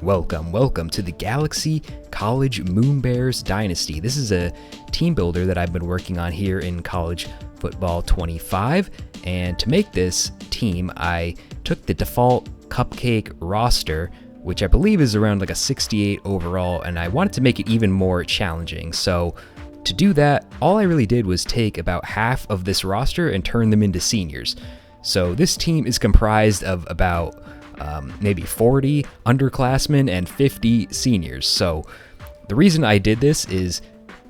Welcome to the Galaxy College Moonebears Dynasty. This is a team builder that I've been working on here in College Football 25, and to make this team, I took the default cupcake roster, which I believe is around like a 68 overall, and I wanted to make it even more challenging. So to do that, all I really did was take about half of this roster and turn them into seniors. So this team is comprised of about maybe 40 underclassmen and 50 seniors. So the reason I did this is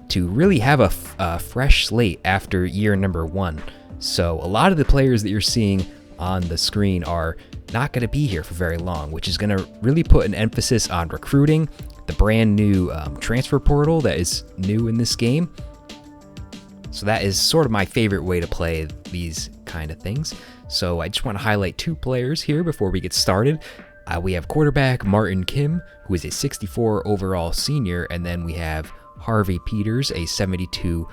to really have a fresh slate after year number one. So a lot of the players that you're seeing on the screen are not going to be here for very long, which is going to really put an emphasis on recruiting, the brand new transfer portal that is new in this game. So that is sort of my favorite way to play these kind of things. So I just want to highlight two players here before we get started. We have quarterback Martin Kim, who is a 64 overall senior, and then we have Harvey Peters, a 72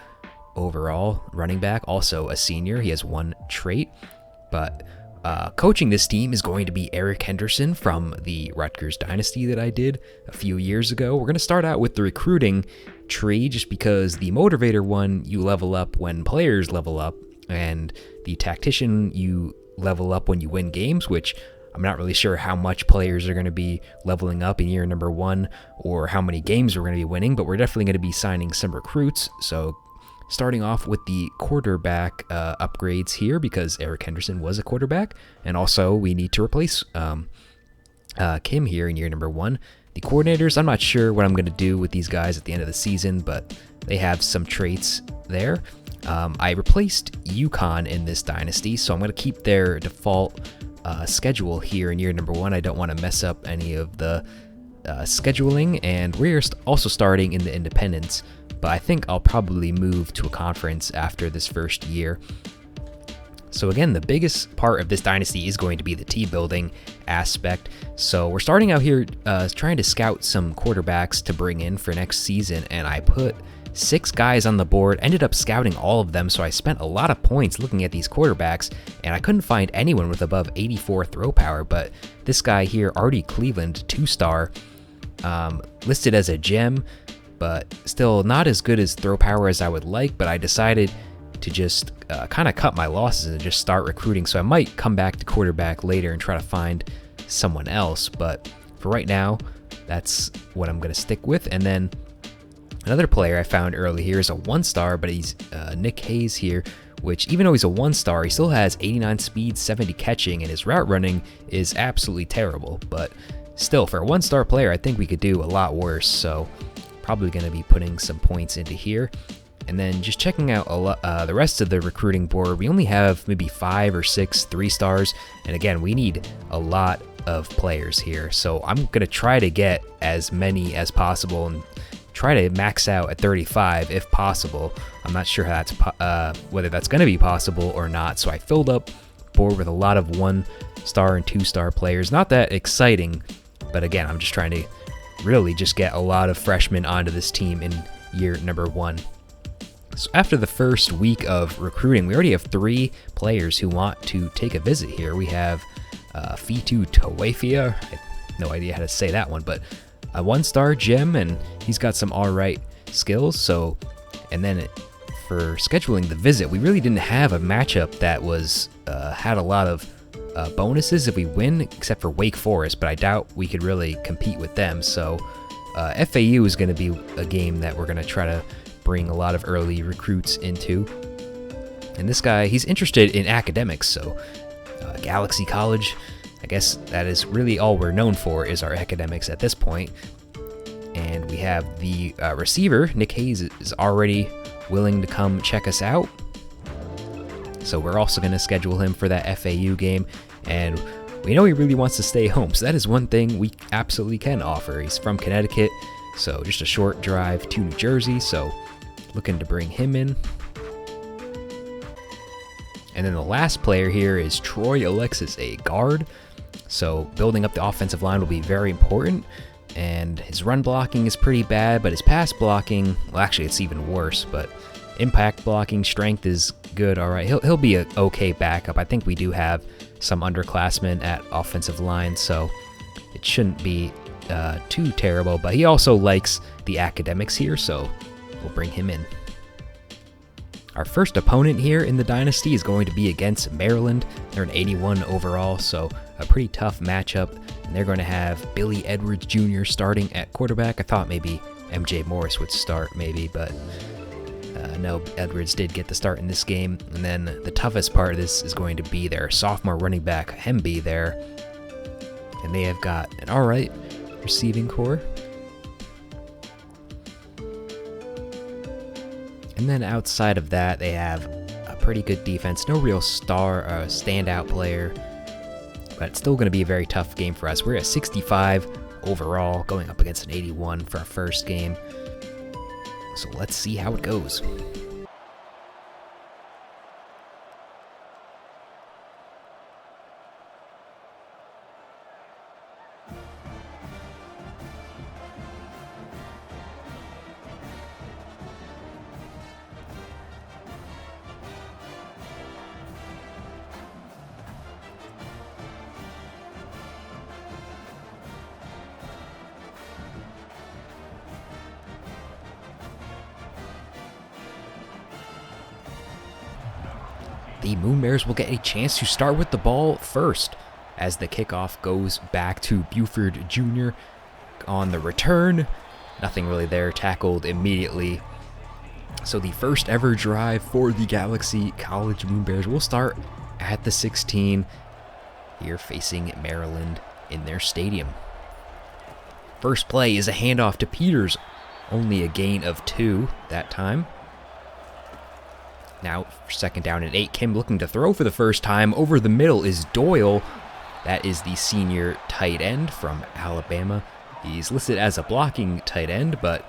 overall running back, also a senior. He has one trait, but coaching this team is going to be Eric Henderson from the Rutgers Dynasty that I did a few years ago. We're going to start out with the recruiting tree just because the motivator one, you level up when players level up, and the tactician, you level up when you win games, which I'm not really sure how much players are going to be leveling up in year number one or how many games we're going to be winning, but we're definitely going to be signing some recruits. So starting off with the quarterback upgrades here, because Eric Henderson was a quarterback, and also we need to replace Kim here in year number one. The coordinators, I'm not sure what I'm going to do with these guys at the end of the season, but they have some traits there. I replaced UConn in this dynasty, so I'm going to keep their default schedule here in year number one. I don't want to mess up any of the scheduling, and we're also starting in the independents, but I think I'll probably move to a conference after this first year. So again, the biggest part of this dynasty is going to be the team building aspect. So we're starting out here trying to scout some quarterbacks to bring in for next season, and I put 6 guys on the board, ended up scouting all of them, so I spent a lot of points looking at these quarterbacks, and I couldn't find anyone with above 84 throw power, but this guy here, Artie Cleveland, 2-star, listed as a gem, but still not as good as throw power as I would like, but I decided to just kind of cut my losses and just start recruiting, so I might come back to quarterback later and try to find someone else, but for right now, that's what I'm going to stick with. And then another player I found early here is a 1-star, but he's Nick Hayes here, which even though he's a 1-star, he still has 89 speed, 70 catching, and his route running is absolutely terrible. But still, for a 1-star player, I think we could do a lot worse, so probably going to be putting some points into here. And then just checking out the rest of the recruiting board, we only have maybe 5 or 6 3-stars, and again, we need a lot of players here, so I'm going to try to get as many as possible and try to max out at 35 if possible. I'm not sure how that's whether that's going to be possible or not, so I filled up board with a lot of 1-star and 2-star players. Not that exciting, but again, I'm just trying to really just get a lot of freshmen onto this team in year number one. So after the first week of recruiting, we already have 3 players who want to take a visit here. We have Fitu Tawafia, I have no idea how to say that one, but a 1-star gem, and he's got some alright skills. So, and then for scheduling the visit, we really didn't have a matchup that was had a lot of bonuses if we win, except for Wake Forest, but I doubt we could really compete with them. So FAU is going to be a game that we're going to try to bring a lot of early recruits into. And this guy, he's interested in academics, so Galaxy College, I guess that is really all we're known for is our academics at this point. And we have the receiver, Nick Hayes, is already willing to come check us out. So we're also going to schedule him for that FAU game. And we know he really wants to stay home, so that is one thing we absolutely can offer. He's from Connecticut, so just a short drive to New Jersey, so looking to bring him in. And then the last player here is Troy Alexis, a guard. So building up the offensive line will be very important. And his run blocking is pretty bad, but his pass blocking, well, actually it's even worse, but impact blocking strength is good. All right, he'll be an okay backup. I think we do have some underclassmen at offensive line, so it shouldn't be too terrible, but he also likes the academics here, so we'll bring him in. Our first opponent here in the Dynasty is going to be against Maryland. They're an 81 overall, so a pretty tough matchup. And they're going to have Billy Edwards Jr. starting at quarterback. I thought maybe MJ Morris would start, maybe, but no, Edwards did get the start in this game. And then the toughest part of this is going to be their sophomore running back, Hemby, there. And they have got an alright receiving core. And then outside of that, they have a pretty good defense. No real standout player, but it's still going to be a very tough game for us. We're at 65 overall, going up against an 81 for our first game. So let's see how it goes. The Moonebears will get a chance to start with the ball first as the kickoff goes back to Buford Jr. on the return. Nothing really there, tackled immediately. So the first ever drive for the Galaxy College Moonebears will start at the 16 here facing Maryland in their stadium. First play is a handoff to Peters, only a gain of 2 that time. Now, second down and 8, Kim looking to throw for the first time. Over the middle is Doyle. That is the senior tight end from Alabama. He's listed as a blocking tight end, but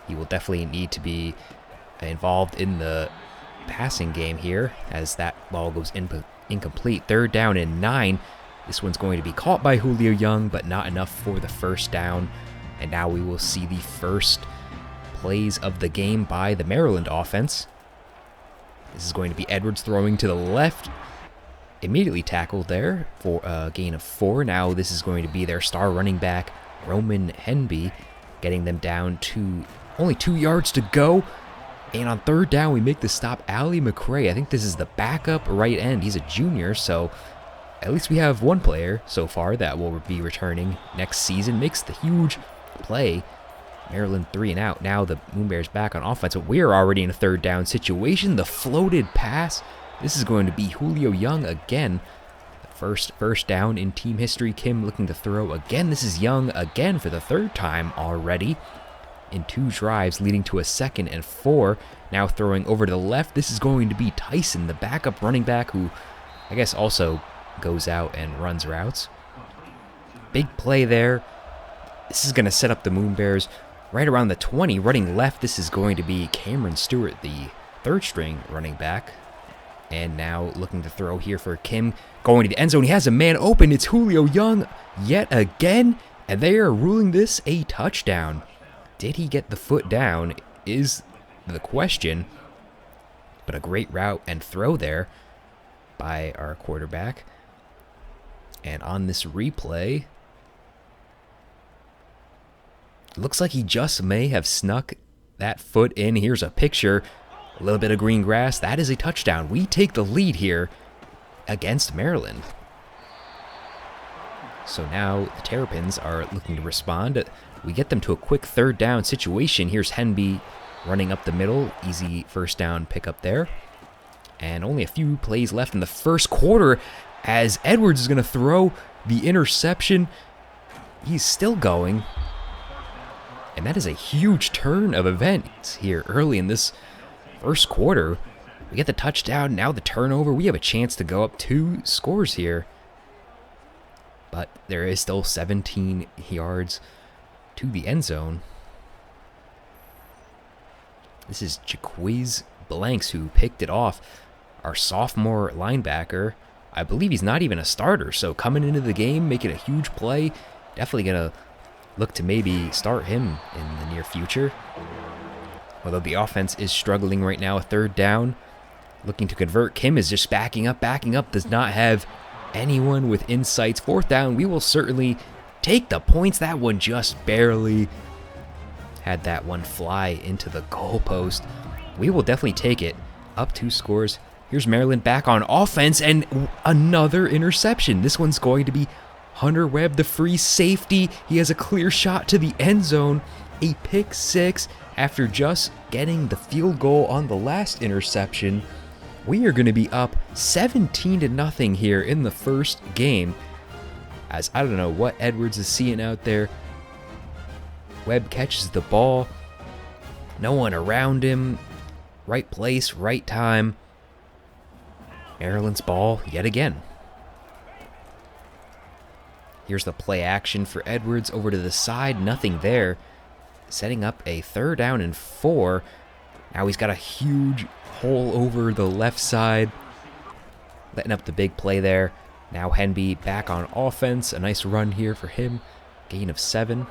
he will definitely need to be involved in the passing game here as that ball goes incomplete. Third down and 9. This one's going to be caught by Julio Young, but not enough for the first down. And now we will see the first plays of the game by the Maryland offense. This is going to be Edwards throwing to the left. Immediately tackled there for a gain of 4. Now this is going to be their star running back, Roman Henby, getting them down to only 2 yards to go. And on third down, we make the stop. Ali McRae, I think this is the backup right end. He's a junior, so at least we have one player so far that will be returning next season. Makes the huge play. Maryland 3 and out. Now the Moonebears back on offense, but we're already in a third down situation. The floated pass. This is going to be Julio Young again. The first down in team history. Kim looking to throw again. This is Young again for the third time already in 2 drives, leading to a 2nd and 4. Now throwing over to the left. This is going to be Tyson, the backup running back, who I guess also goes out and runs routes. Big play there. This is going to set up the Moonebears right around the 20, running left. This is going to be Cameron Stewart, the third-string running back. And now looking to throw here for Kim, going to the end zone. He has a man open. It's Julio Young yet again, and they are ruling this a touchdown. Did he get the foot down is the question, but a great route and throw there by our quarterback. And on this replay, looks like he just may have snuck that foot in. Here's a picture. A little bit of green grass. That is a touchdown. We take the lead here against Maryland. So now the Terrapins are looking to respond. We get them to a quick third down situation. Here's Henby running up the middle. Easy first down pickup there. And only a few plays left in the first quarter as Edwards is going to throw the interception. He's still going. And that is a huge turn of events here early in this first quarter. We get the touchdown, now the turnover. We have a chance to go up 2 scores here. But there is still 17 yards to the end zone. This is Jaquiz Blanks who picked it off. Our sophomore linebacker. I believe he's not even a starter, so coming into the game, making a huge play. Definitely going to look to maybe start him in the near future. Although the offense is struggling right now, a third down. Looking to convert. Kim is just backing up, does not have anyone with insights. Fourth down, we will certainly take the points. That one just barely had that one fly into the goalpost. We will definitely take it. Up 2 scores. Here's Maryland back on offense, and another interception. This one's going to be Hunter Webb, the free safety. He has a clear shot to the end zone. A pick 6 after just getting the field goal on the last interception. We are going to be up 17-0 here in the first game. As I don't know what Edwards is seeing out there. Webb catches the ball. No one around him. Right place, right time. Maryland's ball yet again. Here's the play action for Edwards over to the side. Nothing there. Setting up a 3rd down and 4. Now he's got a huge hole over the left side. Letting up the big play there. Now Henby back on offense. A nice run here for him. Gain of 7.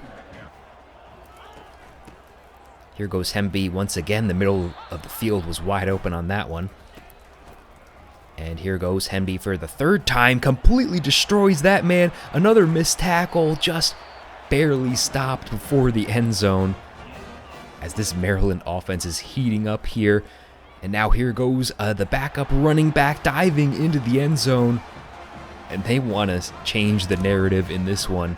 Here goes Henby once again. The middle of the field was wide open on that one. And here goes Henby for the 3rd time. Completely destroys that man. Another missed tackle. Just barely stopped before the end zone. As this Maryland offense is heating up here. And now here goes the backup running back diving into the end zone. And they want to change the narrative in this one.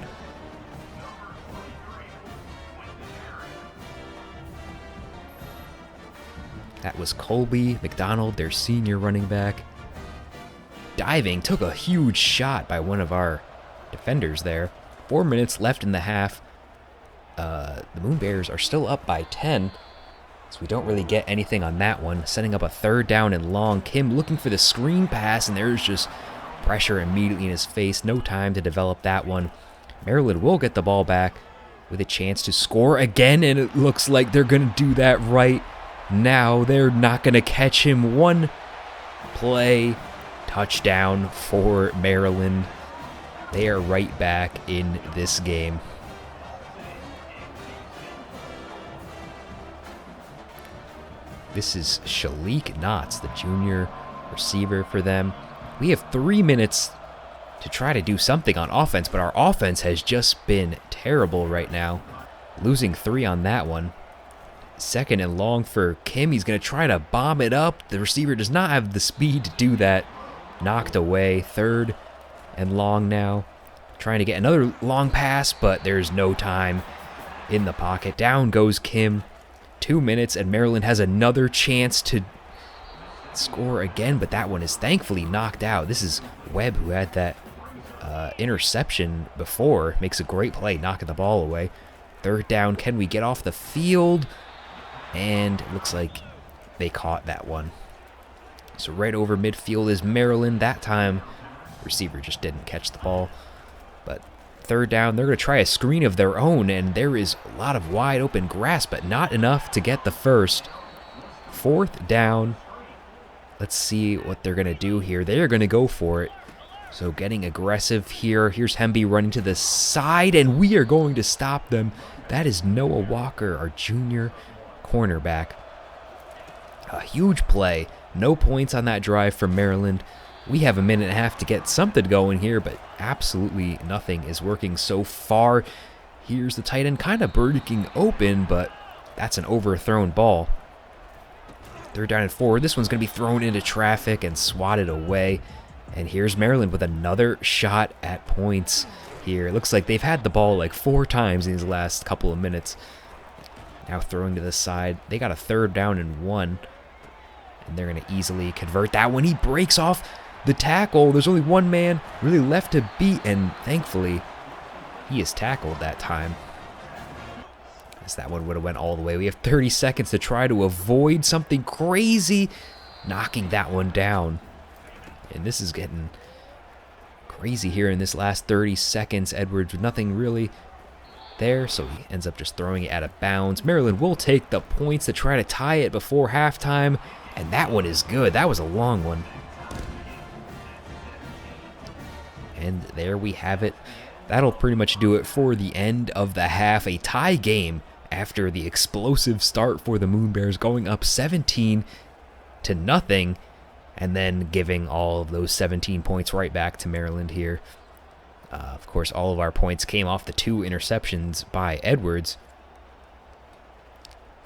That was Colby McDonald, their senior running back. Diving, took a huge shot by one of our defenders there. 4 minutes left in the half. The Moonebears are still up by 10. So we don't really get anything on that one. Setting up a 3rd down and long. Kim looking for the screen pass, and there's just pressure immediately in his face. No time to develop that one. Maryland will get the ball back with a chance to score again, and it looks like they're going to do that right now. They're not going to catch him. One play, touchdown for Maryland. They are right back in this game. This is Shalik Knotts, the junior receiver for them. We have 3 minutes to try to do something on offense, but our offense has just been terrible right now. Losing 3 on that one. 2nd and long for Kim. He's going to try to bomb it up. The receiver does not have the speed to do that. Knocked away. 3rd and long now. Trying to get another long pass, but there's no time in the pocket. Down goes Kim. 2 minutes, and Maryland has another chance to score again, but that one is thankfully knocked out. This is Webb, who had that interception before. Makes a great play, knocking the ball away. 3rd down. Can we get off the field? And it looks like they caught that one. So right over midfield is Maryland. That time, receiver just didn't catch the ball. But 3rd down, they're going to try a screen of their own, and there is a lot of wide open grass, but not enough to get the first. 4th down. Let's see what they're going to do here. They are going to go for it. So getting aggressive here. Here's Henby running to the side, and we are going to stop them. That is Noah Walker, our junior cornerback. A huge play. No points on that drive from Maryland. We have a minute and a half to get something going here, but absolutely nothing is working so far. Here's the tight end kind of breaking open, but that's an overthrown ball. 3rd down and 4. This one's going to be thrown into traffic and swatted away. And here's Maryland with another shot at points here. It looks like they've had the ball like 4 times in these last couple of minutes. Now throwing to the side. They got a 3rd down and 1. And they're going to easily convert that one. He breaks off the tackle. There's only one man really left to beat, and thankfully he is tackled that time. As that one would have went all the way. We have 30 seconds to try to avoid something crazy. Knocking that one down. And this is getting crazy here in this last 30 seconds. Edwards with nothing really there, so he ends up just throwing it out of bounds. Maryland will take the points to try to tie it before halftime, and that one is good. That was a long one. And there we have it. That'll pretty much do it for the end of the half. A tie game after the explosive start for the Moonebears, going up 17-0, and then giving all of those 17 points right back to Maryland here. Of course, all of our points came off the 2 interceptions by Edwards.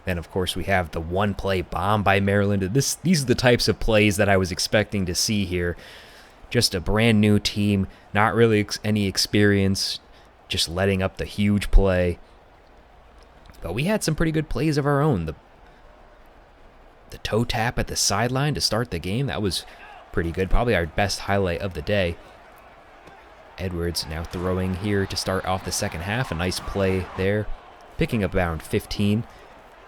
Then, of course, we have the 1-play bomb by Maryland. These are the types of plays that I was expecting to see here. Just a brand new team, not really any experience, just letting up the huge play. But we had some pretty good plays of our own. The toe tap at the sideline to start the game, that was pretty good. Probably our best highlight of the day. Edwards now throwing here to start off the second half. A nice play there, picking up around 15.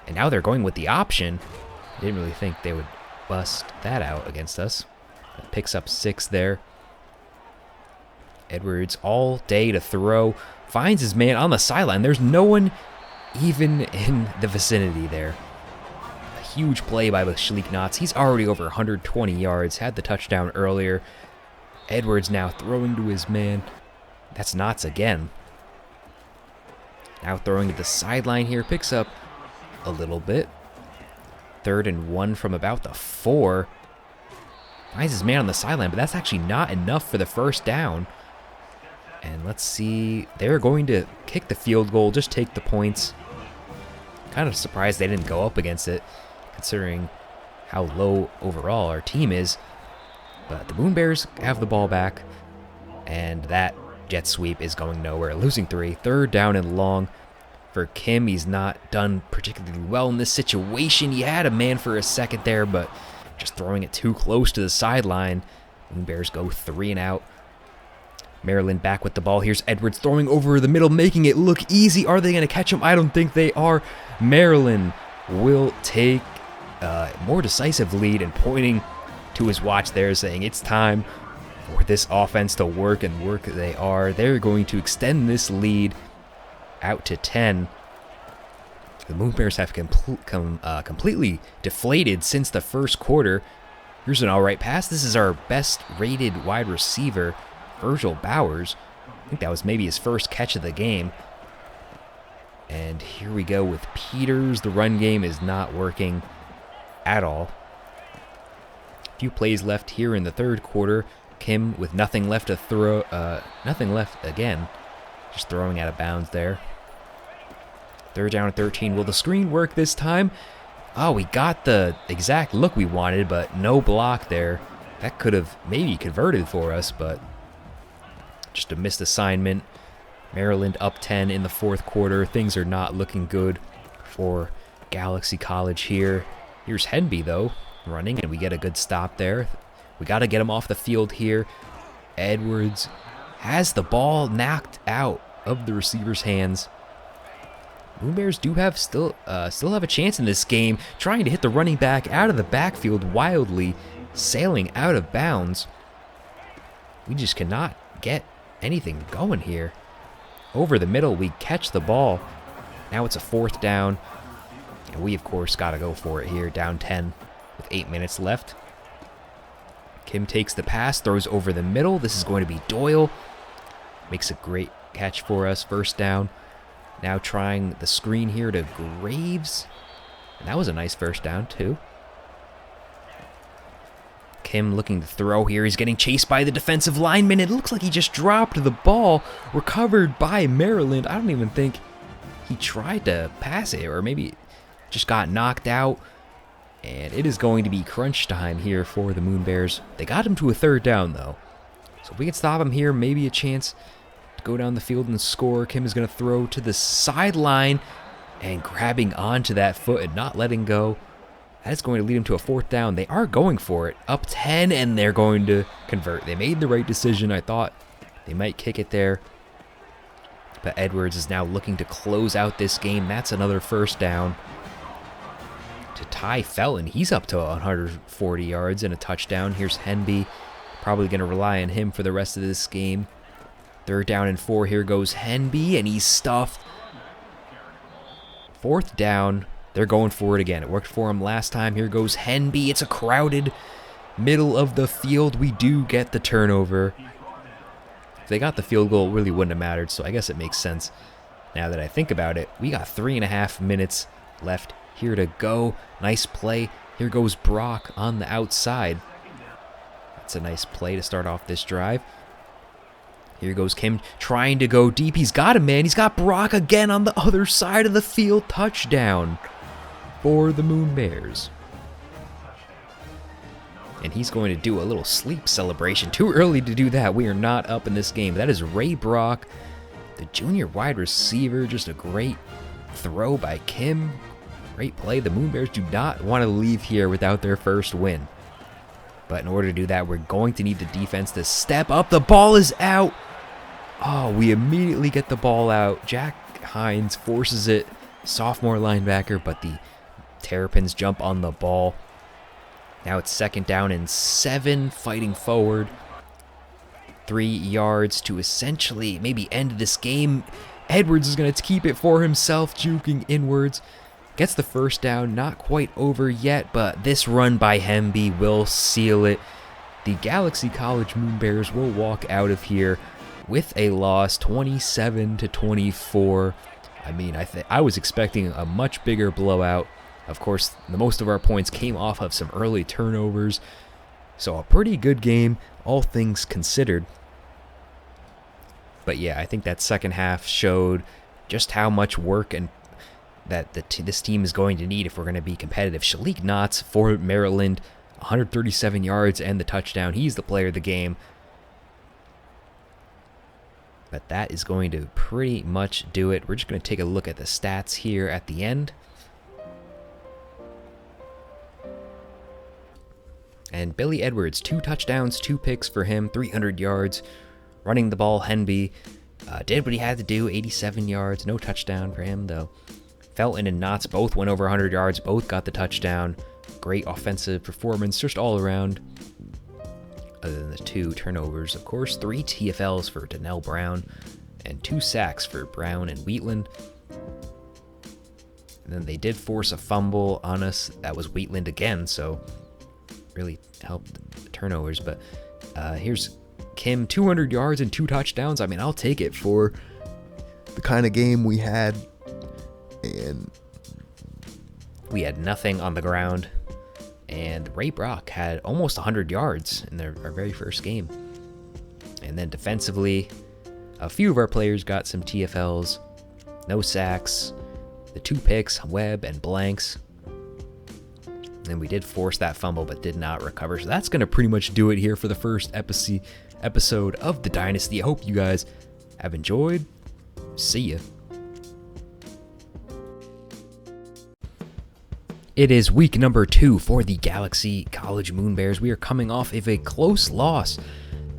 And now they're going with the option. I didn't really think they would bust that out against us. Picks up 6 there. Edwards all day to throw. Finds his man on the sideline. There's no one even in the vicinity there. A huge play by Shalik Knotts. He's already over 120 yards. Had the touchdown earlier. Edwards now throwing to his man. That's Knotts again. Now throwing to the sideline here. Picks up a little bit. 3rd and 1 from about the 4. Finds his man on the sideline, but that's actually not enough for the first down. And let's see. They're going to kick the field goal, just take the points. Kind of surprised they didn't go up against it, considering how low overall our team is. But the Moonebears have the ball back, and that jet sweep is going nowhere. Losing 3. 3rd down and long. For Kim, he's not done particularly well in this situation. He had a man for a second there, but just throwing it too close to the sideline. Moonebears go 3 and out. Maryland back with the ball. Here's Edwards throwing over the middle, making it look easy. Are they going to catch him? I don't think they are. Maryland will take a more decisive lead and pointing to his watch there, saying it's time for this offense to work, and work they are. They're going to extend this lead out to 10. The Moonebears have completely deflated since the first quarter. Here's an alright pass. This is our best rated wide receiver, Virgil Bowers. I think that was maybe his first catch of the game. And here we go with Peters. The run game is not working at all. A few plays left here in the 3rd quarter. Kim with nothing left to throw. Nothing left again. Just throwing out of bounds there. 3rd down and 13. Will the screen work this time? Oh, we got the exact look we wanted, but no block there. That could have maybe converted for us, but just a missed assignment. Maryland up 10 in the 4th quarter. Things are not looking good for Galaxy College here. Here's Henby, though, running, and we get a good stop there. We got to get him off the field here. Edwards has the ball knocked out of the receiver's hands. Moonebears do have still have a chance in this game, trying to hit the running back out of the backfield, wildly sailing out of bounds. We just cannot get anything going here. Over the middle, we catch the ball. Now it's a 4th down, and we of course got to go for it here, down 10 with 8 minutes left. Kim takes the pass, throws over the middle. This is going to be Doyle. Makes a great catch for us, 1st down. Now trying the screen here to Graves. And that was a nice 1st down, too. Kim looking to throw here. He's getting chased by the defensive lineman. It looks like he just dropped the ball. Recovered by Maryland. I don't even think he tried to pass it, or maybe just got knocked out. And it is going to be crunch time here for the Moonebears. They got him to a 3rd down, though. So if we can stop him here, maybe a chance to go down the field and score. Kim is going to throw to the sideline and grabbing onto that foot and not letting go. That's going to lead him to a 4th down. They are going for it. Up 10, and they're going to convert. They made the right decision. I thought they might kick it there. But Edwards is now looking to close out this game. That's another 1st down. To Ty Felton, he's up to 140 yards and a touchdown. Here's Henby. Probably going to rely on him for the rest of this game. 3rd down and 4. Here goes Henby, and he's stuffed. 4th down. They're going for it again. It worked for him last time. Here goes Henby. It's a crowded middle of the field. We do get the turnover. If they got the field goal, it really wouldn't have mattered, so I guess it makes sense now that I think about it. We got 3.5 minutes left here to go. Nice play. Here goes Brock on the outside. That's a nice play to start off this drive. Here goes Kim trying to go deep. He's got him, man. He's got Brock again on the other side of the field. Touchdown for the Moonebears. And he's going to do a little sleep celebration. Too early to do that. We are not up in this game. That is Ray Brock, the junior wide receiver. Just a great throw by Kim. Great play. The Moonebears do not want to leave here without their first win. But in order to do that, we're going to need the defense to step up. The ball is out. Oh, we immediately get the ball out. Jack Hines forces it. Sophomore linebacker, but the Terrapins jump on the ball. Now it's 2nd down and 7, fighting forward. 3 yards to essentially maybe end this game. Edwards is going to keep it for himself, juking inwards. Gets the first down, not quite over yet, but this run by Hemby will seal it. The Galaxy College Moonebears will walk out of here with a loss, 27-24. I mean, I was expecting a much bigger blowout. Of course, the most of our points came off of some early turnovers. So a pretty good game, all things considered. But yeah, I think that second half showed just how much work and that this team is going to need if we're going to be competitive. Shalik Knotts for Maryland, 137 yards and the touchdown. He's the player of the game. But that is going to pretty much do it. We're just going to take a look at the stats here at the end. And Billy Edwards, 2 touchdowns, 2 picks for him, 300 yards. Running the ball, Henby did what he had to do, 87 yards, no touchdown for him though. Felton and Knotts both went over 100 yards, both got the touchdown. Great offensive performance just all around. Other than the 2 turnovers, of course. 3 TFLs for Donnell Brown and 2 sacks for Brown and Wheatland. And then they did force a fumble on us. That was Wheatland again, so really helped the turnovers. But here's Kim, 200 yards and 2 touchdowns. I mean, I'll take it for the kind of game we had. And we had nothing on the ground. And Ray Brock had almost 100 yards in our very first game. And then defensively, a few of our players got some TFLs, no sacks, the 2 picks, Webb and Blanks. And we did force that fumble, but did not recover. So that's going to pretty much do it here for the first episode of the Dynasty. I hope you guys have enjoyed. See ya. It is week number 2 for the Galaxy College Moonebears. We are coming off of a close loss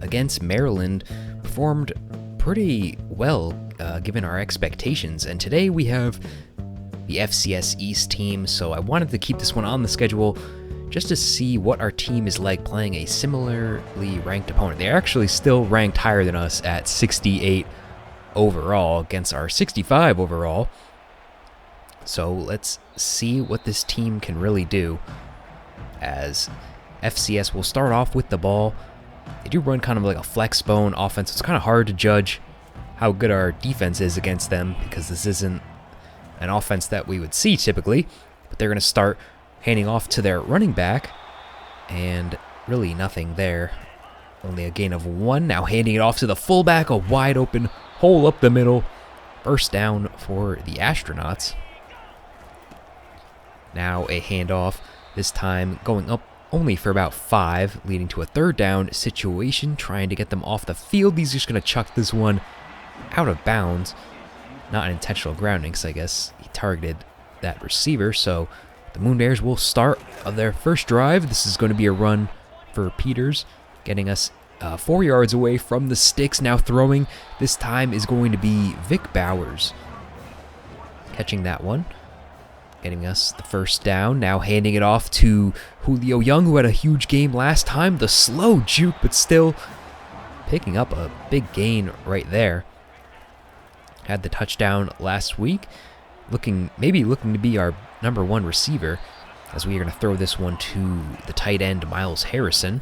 against Maryland. Performed pretty well given our expectations. And today we have the FCS East team, so I wanted to keep this one on the schedule just to see what our team is like playing a similarly ranked opponent. They're actually still ranked higher than us at 68 overall against our 65 overall. So let's see what this team can really do, as FCS will start off with the ball. They do run kind of like a flex bone offense. It's kind of hard to judge how good our defense is against them because this isn't an offense that we would see typically. But they're going to start handing off to their running back, and really nothing there. Only a gain of 1. Now handing it off to the fullback, a wide open hole up the middle. First down for the Astronauts. Now a handoff, this time going up only for about 5, leading to a 3rd down situation, trying to get them off the field. He's just going to chuck this one out of bounds. Not an intentional grounding, because I guess he targeted that receiver. So the Moonebears will start their first drive. This is going to be a run for Peters, getting us 4 yards away from the sticks. Now throwing, this time is going to be Vic Bowers. Catching that one. Getting us the first down. Now handing it off to Julio Young, who had a huge game last time. The slow juke, but still picking up a big gain right there. Had the touchdown last week. Maybe looking to be our number 1 receiver, as we are going to throw this one to the tight end, Miles Harrison.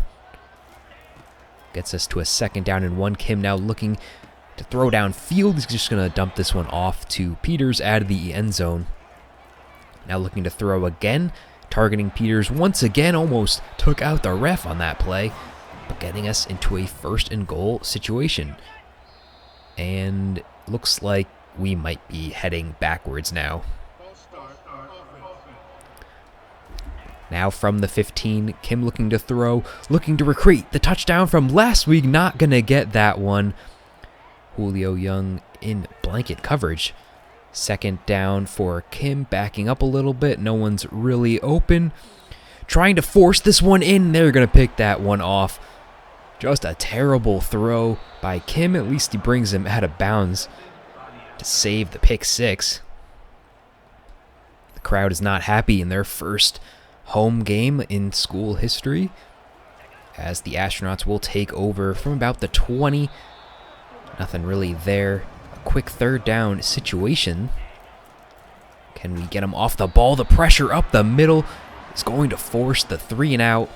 Gets us to a 2nd down and 1. Kim now looking to throw downfield. He's just going to dump this one off to Peters out of the end zone. Now looking to throw again, targeting Peters once again, almost took out the ref on that play, but getting us into a 1st and goal situation. and looks like we might be heading backwards now. Now from the 15, Kim looking to throw, looking to recreate the touchdown from last week. Not going to get that one. Julio Young in blanket coverage. Second down for Kim, backing up a little bit. No one's really open. Trying to force this one in. They're going to pick that one off. Just a terrible throw by Kim. At least he brings him out of bounds to save the pick six. The crowd is not happy in their first home game in school history, as the Astronauts will take over from about the 20. Nothing really there. A quick third down situation. Can we get him off the ball? The pressure up the middle is going to force the 3 and out.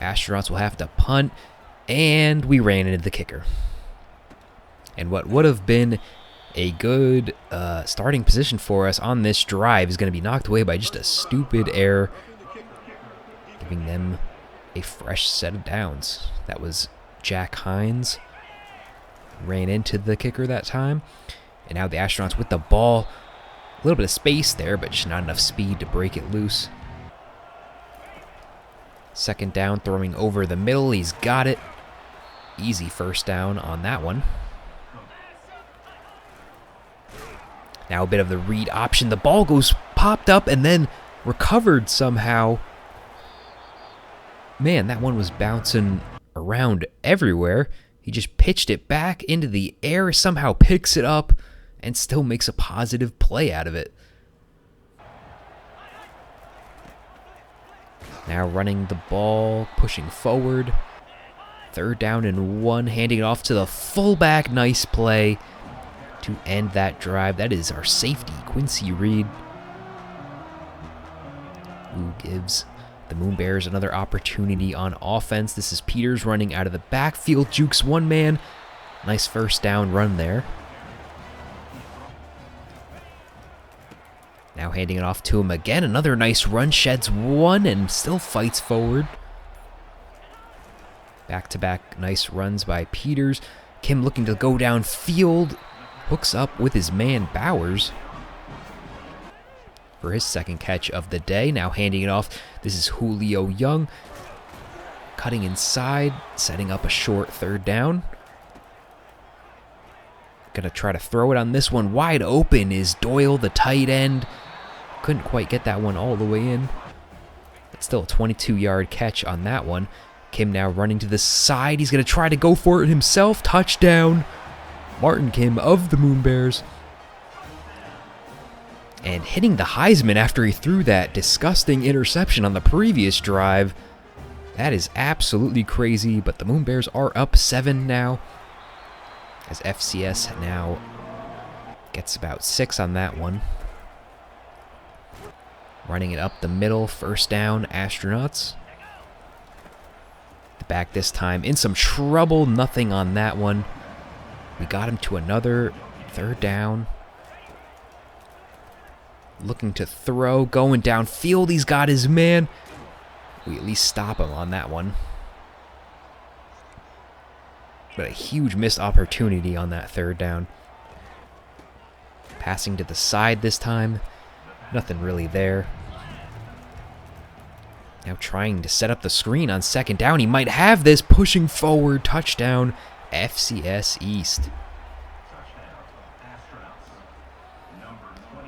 Astronauts will have to punt, and we ran into the kicker. And what would have been a good starting position for us on this drive is going to be knocked away by just a stupid error, giving them a fresh set of downs. That was Jack Hines. Ran into the kicker that time. And now the Astronauts with the ball. A little bit of space there, but just not enough speed to break it loose. Second down, throwing over the middle. He's got it. Easy first down on that one. Now a bit of the read option. The ball goes popped up and then recovered somehow. Man, that one was bouncing around everywhere. He just pitched it back into the air, somehow picks it up, and still makes a positive play out of it. Now running the ball, pushing forward. Third down and 1, handing it off to the fullback. Nice play to end that drive. That is our safety, Quincy Reed, who gives the Moonebears another opportunity on offense. This is Peters running out of the backfield. Jukes one man. Nice first down run there. Now handing it off to him again. Another nice run. Sheds one and still fights forward. Back-to-back nice runs by Peters. Kim looking to go downfield. Hooks up with his man Bowers for his second catch of the day. Now handing it off. This is Julio Young. Cutting inside, setting up a short third down. Gonna try to throw it on this one. Wide open is Doyle, the tight end. Couldn't quite get that one all the way in. But still a 22-yard catch on that one. Kim now running to the side. He's gonna try to go for it himself. Touchdown. Martin Kim of the Moonebears. And hitting the Heisman after he threw that disgusting interception on the previous drive. That is absolutely crazy, but the Moonebears are up 7 now, as FCS now gets about 6 on that one. Running it up the middle, first down, Astronauts. The back this time in some trouble, nothing on that one. We got him to another third down. Looking to throw, going downfield. He's got his man. We at least stop him on that one. But a huge missed opportunity on that third down. Passing to the side this time. Nothing really there. Now trying to set up the screen on second down. He might have this. Pushing forward. Touchdown. FCS East.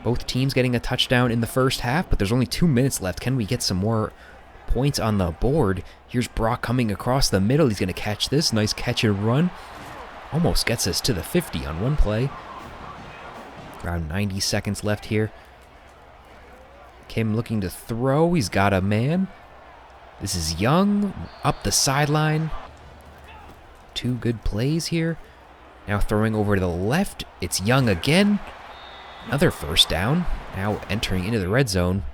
Both teams getting a touchdown in the first half, but there's only 2 minutes left. Can we get some more points on the board? Here's Brock coming across the middle. He's going to catch this. Nice catch and run. Almost gets us to the 50 on one play. Around 90 seconds left here. Kim looking to throw. He's got a man. This is Young up the sideline. 2 good plays here. Now throwing over to the left. It's Young again. Another first down. Now entering into the red zone.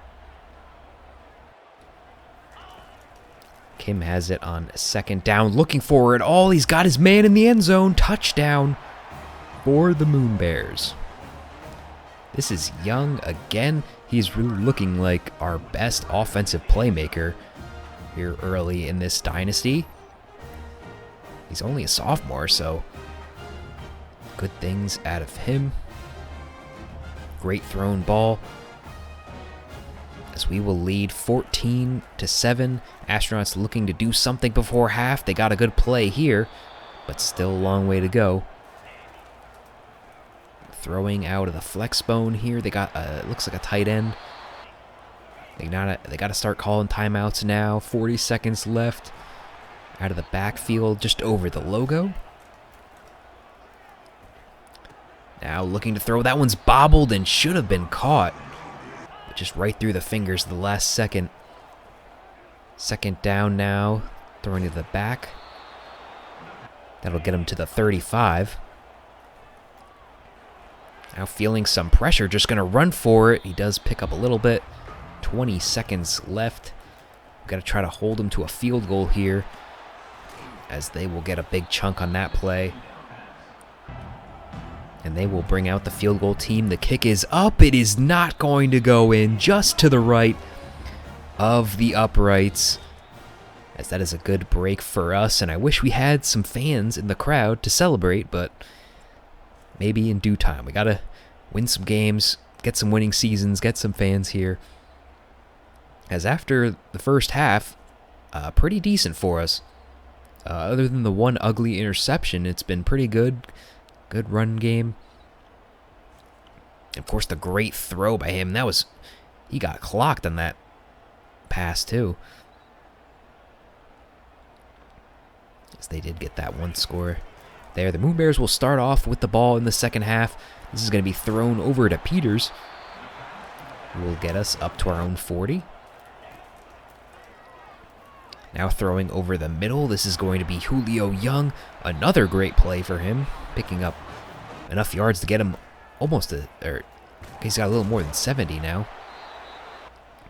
Kim has it on second down. Looking for it all. He's got his man in the end zone. Touchdown for the Moonebears. This is Young again. He's really looking like our best offensive playmaker here early in this dynasty. He's only a sophomore, so good things out of him. Great thrown ball. As we will lead 14-7. Astronauts looking to do something before half. They got a good play here, but still a long way to go. Throwing out of the flex bone here. They got looks like a tight end. They got to start calling timeouts now. 40 seconds left. Out of the backfield, just over the logo. Now looking to throw. That one's bobbled and should have been caught. But just right through the fingers at the last second. Second down now. Throwing to the back. That'll get him to the 35. Now feeling some pressure, just going to run for it. He does pick up a little bit. 20 seconds left. We've got to try to hold him to a field goal here, as they will get a big chunk on that play. And they will bring out the field goal team. The kick is up. It is not going to go in, just to the right of the uprights, as that is a good break for us. And I wish we had some fans in the crowd to celebrate, but maybe in due time. We got to win some games, get some winning seasons, get some fans here. As after the first half, pretty decent for us. Other than the one ugly interception, it's been pretty good. Good run game. Of course, the great throw by him. He got clocked on that pass too. As they did get that one score there. The Moonebears will start off with the ball in the second half. This is going to be thrown over to Peters, who will get us up to our own 40. Now throwing over the middle. This is going to be Julio Young. Another great play for him. Picking up enough yards to get him almost he's got a little more than 70 now.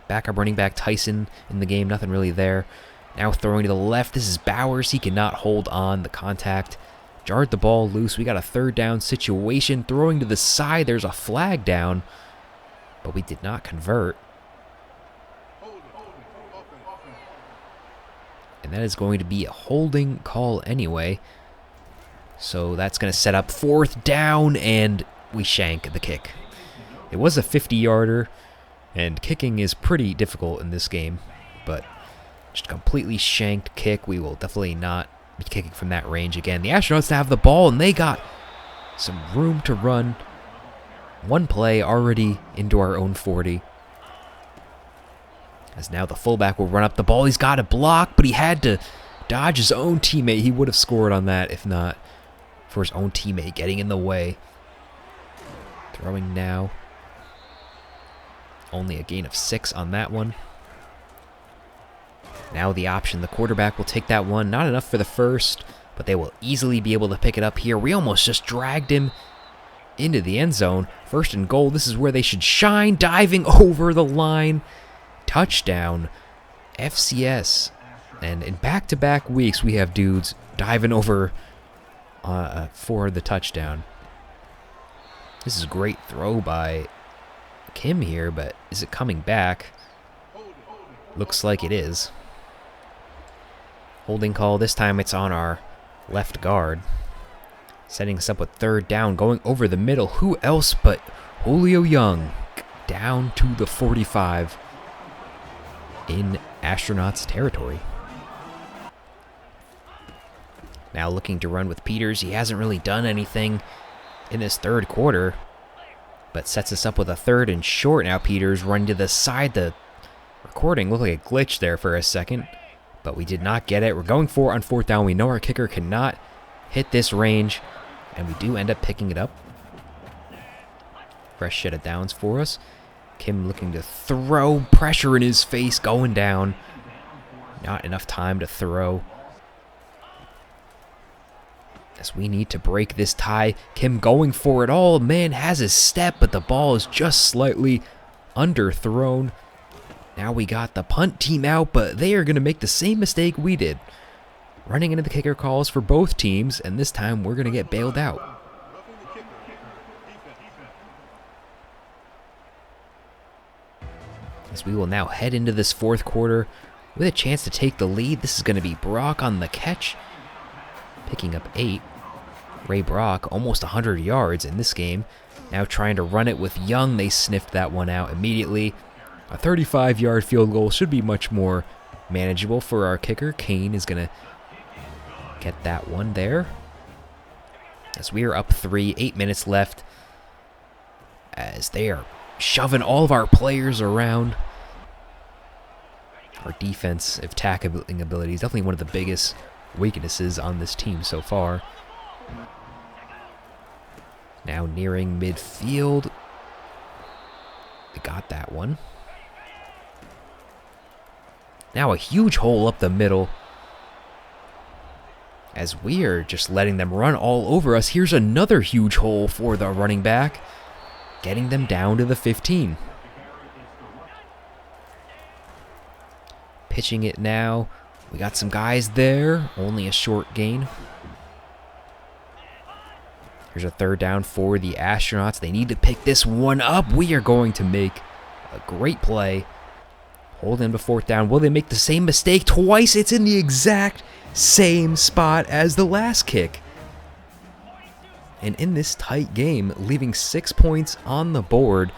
Backup running back Tyson in the game. Nothing really there. Now throwing to the left. This is Bowers. He cannot hold on. The contact jarred the ball loose. We got a third down situation. Throwing to the side. There's a flag down, but we did not convert. And that is going to be a holding call anyway. So that's going to set up fourth down, and we shank the kick. It was a 50-yarder, and kicking is pretty difficult in this game. But just completely shanked kick. We will definitely not be kicking from that range again. The Astronauts have the ball, and they got some room to run. One play already into our own 40. As now the fullback will run up the ball. He's got a block, but he had to dodge his own teammate. He would have scored on that if not for his own teammate getting in the way. Throwing now. Only a gain of 6 on that one. Now the option. The quarterback will take that one. Not enough for the first, but they will easily be able to pick it up here. We almost just dragged him into the end zone. First and goal. This is where they should shine. Diving over the line. Touchdown, FCS. And in back-to-back weeks, we have dudes diving over for the touchdown. This is a great throw by Kim here, but is it coming back? Looks like it is. Holding call. This time it's on our left guard. Setting us up with third down, going over the middle. Who else but Julio Young? Down to the 45. In Astronauts territory. Now looking to run with Peters. He hasn't really done anything in this third quarter, but sets us up with a third and short. Now Peters running to the side. The recording looked like a glitch there for a second, but we did not get it. We're going for it on fourth down. We know our kicker cannot hit this range, and we do end up picking it up. Fresh set of downs for us. Kim looking to throw. Pressure in his face, going down. Not enough time to throw. As we need to break this tie. Kim going for it all. Man has his step, but the ball is just slightly underthrown. Now we got the punt team out, but they are going to make the same mistake we did. Running into the kicker calls for both teams, and this time we're going to get bailed out. As we will now head into this fourth quarter with a chance to take the lead. This is going to be Brock on the catch, picking up 8. Ray Brock, almost 100 yards in this game. Now trying to run it with Young. They sniffed that one out immediately. A 35-yard field goal should be much more manageable for our kicker. Kane is going to get that one there. As we are up 3, 8 minutes left. As they are shoving all of our players around. Our defensive tackling ability is definitely one of the biggest weaknesses on this team so far. Now nearing midfield. We got that one. Now a huge hole up the middle. As we are just letting them run all over us. Here's another huge hole for the running back. Getting them down to the 15. Pitching it now. We got some guys there. Only a short gain. Here's a third down for the Astronauts. They need to pick this one up. We are going to make a great play. Hold in the fourth down. Will they make the same mistake twice? It's in the exact same spot as the last kick. And in this tight game, leaving 6 points on the board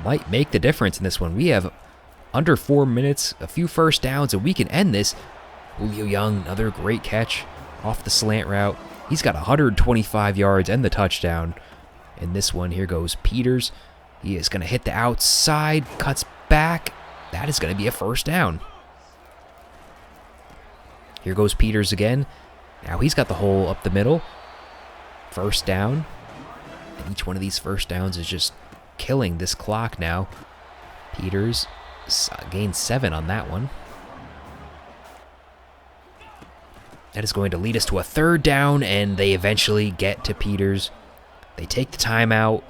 might make the difference in this one. We have under 4 minutes, a few first downs, and we can end this. Julio Young, another great catch off the slant route. He's got 125 yards and the touchdown. In this one, here goes Peters. He is going to hit the outside, cuts back. That is going to be a first down. Here goes Peters again. Now he's got the hole up the middle. First down. And each one of these first downs is just killing this clock now. Peters gained 7 on that one. That is going to lead us to a third down, and they eventually get to Peters. They take the timeout.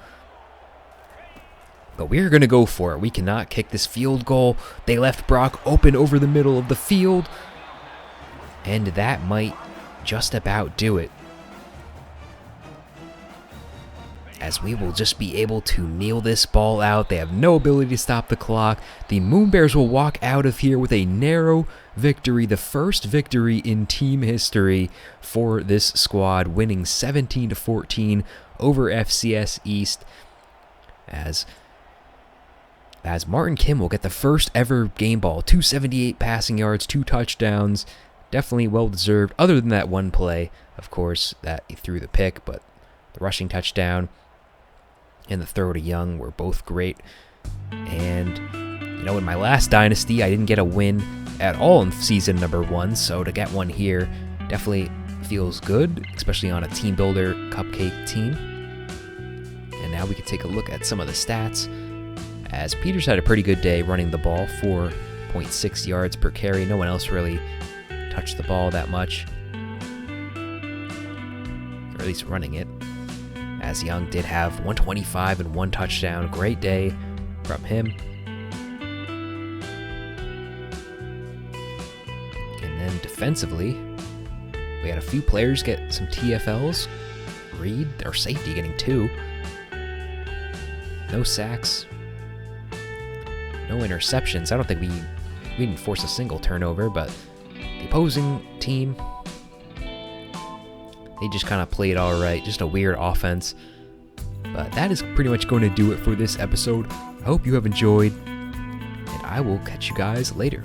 But we're going to go for it. We cannot kick this field goal. They left Brock open over the middle of the field. And that might just about do it. As we will just be able to kneel this ball out. They have no ability to stop the clock. The Moonebears will walk out of here with a narrow victory. The first victory in team history for this squad. Winning 17-14 over FCS East. As Martin Kim will get the first ever game ball. 278 passing yards, 2 touchdowns. Definitely well-deserved, other than that one play, of course, that he threw the pick, but the rushing touchdown and the throw to Young were both great. And, you know, in my last Dynasty, I didn't get a win at all in season number 1, so to get one here definitely feels good, especially on a Teambuilder cupcake team. And now we can take a look at some of the stats, as Peters had a pretty good day running the ball, 4.6 yards per carry. No one else really touched the ball that much, or at least running it, as Young did have 125 and 1 touchdown. Great day from him. And then defensively, we had a few players get some TFLs. Reed, our safety, getting 2. No sacks. No interceptions. I don't think we didn't force a single turnover, but the opposing team, they just kind of played all right. Just a weird offense. But that is pretty much going to do it for this episode. I hope you have enjoyed, and I will catch you guys later.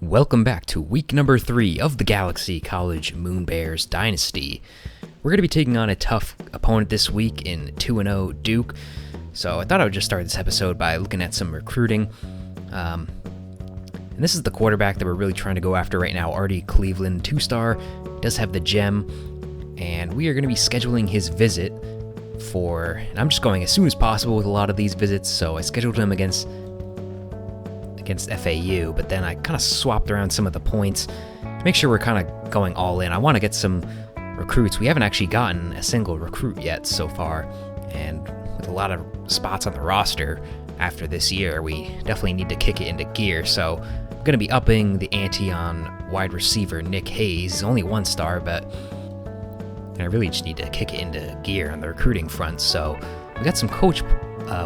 Welcome back to week number 3 of the Galaxy College Moonebears Dynasty. We're going to be taking on a tough opponent this week in 2-0 Duke, so I thought I would just start this episode by looking at some recruiting. And this is the quarterback that we're really trying to go after right now, Artie Cleveland, 2-star, does have the gem, and we are going to be scheduling his visit and I'm just going as soon as possible with a lot of these visits, so I scheduled him against FAU, but then I kind of swapped around some of the points to make sure we're kind of going all in. I want to get some recruits. We haven't actually gotten a single recruit yet so far, and with a lot of spots on the roster after this year, we definitely need to kick it into gear. So going to be upping the ante on wide receiver Nick Hayes. He's only 1 star, but I really just need to kick it into gear on the recruiting front. So we got some coach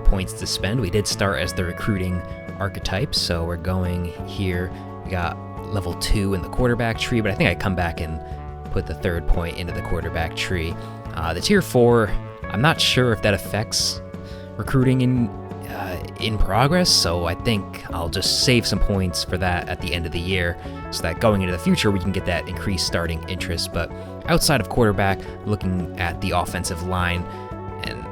points to spend. We did start as the recruiting archetype, so we're going here. We got level 2 in the quarterback tree, but I think I come back and put the 3rd point into the quarterback tree. The tier 4, I'm not sure if that affects recruiting in progress, so I think I'll just save some points for that at the end of the year, so that going into the future we can get that increased starting interest. But outside of quarterback, looking at the offensive line, and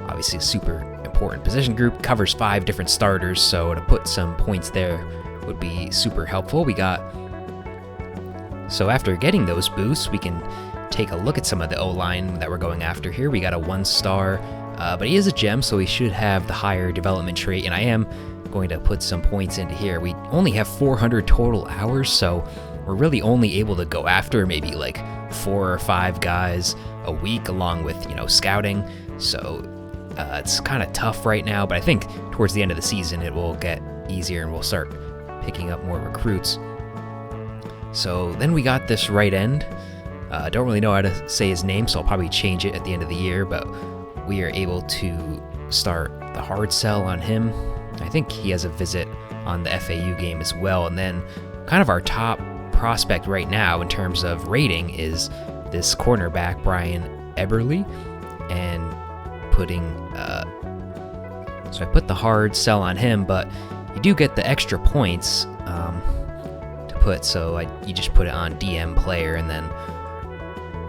obviously a super important position group, covers 5 different starters, so to put some points there would be super helpful. So after getting those boosts, we can take a look at some of the O-line that we're going after here. We got a 1 star, but he is a gem, so he should have the higher development trait, and I am going to put some points into here. We only have 400 total hours, so we're really only able to go after maybe like 4 or 5 guys a week, along with, scouting. So it's kind of tough right now, but I think towards the end of the season it will get easier and we'll start picking up more recruits. So then we got this right end. Don't really know how to say his name, so I'll probably change it at the end of the year, but we are able to start the hard sell on him. I think he has a visit on the FAU game as well. And then kind of our top prospect right now in terms of rating is this cornerback, Brian Eberle, and so I put the hard sell on him, but you do get the extra points to put, so you just put it on DM player, and then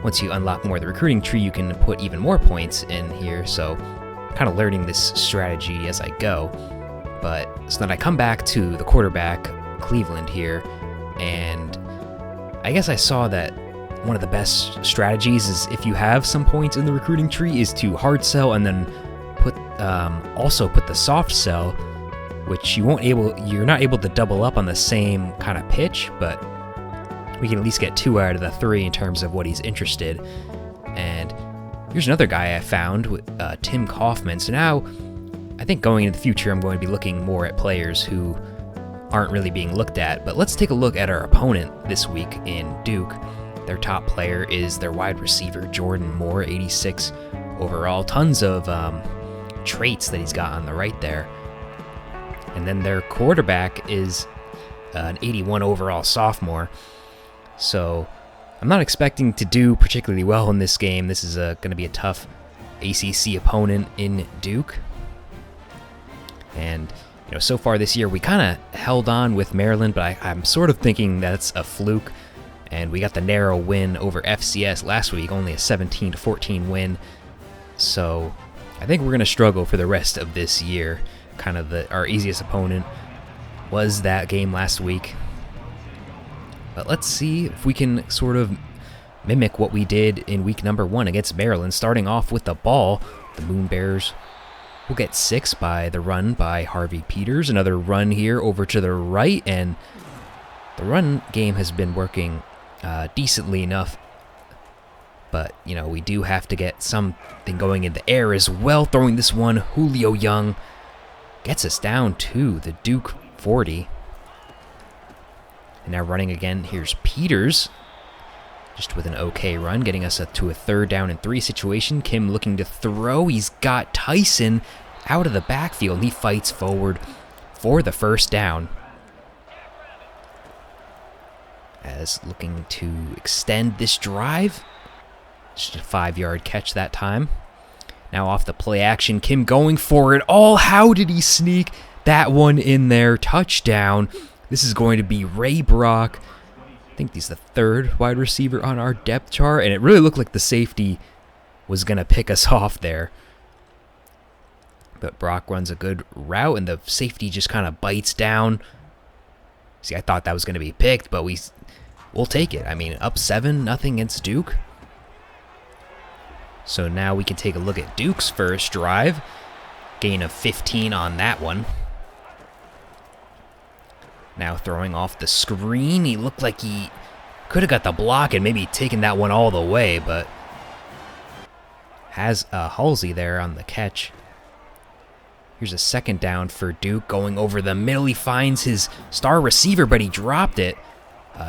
once you unlock more of the recruiting tree, you can put even more points in here. So kind of learning this strategy as I go. But so then I come back to the quarterback, Cleveland here, and I guess I saw that one of the best strategies is, if you have some points in the recruiting tree, is to hard sell and then also put the soft sell, which you're not able to double up on the same kind of pitch, but we can at least get 2 out of the 3 in terms of what he's interested. And here's another guy I found, Tim Kaufman. So now I think going into the future I'm going to be looking more at players who aren't really being looked at. But let's take a look at our opponent this week in Duke. Their top player is their wide receiver, Jordan Moore, 86 overall. Tons of traits that he's got on the right there. And then their quarterback is an 81 overall sophomore. So I'm not expecting to do particularly well in this game. This is going to be a tough ACC opponent in Duke. And so far this year we kind of held on with Maryland, but I'm sort of thinking that's a fluke. And we got the narrow win over FCS last week, only a 17-14 win. So I think we're going to struggle for the rest of this year. Kind of our easiest opponent was that game last week. But let's see if we can sort of mimic what we did in week number 1 against Maryland. Starting off with the ball, the Moonebears will get 6 by the run by Harvey Peters. Another run here over to the right, and the run game has been working decently enough. But, we do have to get something going in the air as well. Throwing this one, Julio Young gets us down to the Duke 40. And now running again, here's Peters, just with an okay run, getting us to a 3rd down and 3 situation. Kim looking to throw. He's got Tyson out of the backfield, and he fights forward for the 1st down. As looking to extend this drive. Just a 5-yard catch that time. Now off the play action, Kim going for it all. How did he sneak that one in there? Touchdown. This is going to be Ray Brock. I think he's the 3rd wide receiver on our depth chart, and it really looked like the safety was going to pick us off there. But Brock runs a good route, and the safety just kind of bites down. See, I thought that was going to be picked, but we'll take it. I mean, up 7-0 against Duke. So now we can take a look at Duke's first drive. Gain of 15 on that one. Now throwing off the screen. He looked like he could have got the block and maybe taken that one all the way, but has Halsey there on the catch. Here's a second down for Duke, going over the middle. He finds his star receiver, but he dropped it.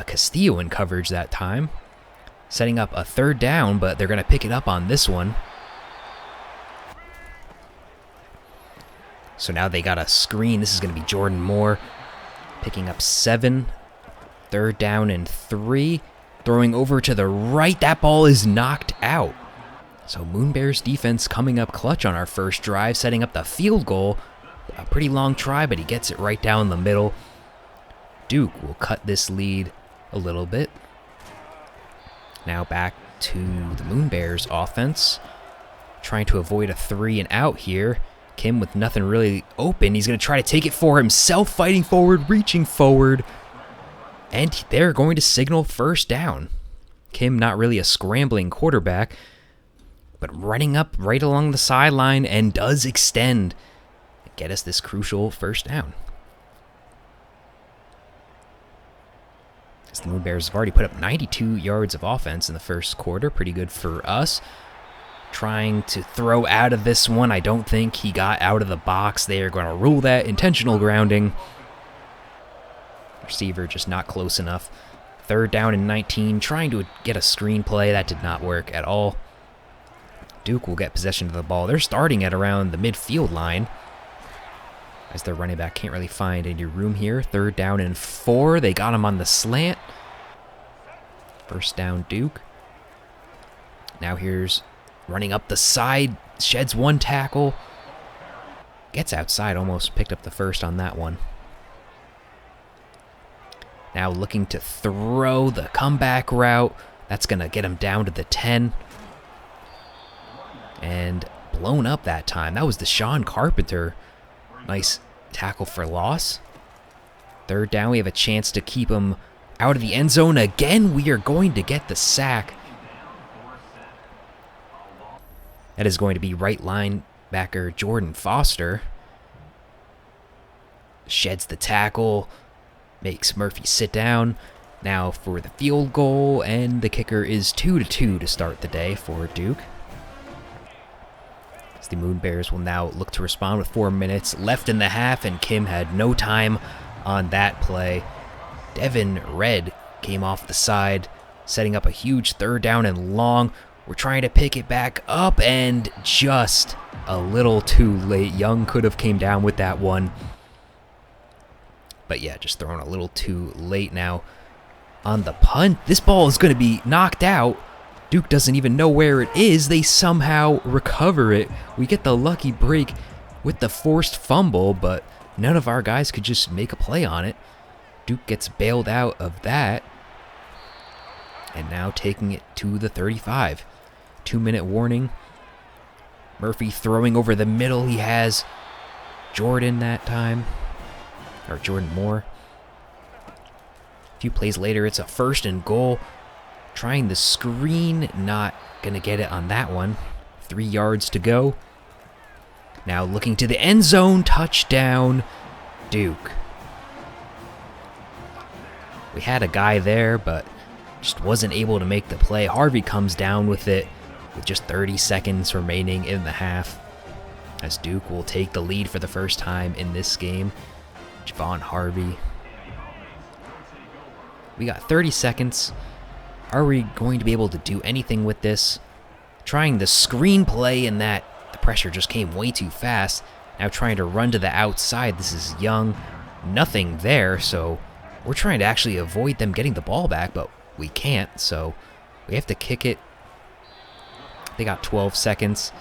Castillo in coverage that time. Setting up a third down, but they're going to pick it up on this one. So now they got a screen. This is going to be Jordan Moore picking up 7. Third down and 3. Throwing over to the right. That ball is knocked out. So Moonebears defense coming up clutch on our first drive, setting up the field goal. A pretty long try, but he gets it right down the middle. Duke will cut this lead a little bit. Now back to the Moonebears offense. Trying to avoid a 3 and out here. Kim with nothing really open. He's going to try to take it for himself, fighting forward, reaching forward. And they're going to signal first down. Kim not really a scrambling quarterback, but running up right along the sideline and does extend. Get us this crucial first down. As the Moonebears have already put up 92 yards of offense in the first quarter. Pretty good for us. Trying to throw out of this one. I don't think he got out of the box. They are going to rule that intentional grounding. Receiver just not close enough. Third down and 19. Trying to get a screenplay. That did not work at all. Duke will get possession of the ball. They're starting at around the midfield line, as their running back can't really find any room here. Third down and 4. They got him on the slant. First down, Duke. Now here's running up the side. Sheds 1 tackle. Gets outside. Almost picked up the first on that one. Now looking to throw the comeback route. That's going to get him down to the 10. And blown up that time. That was Deshaun Carpenter. Nice tackle for loss. Third down, we have a chance to keep him out of the end zone. Again, we are going to get the sack. That is going to be right linebacker Jordan Foster. Sheds the tackle. Makes Murphy sit down. Now for the field goal, and the kicker is 2-2 to start the day for Duke. The Moonebears will now look to respond with 4 minutes left in the half, and Kim had no time on that play. Devin Red came off the side, setting up a huge third down and long. We're trying to pick it back up, and just a little too late. Young could have came down with that one. But yeah, just thrown a little too late now. On the punt, this ball is going to be knocked out. Duke doesn't even know where it is. They somehow recover it. We get the lucky break with the forced fumble, but none of our guys could just make a play on it. Duke gets bailed out of that. And now taking it to the 35. 2-minute warning. Murphy throwing over the middle. He has Jordan that time. Or Jordan Moore. A few plays later, it's a 1st and goal. Trying the screen, not going to get it on that one. 3 yards to go. Now looking to the end zone, touchdown, Duke. We had a guy there, but just wasn't able to make the play. Harvey comes down with it with just 30 seconds remaining in the half, as Duke will take the lead for the first time in this game. Javon Harvey. We got 30 seconds. Are we going to be able to do anything with this? Trying the screenplay, and that the pressure just came way too fast. Now trying to run to the outside. This is Young. Nothing there, so we're trying to actually avoid them getting the ball back, but we can't, so we have to kick it. They got 12 seconds.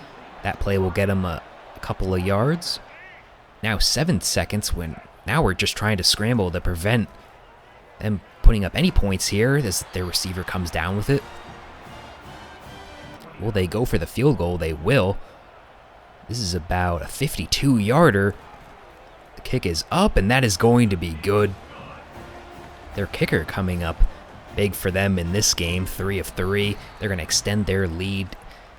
That play will get them a couple of yards. Now 7 seconds, when now we're just trying to scramble to prevent them putting up any points here as their receiver comes down with it. Will they go for the field goal? They will. This is about a 52-yarder. The kick is up, and that is going to be good. Their kicker coming up big for them in this game, 3 of 3. They're going to extend their lead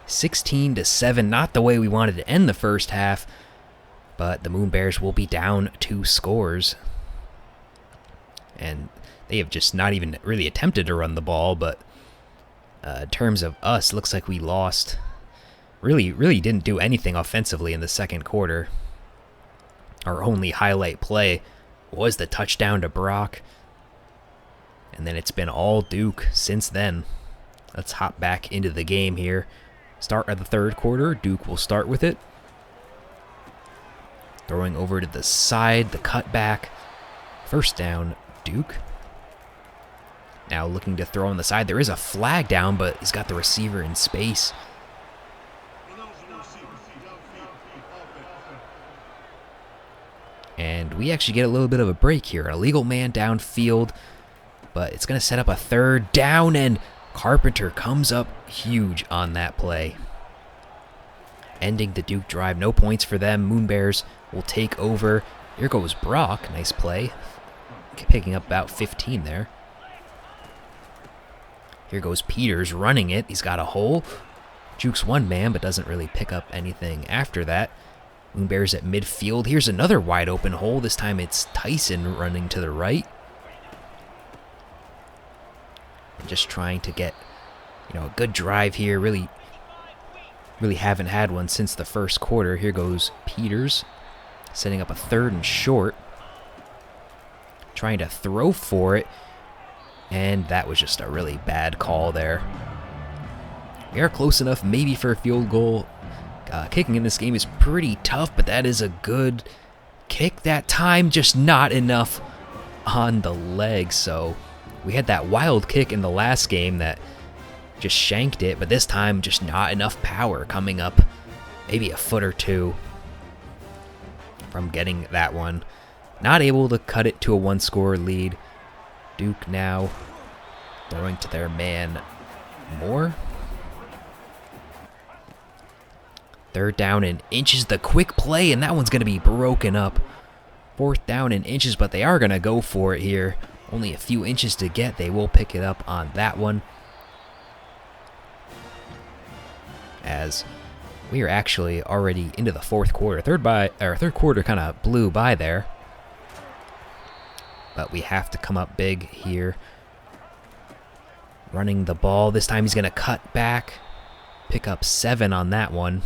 16-7. Not the way we wanted to end the first half, but the Moonebears will be down 2 scores. And they have just not even really attempted to run the ball, but in terms of us, looks like we lost. Really didn't do anything offensively in the second quarter. our only highlight play was the touchdown to Brock. And then it's been all Duke since then. Let's hop back into the game here. Start of the third quarter. Duke will start with it. Throwing over to the side, the cutback. First down, Duke. Now looking to throw on the side. There is a flag down, but he's got the receiver in space. And we actually get a little bit of a break here. An illegal man downfield, but it's going to set up a third down, and Carpenter comes up huge on that play. Ending the Duke drive. No points for them. Moonebears will take over. Here goes Brock. Nice play. Picking up about 15 there. Here goes Peters running it. He's got a hole. Jukes one man, but doesn't really pick up anything after that. Moonebears at midfield. Here's another wide open hole. This time it's Tyson running to the right. And just trying to get, a good drive here. Really haven't had one since the first quarter. Here goes Peters, setting up a third and short. Trying to throw for it. And that was just a really bad call there. We are close enough maybe for a field goal. Kicking in this game is pretty tough, but that is a good kick that time. Just not enough on the leg. So we had that wild kick in the last game that just shanked it, but this time just not enough power coming up. Maybe a foot or two from getting that one. Not able to cut it to a one-score lead. Duke now throwing to their man Moore. Third down and inches, the quick play, and that one's going to be broken up. Fourth down and inches, but they are going to go for it here. Only a few inches to get. They will pick it up on that one. As we are actually already into the fourth quarter. Third quarter kind of blew by there. But we have to come up big here. Running the ball. This time he's going to cut back. Pick up 7 on that one.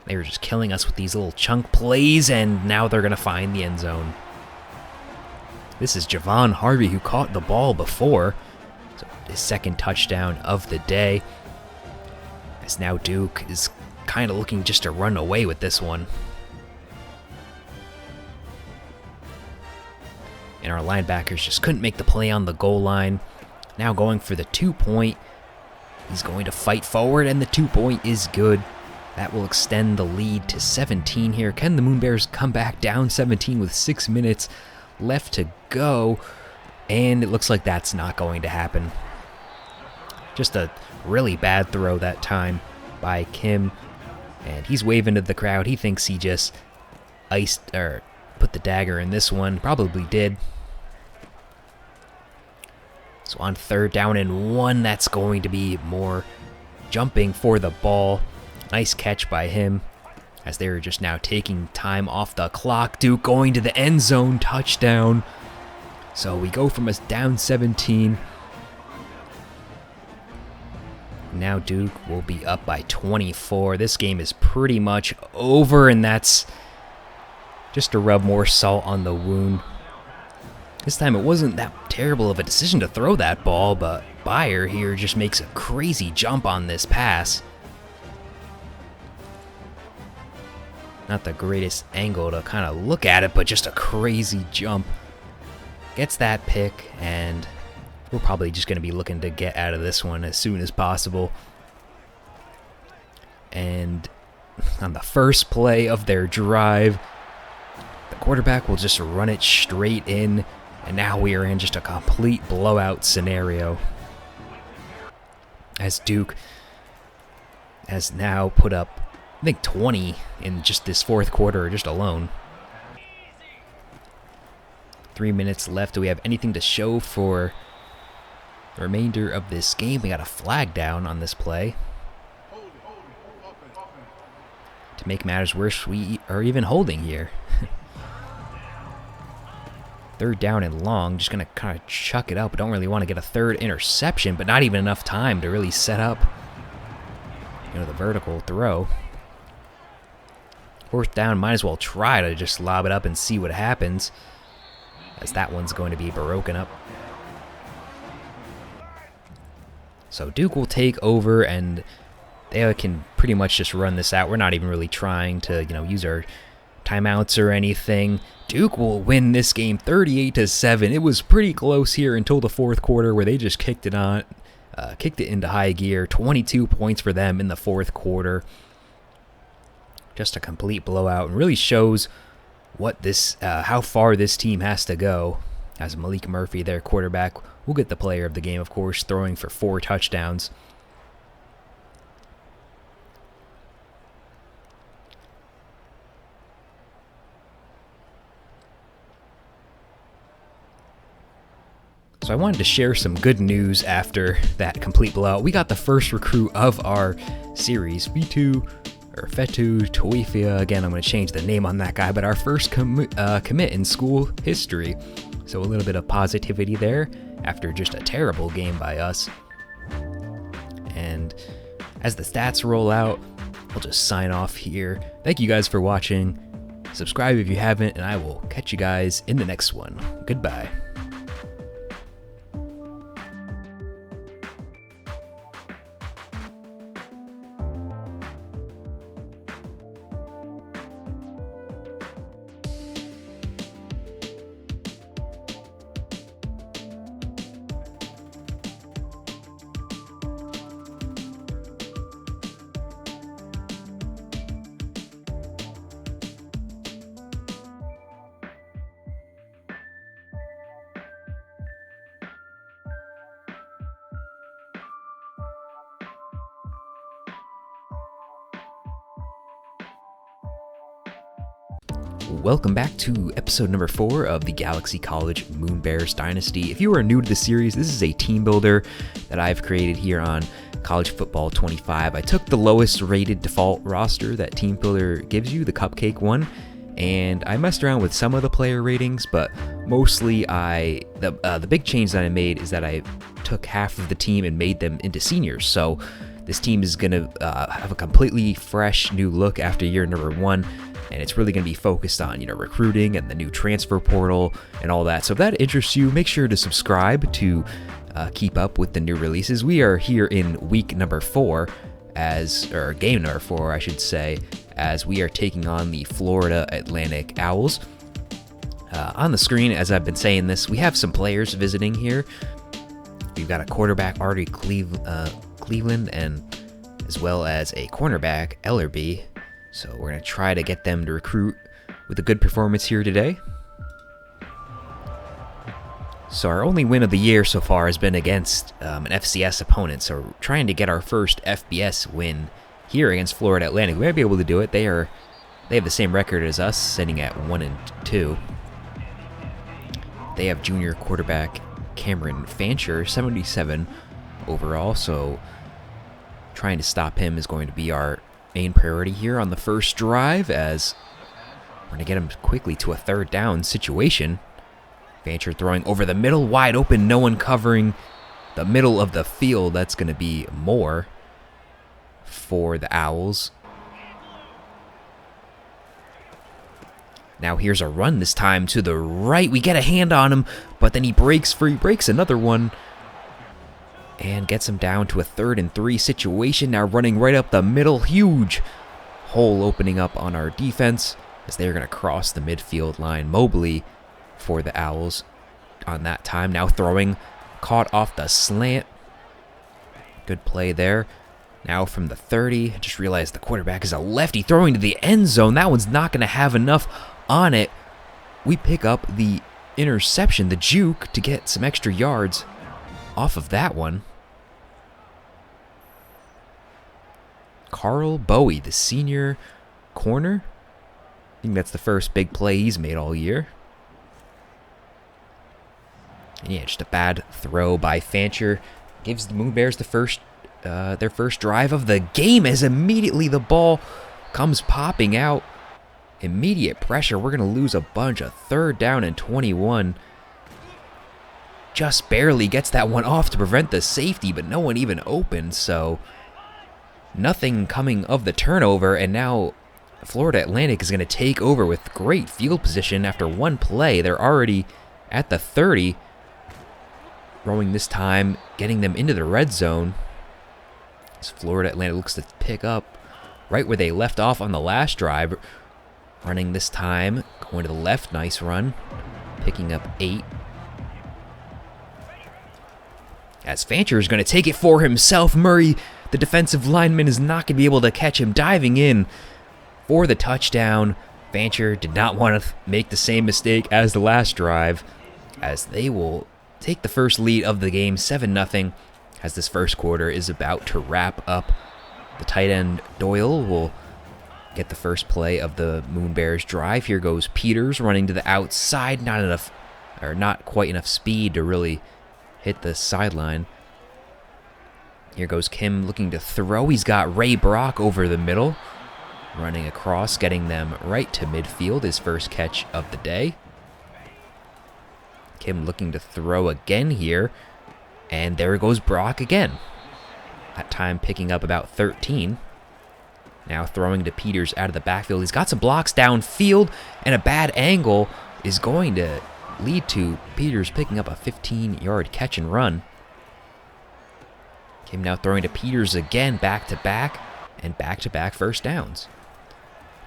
They were just killing us with these little chunk plays, and now they're going to find the end zone. This is Javon Harvey, who caught the ball before. So his second touchdown of the day. As now Duke is kind of looking just to run away with this one. And our linebackers just couldn't make the play on the goal line. Now going for the 2-point. He's going to fight forward, and the 2-point is good. That will extend the lead to 17 here. Can the Moonebears come back down 17 with 6 minutes left to go? And it looks like that's not going to happen. Just a really bad throw that time by Kim. And he's waving to the crowd. He thinks he just put the dagger in this one. Probably did. So on third down and 1, that's going to be more jumping for the ball. Nice catch by him as they were just now taking time off the clock. Duke going to the end zone, touchdown. So we go from us down 17. Now Duke will be up by 24. This game is pretty much over, and that's just to rub more salt on the wound. This time it wasn't that terrible of a decision to throw that ball, but Beyer here just makes a crazy jump on this pass. Not the greatest angle to kind of look at it, but just a crazy jump. Gets that pick, and we're probably just going to be looking to get out of this one as soon as possible. And on the first play of their drive, the quarterback will just run it straight in, and now we are in just a complete blowout scenario. As Duke has now put up, I think, 20 in just this fourth quarter just alone. 3 minutes left. Do we have anything to show for the remainder of this game? We got a flag down on this play. To make matters worse, we are even holding here. Third down and long. Just going to kind of chuck it up. I don't really want to get a third interception, but not even enough time to really set up, the vertical throw. 4th down, might as well try to just lob it up and see what happens, as that one's going to be broken up. So Duke will take over, and they can pretty much just run this out. We're not even really trying to, use our timeouts or anything. Duke will win this game 38-7. It was pretty close here until the 4th quarter, where they just kicked it into high gear. 22 points for them in the 4th quarter. Just a complete blowout, and really shows what how far this team has to go. As Malik Murphy, their quarterback, will get the player of the game, of course, throwing for 4 touchdowns. So I wanted to share some good news after that complete blowout. We got the first recruit of our series, Fetu Toifia. Again, I'm going to change the name on that guy, but our first commit in school history. So a little bit of positivity there after just a terrible game by us. And as the stats roll out, I'll just sign off here. Thank you guys for watching. Subscribe if you haven't, and I will catch you guys in the next one. Goodbye. Welcome back to episode number 4 of the Galaxy College Moonebears Dynasty. If you are new to the series, this is a team builder that I've created here on College Football 25. I took the lowest rated default roster that Teambuilder gives you, the cupcake one, and I messed around with some of the player ratings, but mostly the big change that I made is that I took half of the team and made them into seniors. So this team is going to have a completely fresh new look after year number 1. And it's really going to be focused on, recruiting and the new transfer portal and all that. So if that interests you, make sure to subscribe to keep up with the new releases. We are here in week number 4, or game number 4, I should say, as we are taking on the Florida Atlantic Owls. On the screen, as I've been saying this, we have some players visiting here. We've got a quarterback, Artie Cleveland, and as well as a cornerback, Ellerby. So we're going to try to get them to recruit with a good performance here today. So our only win of the year so far has been against an FCS opponent. So we're trying to get our first FBS win here against Florida Atlantic. We might be able to do it. They have the same record as us, sitting at 1-2. They have junior quarterback Cameron Fancher, 77 overall. So trying to stop him is going to be our main priority here on the first drive, as we're going to get him quickly to a 3rd down situation. Fancher throwing over the middle, wide open, no one covering the middle of the field. That's going to be more for the Owls. Now here's a run, this time to the right. We get a hand on him, but then he breaks free, breaks another one, and gets him down to a 3rd and 3 situation. Now running right up the middle. Huge hole opening up on our defense as they're going to cross the midfield line. Mobley for the Owls on that time. Now throwing, caught off the slant. Good play there. Now from the 30, I just realized the quarterback is a lefty throwing to the end zone. That one's not going to have enough on it. We pick up the interception, the juke, to get some extra yards off of that one. Carl Bowie, the senior corner. I think that's the first big play he's made all year. And yeah, just a bad throw by Fancher. Gives the Moonebears their first drive of the game, as immediately the ball comes popping out. Immediate pressure. We're going to lose a bunch. A 3rd down and 21. Just barely gets that one off to prevent the safety, but no one even opened, so nothing coming of the turnover. And now Florida Atlantic is going to take over with great field position after one play. They're already at the 30. Throwing this time, getting them into the red zone. As Florida Atlantic looks to pick up right where they left off on the last drive. Running this time, going to the left, nice run. Picking up 8. As Fancher is going to take it for himself. Murray, the defensive lineman, is not going to be able to catch him, diving in for the touchdown. Fancher did not want to make the same mistake as the last drive, as they will take the first lead of the game, 7-0, as this first quarter is about to wrap up. The tight end Doyle will get the first play of the Moonebears drive. Here goes Peters running to the outside. Not quite enough speed to really hit the sideline. Here goes Kim looking to throw. He's got Ray Brock over the middle, running across, getting them right to midfield, his first catch of the day. Kim looking to throw again here, and there goes Brock again. That time picking up about 13. Now throwing to Peters out of the backfield. He's got some blocks downfield, and a bad angle is going to lead to Peters picking up a 15-yard catch and run. Kim now throwing to Peters again, back-to-back, and back-to-back first downs.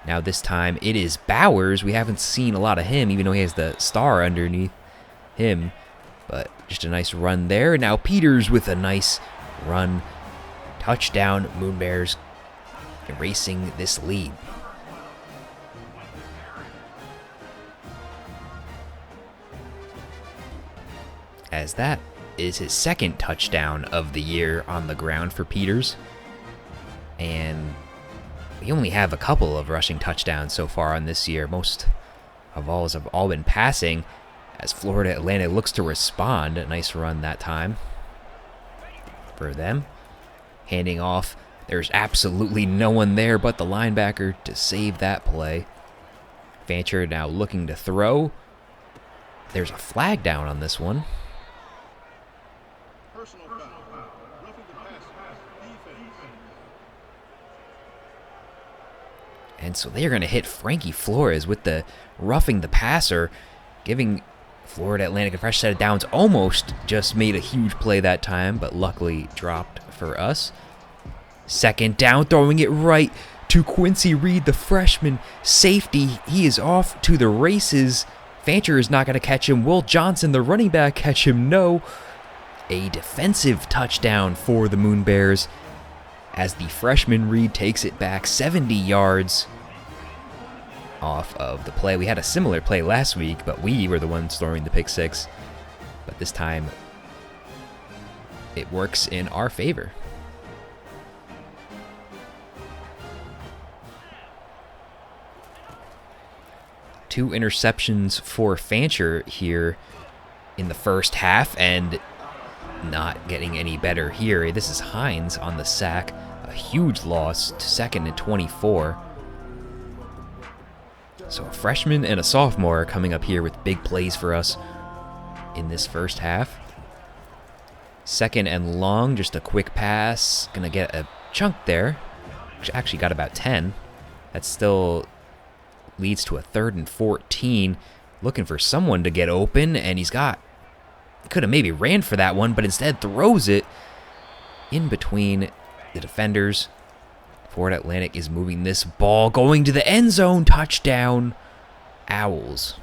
Now this time it is Bowers. We haven't seen a lot of him, even though he has the star underneath him. But just a nice run there. Now Peters with a nice run. Touchdown, Moonebears erasing this lead. As that is his second touchdown of the year on the ground for Peters. And we only have a couple of rushing touchdowns so far on this year. Most of all have all been passing, as Florida Atlantic looks to respond. A nice run that time for them. Handing off. There's absolutely no one there but the linebacker to save that play. Fancher now looking to throw. There's a flag down on this one. And so they're going to hit Frankie Flores with the roughing the passer, giving Florida Atlantic a fresh set of downs. Almost just made a huge play that time, but luckily dropped for us. Second down, throwing it right to Quincy Reed, the freshman safety. He is off to the races. Fancher is not going to catch him. Will Johnson, the running back, catch him? No. A defensive touchdown for the Moonebears, as the freshman Reed takes it back 70 yards off of the play. We had a similar play last week, but we were the ones throwing the pick six. But this time, it works in our favor. Two interceptions for Fancher here in the first half, and not getting any better here. This is Hines on the sack. A huge loss to 2nd and 24. So a freshman and a sophomore are coming up here with big plays for us in this first half. 2nd and long, just a quick pass. Gonna get a chunk there. Actually got about 10. That still leads to a 3rd and 14. Looking for someone to get open, and could have maybe ran for that one, but instead throws it in between the defenders. Florida Atlantic is moving this ball, going to the end zone. Touchdown, Owls.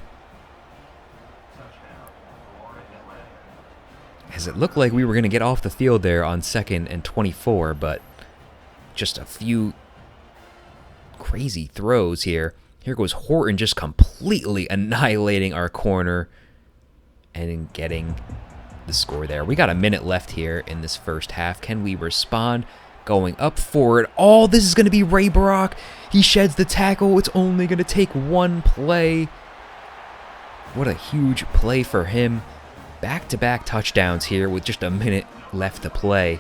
As it looked like we were going to get off the field there on 2nd and 24, but just a few crazy throws here. Here goes Horton, just completely annihilating our corner and getting the score there. We got a minute left here in this first half. Can we respond? Going up forward. Oh, this is going to be Ray Brock. He sheds the tackle. It's only going to take one play. What a huge play for him. Back-to-back touchdowns here with just a minute left to play.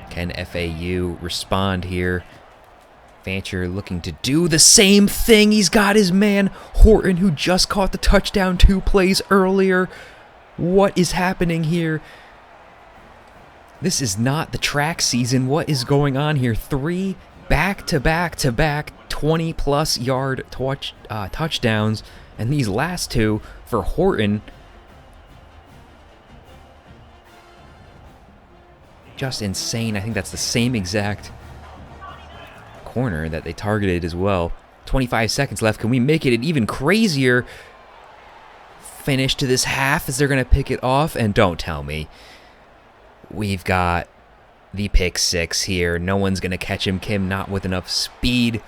Can FAU respond here? Fancher looking to do the same thing. He's got his man Horton, who just caught the touchdown 2 plays earlier. What is happening here? This is not the track season. What is going on here? 3 back-to-back-to-back 20-plus yard touchdowns, and these last 2 for Horton. Just insane. I think that's the same exact corner that they targeted as well. 25 seconds left. Can we make it an even crazier finish to this half as they're going to pick it off? And don't tell me we've got the pick 6 here. No one's going to catch him, Kim, not with enough speed.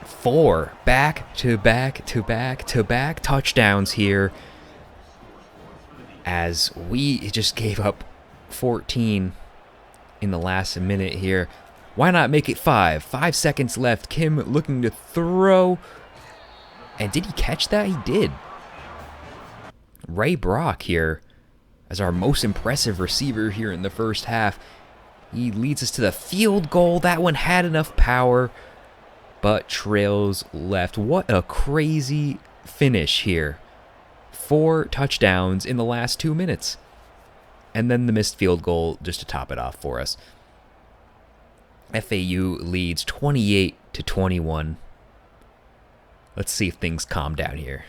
4 back-to-back-to-back-to-back touchdowns here as we just gave up 14 in the last minute here. Why not make it 5? 5 seconds left. Kim looking to throw. And did he catch that? He did. Ray Brock here as our most impressive receiver here in the first half. He leads us to the field goal. That one had enough power, but trails left. What a crazy finish here. 4 touchdowns in the last 2 minutes. And then the missed field goal just to top it off for us. FAU leads 28-21. Let's see if things calm down here.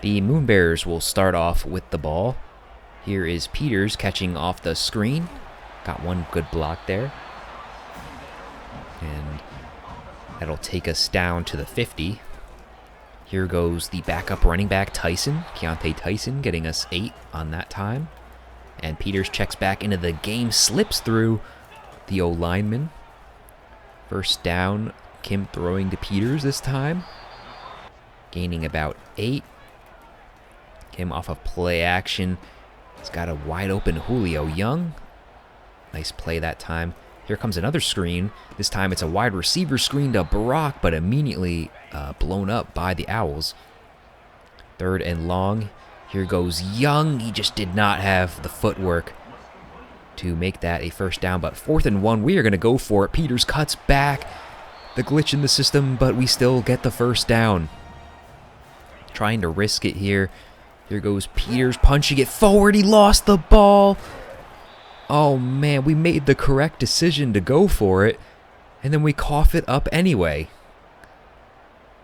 The Moonebears will start off with the ball. Here is Peters catching off the screen. Got one good block there. And that'll take us down to the 50. Here goes the backup running back, Tyson. Keontae Tyson getting us 8 on that time. And Peters checks back into the game, slips through the O-lineman. First down, Kim throwing to Peters this time. Gaining about 8. Kim off of play action. He's got a wide open Julio Young. Nice play that time. Here comes another screen. This time it's a wide receiver screen to Brock, but immediately blown up by the Owls. 3rd and long. Here goes Young. He just did not have the footwork to make that a first down, but 4th and 1. We are going to go for it. Peters cuts back. The glitch in the system, but we still get the first down. Trying to risk it here. Here goes Peters punching it forward. He lost the ball. Oh, man, we made the correct decision to go for it, and then we cough it up anyway.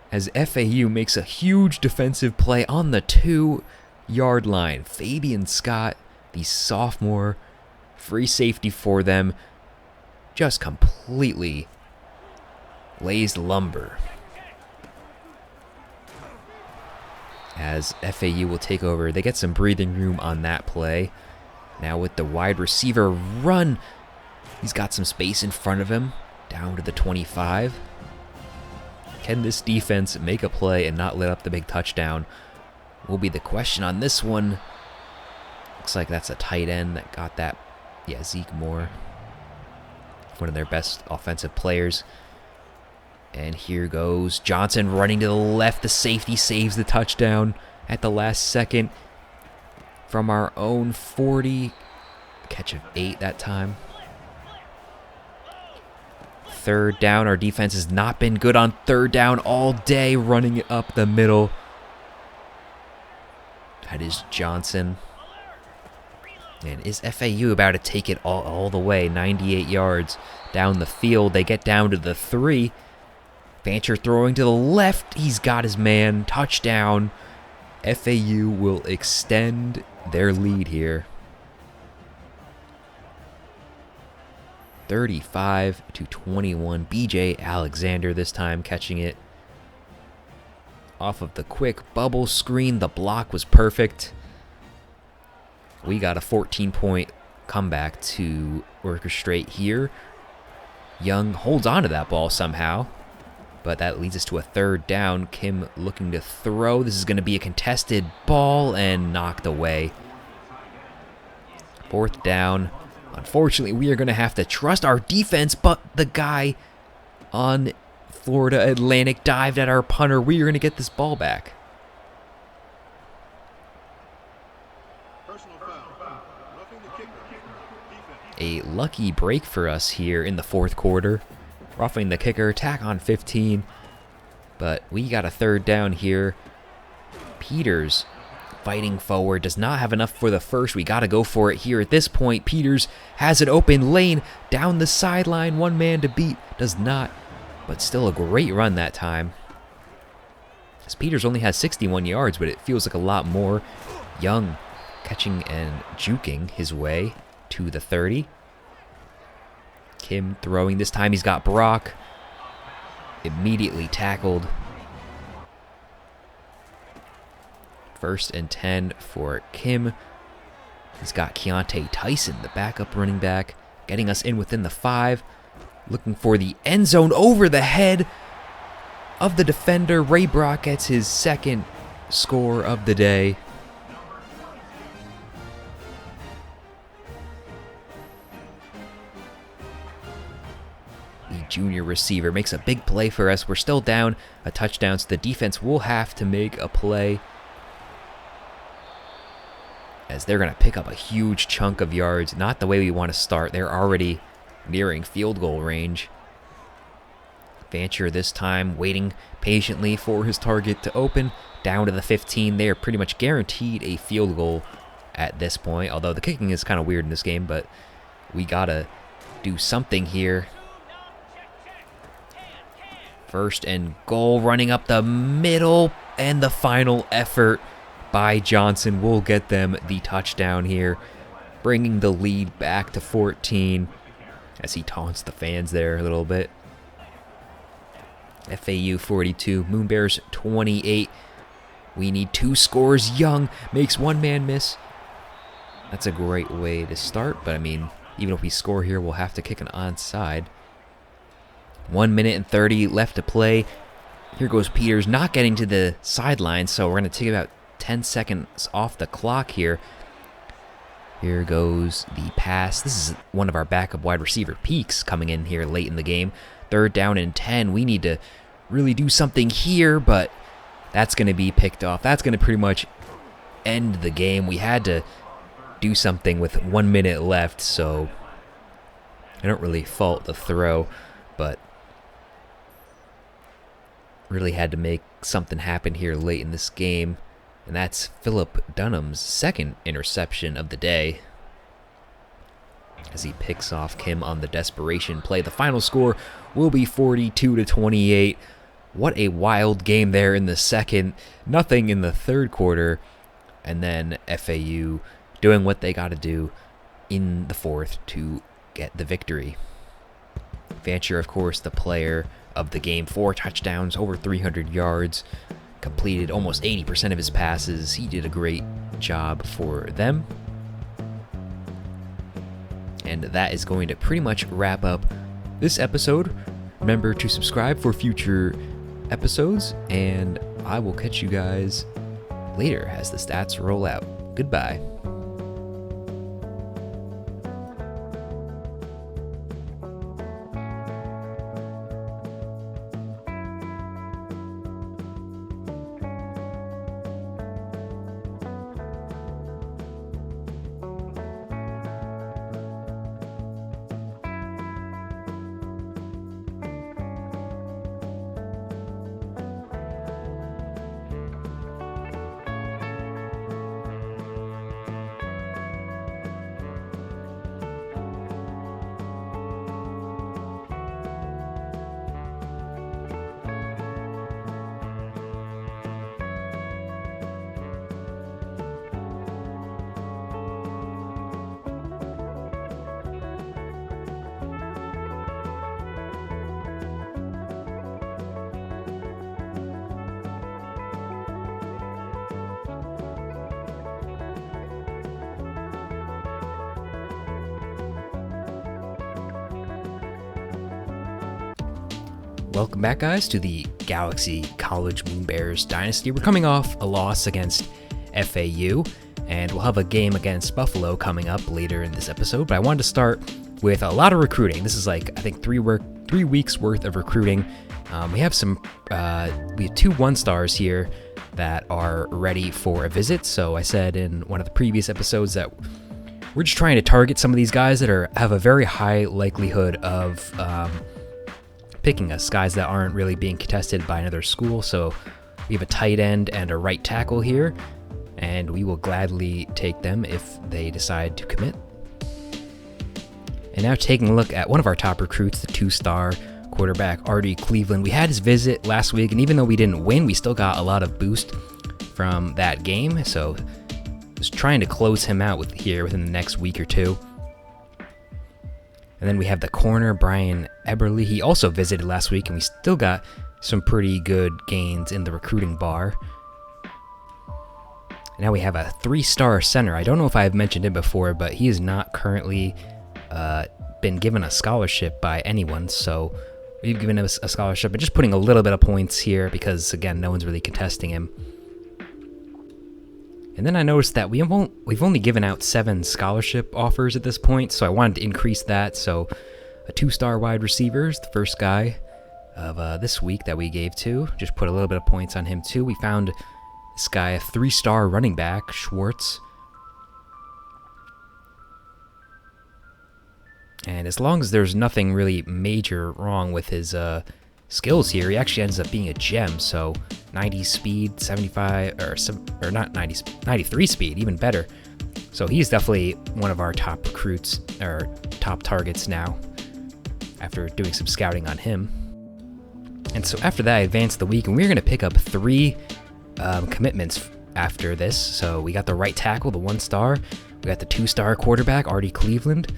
As FAU makes a huge defensive play on the 2-yard line. Fabian Scott, the sophomore, free safety for them, just completely lays lumber. As FAU will take over. They get some breathing room on that play. Now with the wide receiver run, he's got some space in front of him, down to the 25. Can this defense make a play and not let up the big touchdown? Will be the question on this one. Looks like that's a tight end that got that. Yeah, Zeke Moore, one of their best offensive players. And here goes Johnson running to the left. The safety saves the touchdown at the last second from our own 40. Catch of 8 that time. 3rd down. Our defense has not been good on 3rd down all day, running it up the middle. That is Johnson. And is FAU about to take it all the way? 98 yards down the field. They get down to the 3. Fancher throwing to the left. He's got his man. Touchdown. FAU will extend their lead here. 35-21. BJ Alexander this time catching it off of the quick bubble screen. The block was perfect. We got a 14-point comeback to orchestrate here. Young holds on to that ball somehow, but that leads us to a 3rd down. Kim looking to throw. This is going to be a contested ball and knocked away. 4th down. Unfortunately, we are going to have to trust our defense, but the guy on Florida Atlantic dived at our punter. We are going to get this ball back. a lucky break for us here in the fourth quarter. Roughing the kicker, tack on 15. But we got a third down here. Peters fighting forward, does not have enough for the first. We got to go for it here at this point. Peters has an open lane down the sideline. One man to beat, does not, but still a great run that time. As Peters only has 61 yards, but it feels like a lot more. Young catching and juking his way to the 30. Kim throwing this time. He's got Brock. Immediately tackled. 1st and 10 for Kim. He's got Keontae Tyson, the backup running back, getting us in within the 5. Looking for the end zone over the head of the defender. Ray Brock gets his second score of the day. The junior receiver makes a big play for us. We're still down a touchdown, so the defense will have to make a play, as they're going to pick up a huge chunk of yards. Not the way we want to start. They're already nearing field goal range. Fancher this time waiting patiently for his target to open. Down to the 15. They are pretty much guaranteed a field goal at this point. Although the kicking is kind of weird in this game, but we got to do something here. 1st and goal, running up the middle, and the final effort by Johnson will get them the touchdown here, bringing the lead back to 14 as he taunts the fans there a little bit. FAU 42, Moonebears 28. We need 2 scores. Young makes one man miss. That's a great way to start, but I mean, even if we score here, we'll have to kick an onside. 1 minute and 30 left to play. Here goes Peters, not getting to the sideline, so we're going to take about 10 seconds off the clock here. Here goes the pass. This is one of our backup wide receiver peaks coming in here late in the game. 3rd down and 10. We need to really do something here, but that's going to be picked off. That's going to pretty much end the game. We had to do something with 1 minute left, so I don't really fault the throw, but really had to make something happen here late in this game. And that's Philip Dunham's 2nd interception of the day, as he picks off Kim on the desperation play. The final score will be 42-28. What a wild game there in the second. Nothing in the third quarter. And then FAU doing what they got to do in the fourth to get the victory. Fancher, of course, the player of the game. 4 touchdowns, over 300 yards. Completed almost 80% of his passes. He did a great job for them. And that is going to pretty much wrap up this episode. Remember to subscribe for future episodes, and I will catch you guys later as the stats roll out. Goodbye. Welcome back, guys, to the Galaxy College Moonebears Dynasty. We're coming off a loss against FAU, and we'll have a game against Buffalo coming up later in this episode. But I wanted to start with a lot of recruiting. This is like, I think, 3 weeks worth of recruiting. We have 2 1-stars here that are ready for a visit. So I said in one of the previous episodes that we're just trying to target some of these guys that have a very high likelihood of picking us, guys that aren't really being contested by another school. So we have a tight end and a right tackle here, and we will gladly take them if they decide to commit. And now taking a look at one of our top recruits, the 2-star quarterback, Artie Cleveland. We had his visit last week, and even though we didn't win, we still got a lot of boost from that game. So just trying to close him out within the next week or two. And then we have the corner, Brian Eberle. He also visited last week, and we still got some pretty good gains in the recruiting bar. And now we have a 3-star center. I don't know if I've mentioned it before, but he is not currently been given a scholarship by anyone. So we've given him a scholarship and just putting a little bit of points here because, again, no one's really contesting him. And then I noticed that we've only given out 7 scholarship offers at this point, so I wanted to increase that. So a 2-star wide receiver is the first guy of this week that we gave to. Just put a little bit of points on him too. We found this guy, a 3-star running back, Schwartz. And as long as there's nothing really major wrong with his skills here, he actually ends up being a gem. So 90 speed, 75, or not 90, 93 speed, even better. So he's definitely one of our top recruits, or top targets now, after doing some scouting on him. And so after that, I advanced the week, and we're going to pick up 3 commitments after this. So we got the right tackle, the 1-star. We got the 2-star quarterback, Artie Cleveland.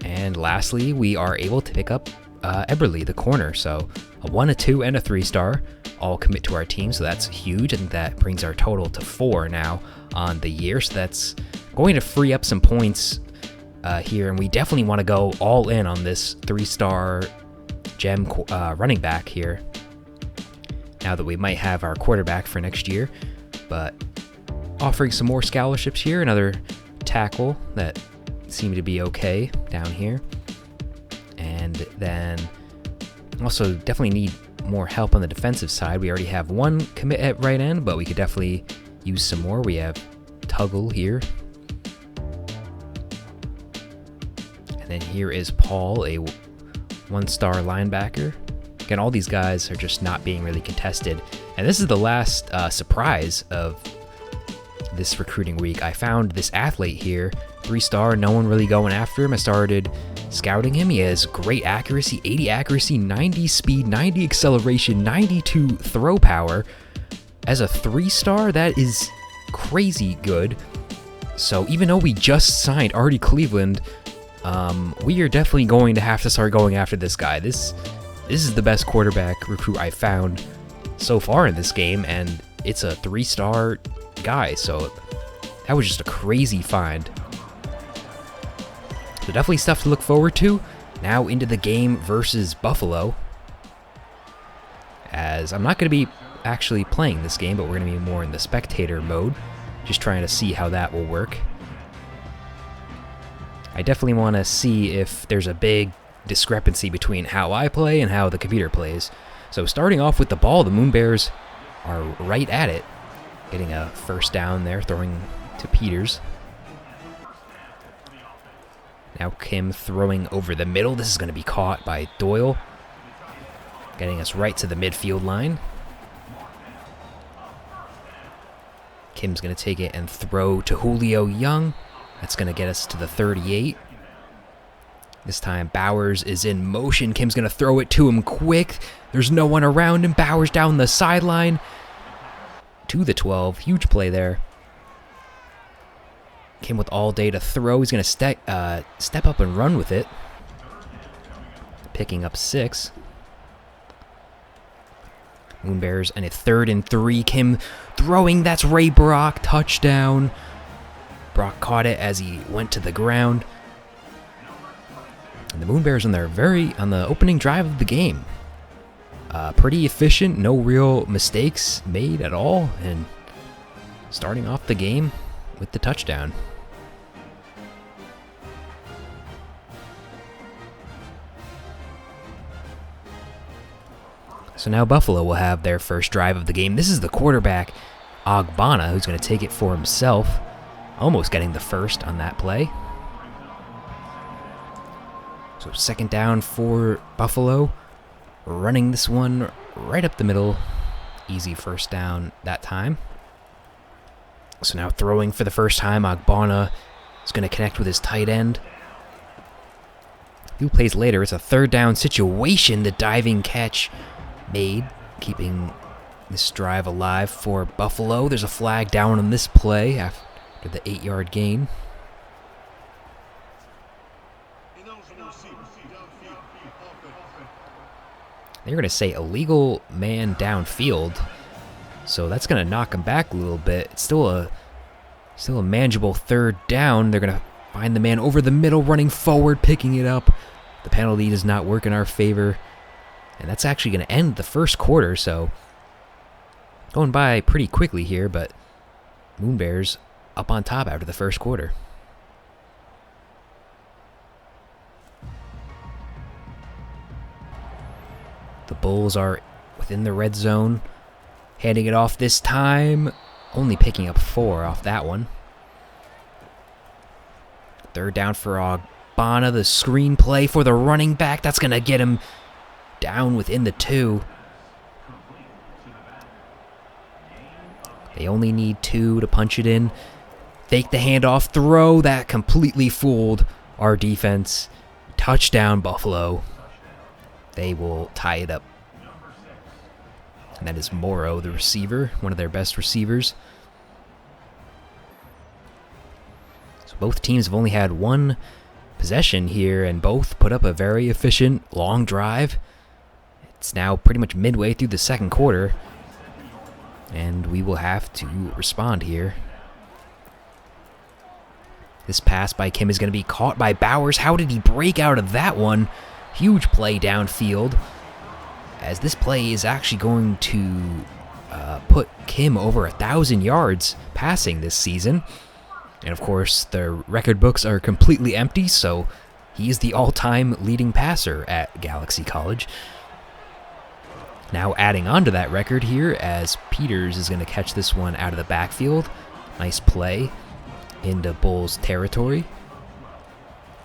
And lastly, we are able to pick up Eberle, the corner. So a 1, a 2, and a 3-star all commit to our team. So that's huge. I think that brings our total to 4 now on the year. So that's going to free up some points here. And we definitely want to go all in on this 3-star gem running back here, now that we might have our quarterback for next year. But offering some more scholarships here, another tackle that seemed to be okay down here. And then also definitely need more help on the defensive side. We already have 1 commit at right end, but we could definitely use some more. We have Tuggle here. And then here is Paul, a 1-star linebacker. Again, all these guys are just not being really contested. And this is the last surprise of this recruiting week. I found this athlete here, 3-star, no one really going after him. I started scouting him. He has great accuracy, 80 accuracy, 90 speed, 90 acceleration, 92 throw power. As a 3-star, that is crazy good. So even though we just signed Artie Cleveland, we are definitely going to have to start going after this guy. This is the best quarterback recruit I found so far in this game, and it's a 3-star guy, so that was just a crazy find. So definitely stuff to look forward to. Now into the game versus Buffalo, as I'm not going to be actually playing this game, but we're going to be more in the spectator mode, just trying to see how that will work. I definitely want to see if there's a big discrepancy between how I play and how the computer plays. So starting off with the ball, the Moonebears are right at it, getting a first down there, throwing to Peters. Now Kim throwing over the middle. This is going to be caught by Doyle, getting us right to the midfield line. Kim's going to take it and throw to Julio Young. That's going to get us to the 38. This time Bowers is in motion. Kim's going to throw it to him quick. There's no one around him. Bowers down the sideline to the 12. Huge play there. Kim with all day to throw. He's going to step up and run with it, picking up 6. Moonebears and a 3rd and 3. Kim throwing. That's Ray Brock. Touchdown. Brock caught it as he went to the ground. And the Moonebears on the opening drive of the game. Pretty efficient, no real mistakes made at all, and starting off the game with the touchdown. So now Buffalo will have their first drive of the game. This is the quarterback, Ogbonna, who's going to take it for himself. almost getting the first on that play. So second down for Buffalo. Running this one right up the middle. Easy first down that time. So now throwing for the first time, Agbana is going to connect with his tight end. A few plays later, it's a third down situation. The diving catch made, keeping this drive alive for Buffalo. There's a flag down on this play after the 8-yard gain. They're going to say illegal man downfield, so that's going to knock him back a little bit. It's still a manageable third down. They're going to find the man over the middle, running forward, picking it up. The penalty does not work in our favor, and that's actually going to end the first quarter, so going by pretty quickly here, but Moonebears up on top after the first quarter. The Bulls are within the red zone, handing it off this time, only picking up 4 off that one. Third down for Agbana, the screen play for the running back. That's going to get him down within the 2. They only need 2 to punch it in. Fake the handoff throw. That completely fooled our defense. Touchdown, Buffalo. They will tie it up. And that is Morrow, the receiver, one of their best receivers. So both teams have only had 1 possession here, and both put up a very efficient long drive. It's now pretty much midway through the second quarter, and we will have to respond here. This pass by Kim is going to be caught by Bowers. How did he break out of that one? Huge play downfield, as this play is actually going to put Kim over 1,000 yards passing this season. And of course, the record books are completely empty, so he is the all-time leading passer at Galaxy College. Now adding on to that record here, as Peters is going to catch this one out of the backfield. Nice play into Bulls territory.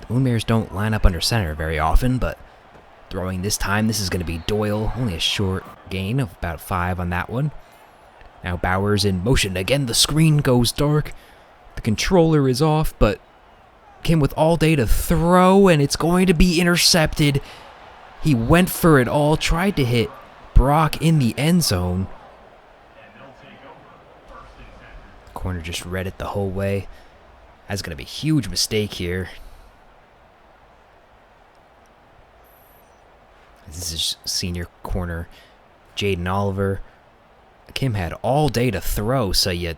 The Moonebears don't line up under center very often, but throwing this time, this is going to be Doyle. Only a short gain of about 5 on that one. Now Bowers in motion. Again, the screen goes dark. The controller is off, but Kim with all day to throw, and it's going to be intercepted. He went for it all, tried to hit Brock in the end zone. Corner just read it the whole way. That's going to be a huge mistake here. This is senior corner Jaden Oliver. Kim had all day to throw, so you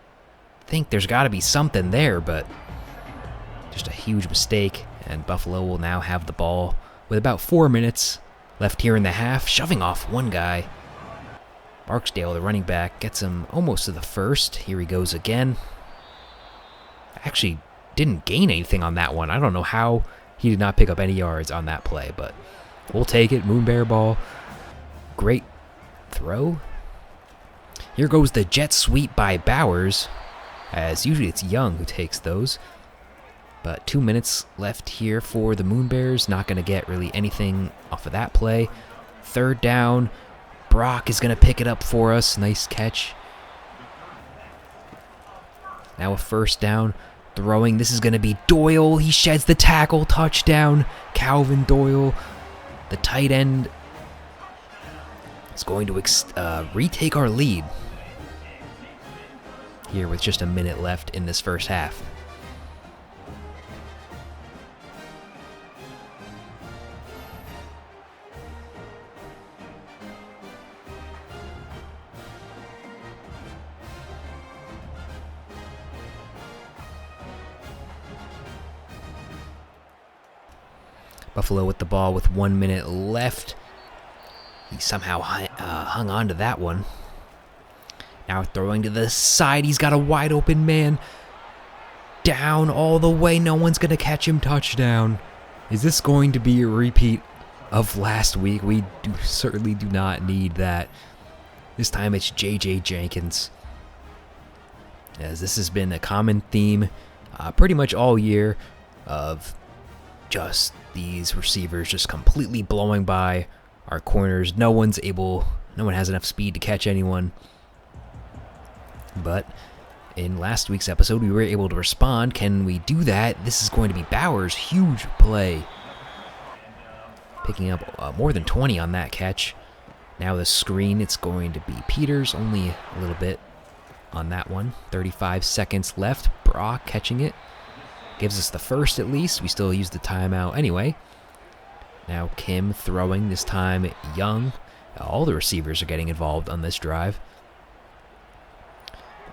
think there's got to be something there, but just a huge mistake, and Buffalo will now have the ball with about 4 minutes left here in the half, shoving off one guy. Barksdale, the running back, gets him almost to the first. Here he goes again. Actually didn't gain anything on that one. I don't know how he did not pick up any yards on that play, but we'll take it. Moonebear ball. Great throw. Here goes the jet sweep by Bowers, as usually it's Young who takes those. But 2 minutes left here for the Moonebears. Not going to get really anything off of that play. Third down. Brock is going to pick it up for us. Nice catch. Now a first down. Throwing. This is going to be Doyle. He sheds the tackle. Touchdown. Calvin Doyle. The tight end is going to retake our lead here with just a minute left in this first half. Buffalo with the ball with 1 minute left. He somehow hung on to that one. Now throwing to the side. He's got a wide open man. Down all the way. No one's going to catch him. Touchdown. Is this going to be a repeat of last week? We certainly do not need that. This time it's J.J. Jenkins, as this has been a common theme pretty much all year of just these receivers just completely blowing by our corners. No one has enough speed to catch anyone. But in last week's episode, we were able to respond. Can we do that? This is going to be Bowers' huge play. Picking up more than 20 on that catch. Now the screen, it's going to be Peters, only a little bit on that one. 35 seconds left. Brock catching it. Gives us the first at least. We still use the timeout anyway. Now Kim throwing, this time Young. All the receivers are getting involved on this drive.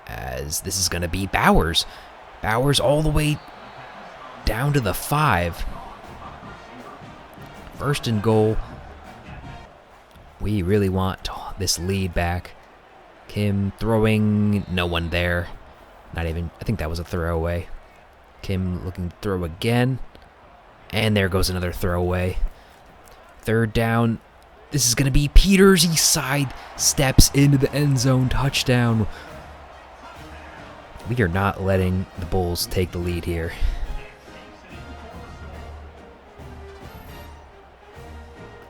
As this is going to be Bowers. Bowers all the way down to the 5. First and goal. We really want this lead back. Kim throwing, no one there. Not even, I think that was a throwaway. Kim looking to throw again. And there goes another throwaway. Third down. This is going to be Peters. He side steps into the end zone. Touchdown. We are not letting the Bulls take the lead here.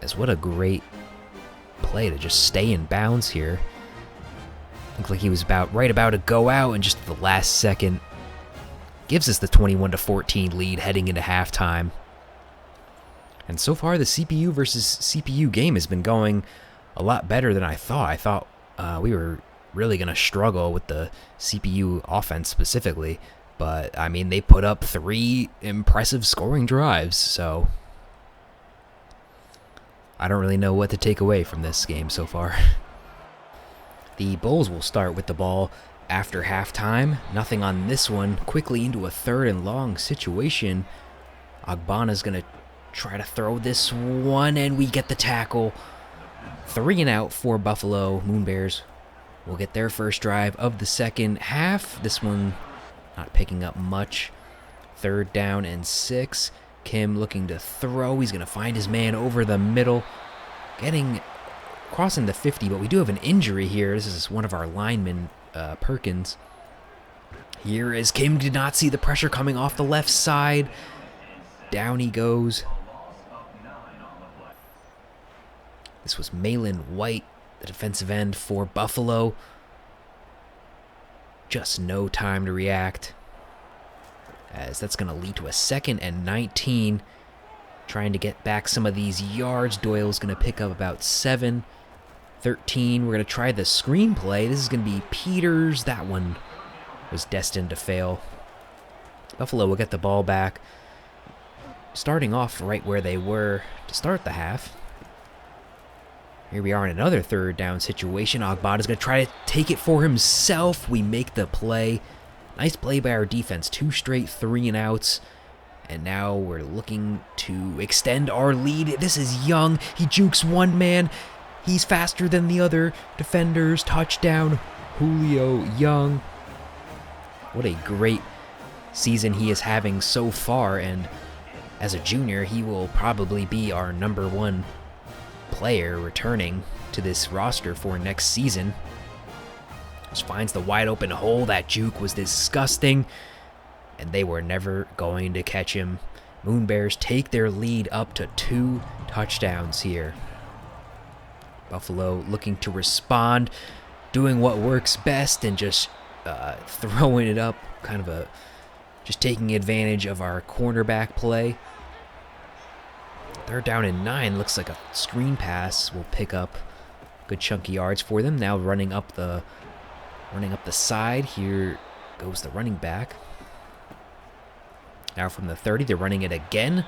As what a great play to just stay in bounds here. Looked like he was right about to go out, and just at the last second gives us the 21-14 lead heading into halftime. And so far, the CPU versus CPU game has been going a lot better than I thought. I thought we were really going to struggle with the CPU offense specifically. But, I mean, they put up 3 impressive scoring drives, so I don't really know what to take away from this game so far. The Bulls will start with the ball after halftime. Nothing on this one. Quickly into a 3rd and long situation. Ogbonna's going to try to throw this one, and we get the tackle. 3 and out for Buffalo. Moonebears will get their first drive of the second half. This one not picking up much. 3rd down and 6. Kim looking to throw. He's going to find his man over the middle. Crossing the 50, but we do have an injury here. This is one of our linemen, Perkins. Here is Kim. Did not see the pressure coming off the left side. Down he goes. This was Malin White, the defensive end for Buffalo. Just no time to react, as that's going to lead to a 2nd and 19. Trying to get back some of these yards. Doyle's going to pick up about 7. 13. We're going to try the screen play. This is going to be Peters. That one was destined to fail. Buffalo will get the ball back, starting off right where they were to start the half. Here we are in another 3rd down situation. Ogbonna's going to try to take it for himself. We make the play. Nice play by our defense. 2 straight 3 and outs. And now we're looking to extend our lead. This is Young. He jukes one man. He's faster than the other defenders. Touchdown, Julio Young. What a great season he is having so far. And as a junior, he will probably be our #1 player returning to this roster for next season. Just finds the wide open hole. That juke was disgusting, and they were never going to catch him. Moonebears take their lead up to 2 touchdowns here. Buffalo looking to respond, doing what works best, and just throwing it up, just taking advantage of our cornerback play. 3rd down and 9. Looks like a screen pass will pick up good chunky yards for them. Now running up the side. Here goes the running back. Now from the 30, they're running it again.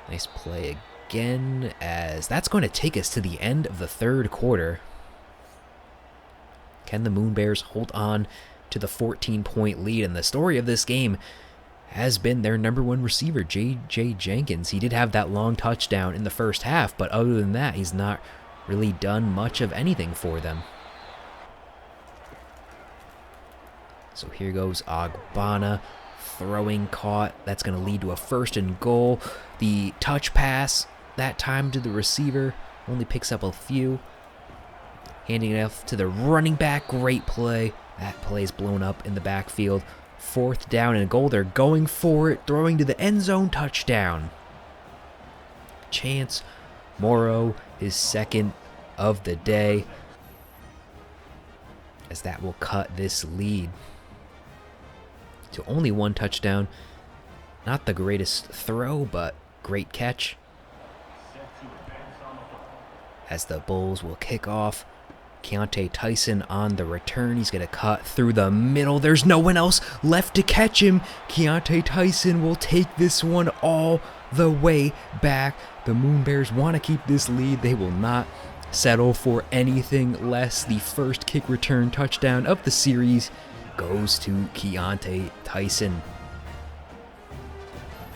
Nice play again, as that's going to take us to the end of the 3rd quarter. Can the Moonebears hold on to the 14-point lead? And the story of this game has been their #1 receiver, J.J. Jenkins. He did have that long touchdown in the first half, but other than that, he's not really done much of anything for them. So here goes Ogbonna, throwing caught. That's going to lead to a 1st and goal. The touch pass, that time to the receiver, only picks up a few. Handing it off to the running back. Great play. That play is blown up in the backfield. 4th down and goal. They're going for it, throwing to the end zone, touchdown. Chance Morrow, his 2nd of the day, as that will cut this lead to only 1 touchdown. Not the greatest throw, but great catch. As the Bulls will kick off, Keontae Tyson on the return. He's going to cut through the middle. There's no one else left to catch him. Keontae Tyson will take this one all the way back. The Moonebears want to keep this lead. They will not settle for anything less. The first kick return touchdown of the series goes to Keontae Tyson.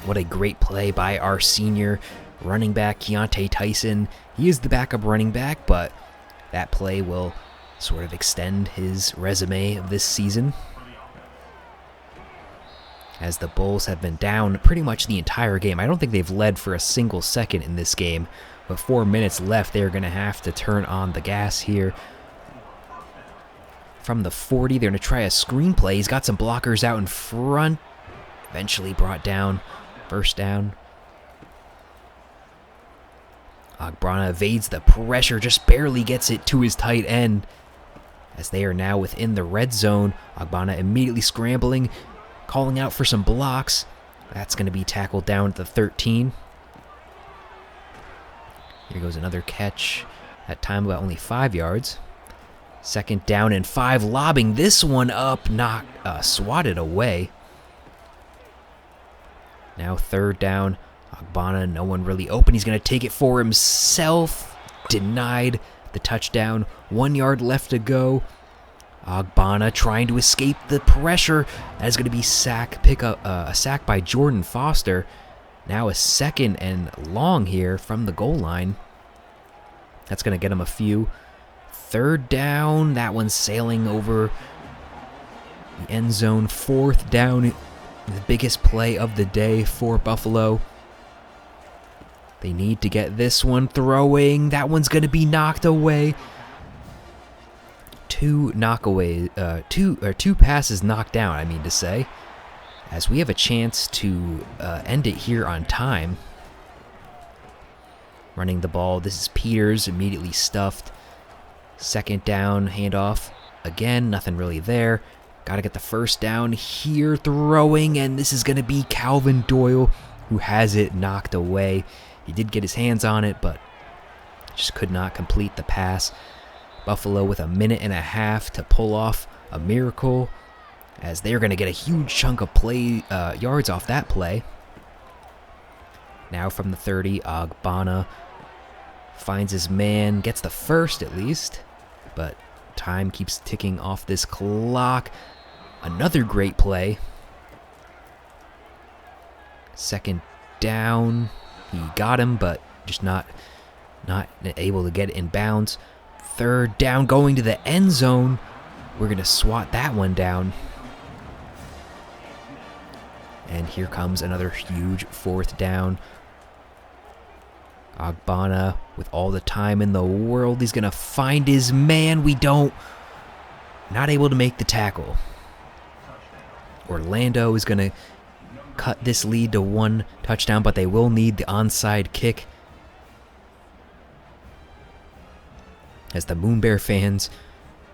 What a great play by our senior running back, Keontae Tyson. He is the backup running back, but that play will sort of extend his resume of this season, as the Bulls have been down pretty much the entire game. I don't think they've led for a single second in this game. With 4 minutes left, they're going to have to turn on the gas here. From the 40, they're going to try a screen play. He's got some blockers out in front. Eventually brought down. 1st down. Agbrana evades the pressure, just barely gets it to his tight end. As they are now within the red zone, Agbrana immediately scrambling, calling out for some blocks. That's going to be tackled down at the 13. Here goes another catch. That time about only 5 yards. 2nd down and 5, lobbing this one up, swatted away. Now 3rd down. Agbrana, no one really open. He's going to take it for himself. Denied the touchdown. 1 yard left to go. Agbrana trying to escape the pressure. That is going to be a sack by Jordan Foster. Now a 2nd and long here from the goal line. That's going to get him a few. 3rd down. That one's sailing over the end zone. 4th down. The biggest play of the day for Buffalo. They need to get this one throwing. That one's going to be knocked away. 2 passes knocked down, I mean to say. As we have a chance to end it here on time. Running the ball. This is Peters, immediately stuffed. 2nd down, handoff. Again, nothing really there. Got to get the 1st down here, throwing, and this is going to be Calvin Doyle, who has it knocked away. He did get his hands on it, but just could not complete the pass. Buffalo with a 1.5 minutes to pull off a miracle, as they're going to get a huge chunk of yards off that play. Now from the 30, Agbrana finds his man, gets the 1st at least, but time keeps ticking off this clock. Another great play. 2nd down. He got him, but just not able to get it in bounds. 3rd down, going to the end zone. We're going to swat that one down. And here comes another huge 4th down. Agbrana, with all the time in the world, he's going to find his man. Not able to make the tackle. Orlando is going to cut this lead to 1 touchdown, but they will need the onside kick. As the Moonebear fans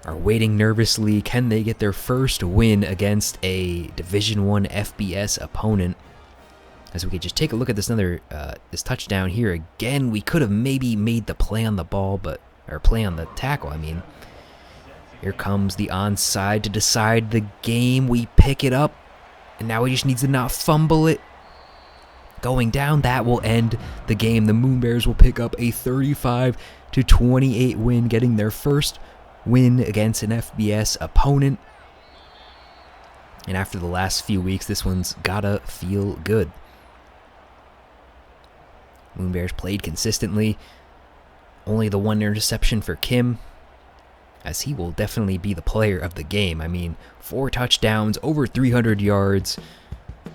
are waiting nervously, can they get their first win against a Division I FBS opponent? As we could just take a look at this touchdown here again, we could have maybe made the play on the ball, or play on the tackle, I mean. Here comes the onside to decide the game. We pick it up, and now he just needs to not fumble it. Going down, that will end the game. The Moonebears will pick up a 35-28 win, getting their first win against an FBS opponent. And after the last few weeks, this one's gotta feel good. Moonebears played consistently. Only the 1 interception for Kim, as he will definitely be the player of the game. I mean, 4 touchdowns, over 300 yards.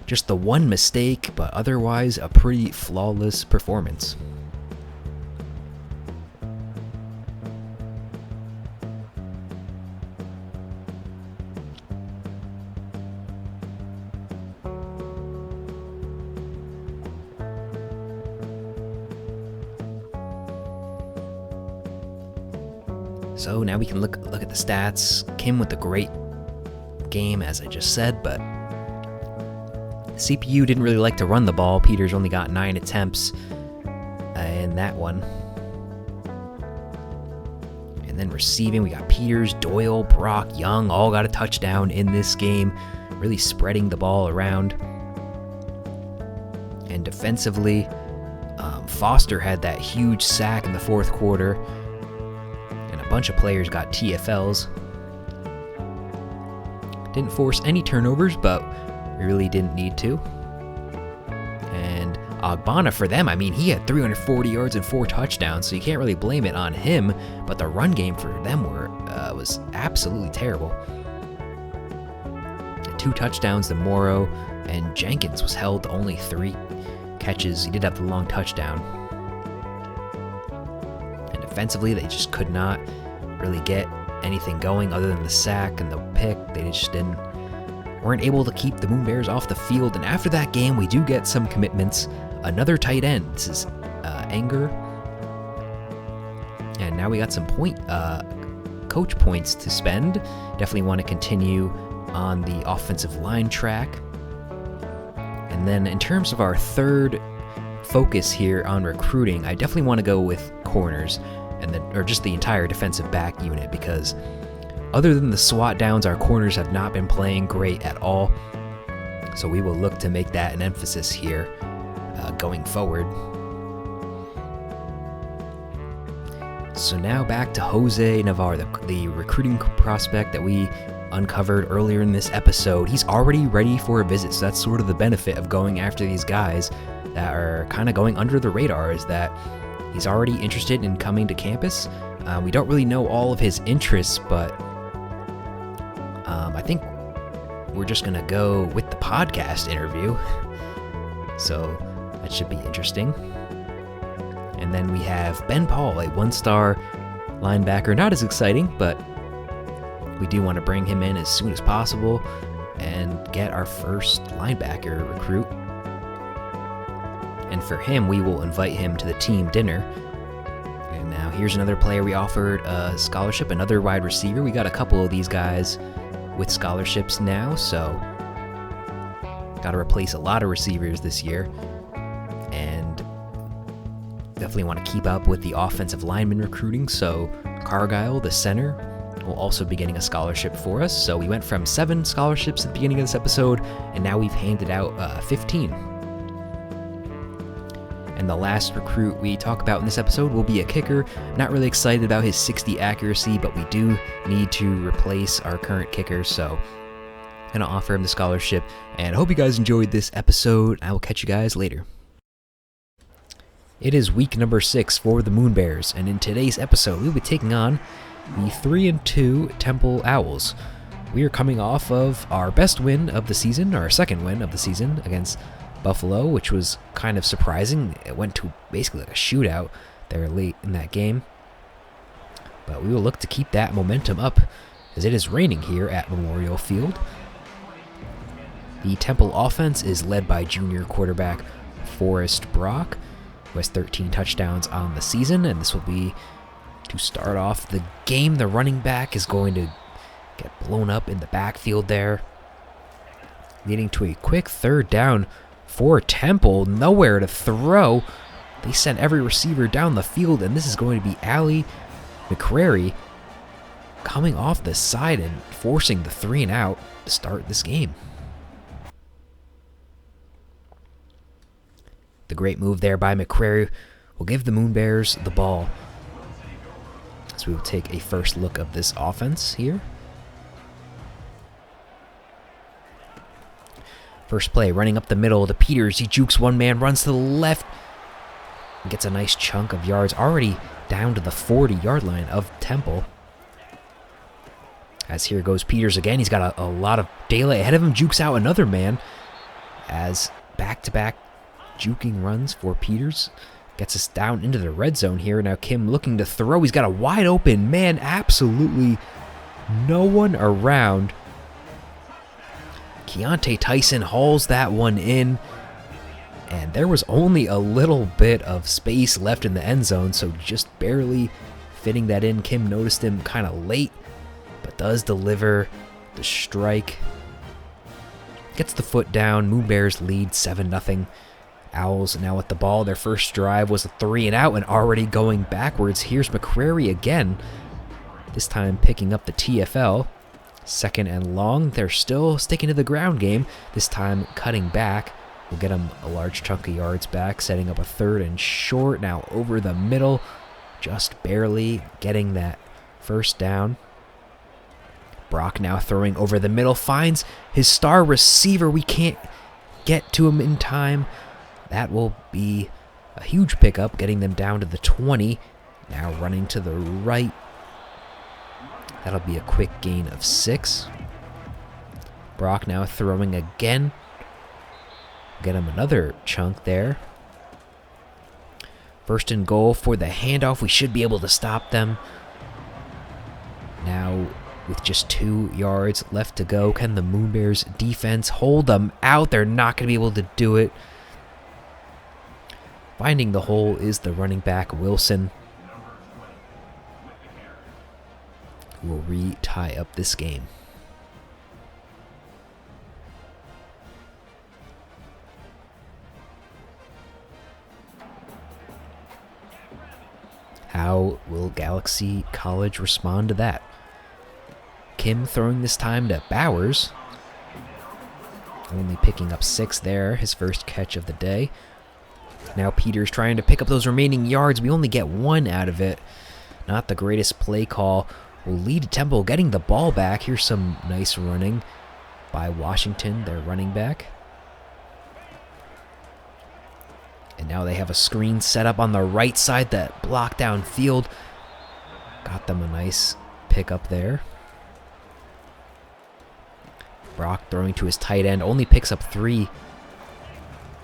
Just the 1 mistake, but otherwise a pretty flawless performance. So now we can look at the stats. Kim with a great game, as I just said, but CPU didn't really like to run the ball. Peters only got 9 attempts in that one. And then receiving, we got Peters, Doyle, Brock, Young, all got a touchdown in this game, really spreading the ball around. And defensively, Foster had that huge sack in the fourth quarter, and a bunch of players got TFLs. Didn't force any turnovers, but we really didn't need to. And Ogbonna for them, I mean, he had 340 yards and 4 touchdowns, so you can't really blame it on him, but the run game for them was absolutely terrible. 2 touchdowns to Morrow, and Jenkins was held to only 3 catches. He did have the long touchdown. And defensively, they just could not really get anything going other than the sack and the pick. They just weren't able to keep the Moonebears off the field. And after that game, we do get some commitments. Another tight end. This is Anger. And now we got some coach points to spend. Definitely want to continue on the offensive line track. And then in terms of our third focus here on recruiting, I definitely want to go with corners, or just the entire defensive back unit, because other than the SWAT downs, our corners have not been playing great at all. So we will look to make that an emphasis here going forward. So now back to Jose Navarre, the recruiting prospect that we uncovered earlier in this episode. He's already ready for a visit, so that's sort of the benefit of going after these guys that are kind of going under the radar, is that he's already interested in coming to campus. We don't really know all of his interests, but I think we're just going to go with the podcast interview. So that should be interesting. And then we have Ben Paul, a 1-star linebacker. Not as exciting, but we do want to bring him in as soon as possible and get our first linebacker recruit. And for him, we will invite him to the team dinner. And now here's another player we offered a scholarship, another wide receiver. We got a couple of these guys with scholarships now, so got to replace a lot of receivers this year. And definitely want to keep up with the offensive lineman recruiting. So Cargyle, the center, will also be getting a scholarship for us. So we went from 7 scholarships at the beginning of this episode, and now we've handed out 15. And the last recruit we talk about in this episode will be a kicker. Not really excited about his 60 accuracy, but we do need to replace our current kicker, so I'm gonna offer him the scholarship. And I hope you guys enjoyed this episode. I will catch you guys later. It is week number 6 for the Moonebears, and in today's episode, we'll be taking on the 3-2 Temple Owls. We are coming off of our best win of the season, our second win of the season against Buffalo, which was kind of surprising. It went to basically like a shootout there late in that game. But we will look to keep that momentum up, as it is raining here at Memorial Field. The Temple offense is led by junior quarterback Forrest Brock, who has 13 touchdowns on the season, and this will be to start off the game. The running back is going to get blown up in the backfield there, leading to a quick 3rd down for Temple. Nowhere to throw. They sent every receiver down the field, and this is going to be Ali McCrary coming off the side and forcing the 3-and-out to start this game. The great move there by McCrary will give the Moonebears the ball. So we will take a first look of this offense here. First play, running up the middle to Peters. He jukes one man, runs to the left, and gets a nice chunk of yards, already down to the 40-yard line of Temple. As here goes Peters again. He's got a lot of daylight ahead of him, jukes out another man, as back-to-back juking runs for Peters. Gets us down into the red zone here. Now Kim looking to throw. He's got a wide open man. Absolutely no one around. Keontae Tyson hauls that one in. And there was only a little bit of space left in the end zone, so just barely fitting that in. Kim noticed him kind of late, but does deliver the strike. Gets the foot down. Moonebears lead 7-0. Owls now with the ball. Their first drive was a 3-and-out and already going backwards. Here's McCrary again, this time picking up the TFL. 2nd and long. They're still sticking to the ground game, this time cutting back. We'll get them a large chunk of yards back, setting up a 3rd and short. Now over the middle, just barely getting that first down. Brock now throwing over the middle, finds his star receiver. We can't get to him in time. That will be a huge pickup, getting them down to the 20. Now running to the right. That'll be a quick gain of 6. Brock now throwing again. Get him another chunk there. 1st and goal for the handoff. We should be able to stop them. Now with just 2 yards left to go, can the Moonebears defense hold them out? They're not going to be able to do it. Finding the hole is the running back, Wilson, who will re-tie up this game. How will Galaxy College respond to that? Kim throwing this time to Bowers. Only picking up 6 there, his first catch of the day. Now Peters trying to pick up those remaining yards. We only get 1 out of it. Not the greatest play call. Will lead to Temple getting the ball back. Here's some nice running by Washington, their running back. And now they have a screen set up on the right side that blocked downfield. Got them a nice pickup there. Brock throwing to his tight end, only picks up 3.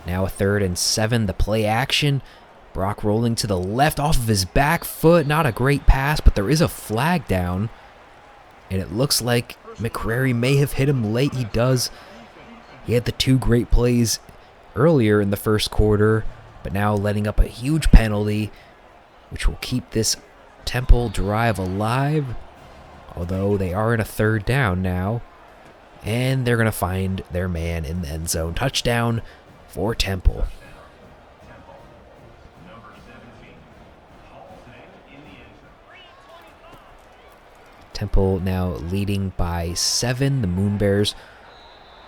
Now a 3rd and 7, the play action. Brock rolling to the left off of his back foot. Not a great pass, but there is a flag down. And it looks like McCrary may have hit him late. He does. He had the 2 great plays earlier in the first quarter, but now letting up a huge penalty, which will keep this Temple drive alive. Although they are in a 3rd down now. And they're going to find their man in the end zone. Touchdown for Temple. Temple now leading by 7. The Moonebears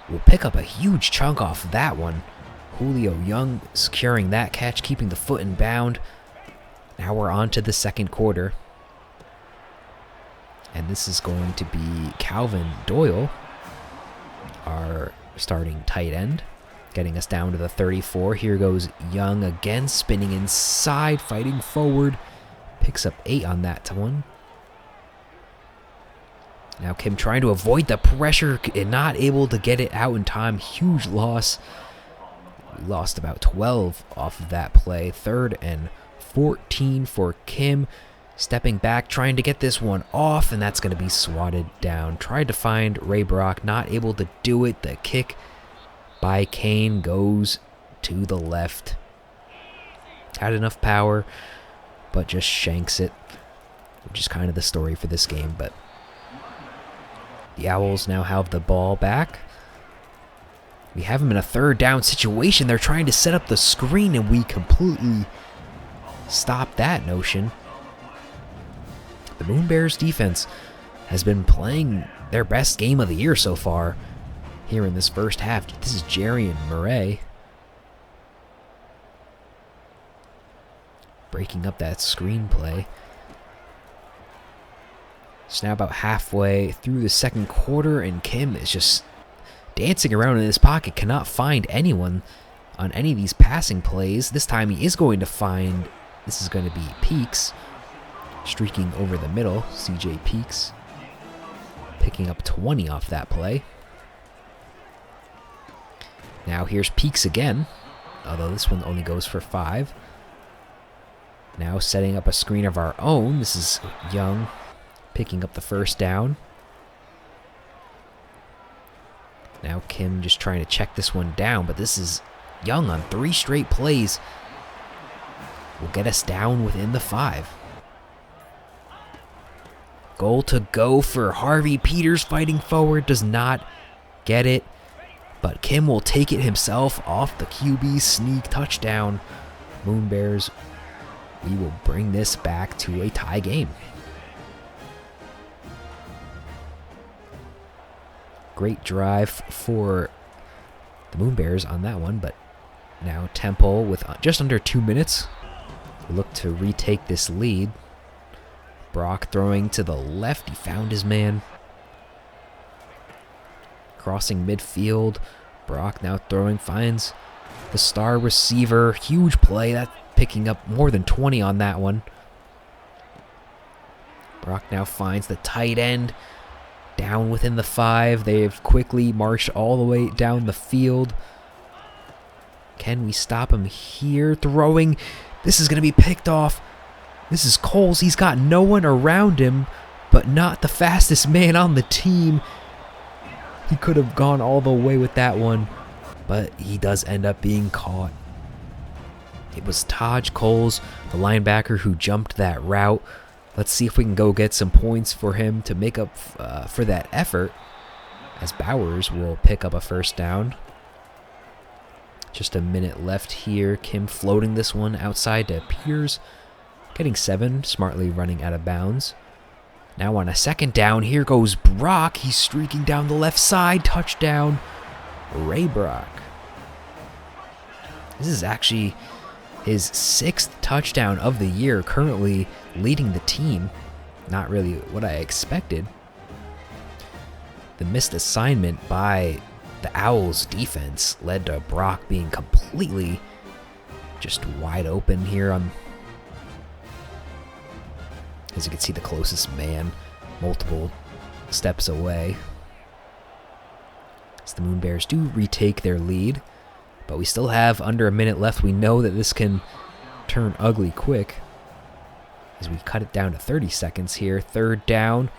will pick up a huge chunk off that one. Julio Young securing that catch, keeping the foot in bound. Now we're on to the 2nd quarter. And this is going to be Calvin Doyle, our starting tight end, getting us down to the 34. Here goes Young again, spinning inside, fighting forward. Picks up 8 on that one. Now Kim trying to avoid the pressure and not able to get it out in time. Huge loss. We lost about 12 off of that play. 3rd and 14 for Kim. Stepping back, trying to get this one off, and that's going to be swatted down. Tried to find Ray Brock, not able to do it. The kick by Kane goes to the left. Had enough power, but just shanks it, which is kind of the story for this game. But the Owls now have the ball back. We have them in a 3rd down situation. They're trying to set up the screen, and we completely stop that notion. The Moonebears defense has been playing their best game of the year so far here in this first half. This is Jerry and Murray breaking up that screenplay. It's now about halfway through the 2nd quarter, and Kim is just dancing around in his pocket, cannot find anyone on any of these passing plays. This time he is going to find, this is going to be Peaks, streaking over the middle. CJ Peaks picking up 20 off that play. Now here's Peaks again, although this one only goes for 5. Now setting up a screen of our own. This is Young picking up the 1st down. Now Kim just trying to check this one down, but this is Young on 3 straight plays. Will get us down within the 5. Goal to go for Harvey Peters, fighting forward, does not get it. But Kim will take it himself off the QB sneak, touchdown. Moonebears, we will bring this back to a tie game. Great drive for the Moonebears on that one, but now Temple with just under 2 minutes will look to retake this lead. Brock throwing to the left, he found his man. Crossing midfield, Brock now throwing, finds the star receiver. Huge play, that picking up more than 20 on that one. Brock now finds the tight end. Down within the 5. They've quickly marched all the way down the field. Can we stop him here? Throwing. This is going to be picked off. This is Coles. He's got no one around him, but not the fastest man on the team. He could have gone all the way with that one, but he does end up being caught. It was Taj Coles, the linebacker, who jumped that route. Let's see if we can go get some points for him to make up for that effort, as Bowers will pick up a first down. Just a minute left here. Kim floating this one outside to Peters, getting 7, smartly running out of bounds. Now on a second down, here goes Brock. He's streaking down the left side. Touchdown, Ray Brock. This is actually his 6th touchdown of the year, currently leading the team. Not really what I expected. The missed assignment by the Owls defense led to Brock being completely just wide open here. As you can see, the closest man multiple steps away. As the Moonebears do retake their lead, but we still have under a minute left. We know that this can turn ugly quick as we cut it down to 30 seconds here. Third down.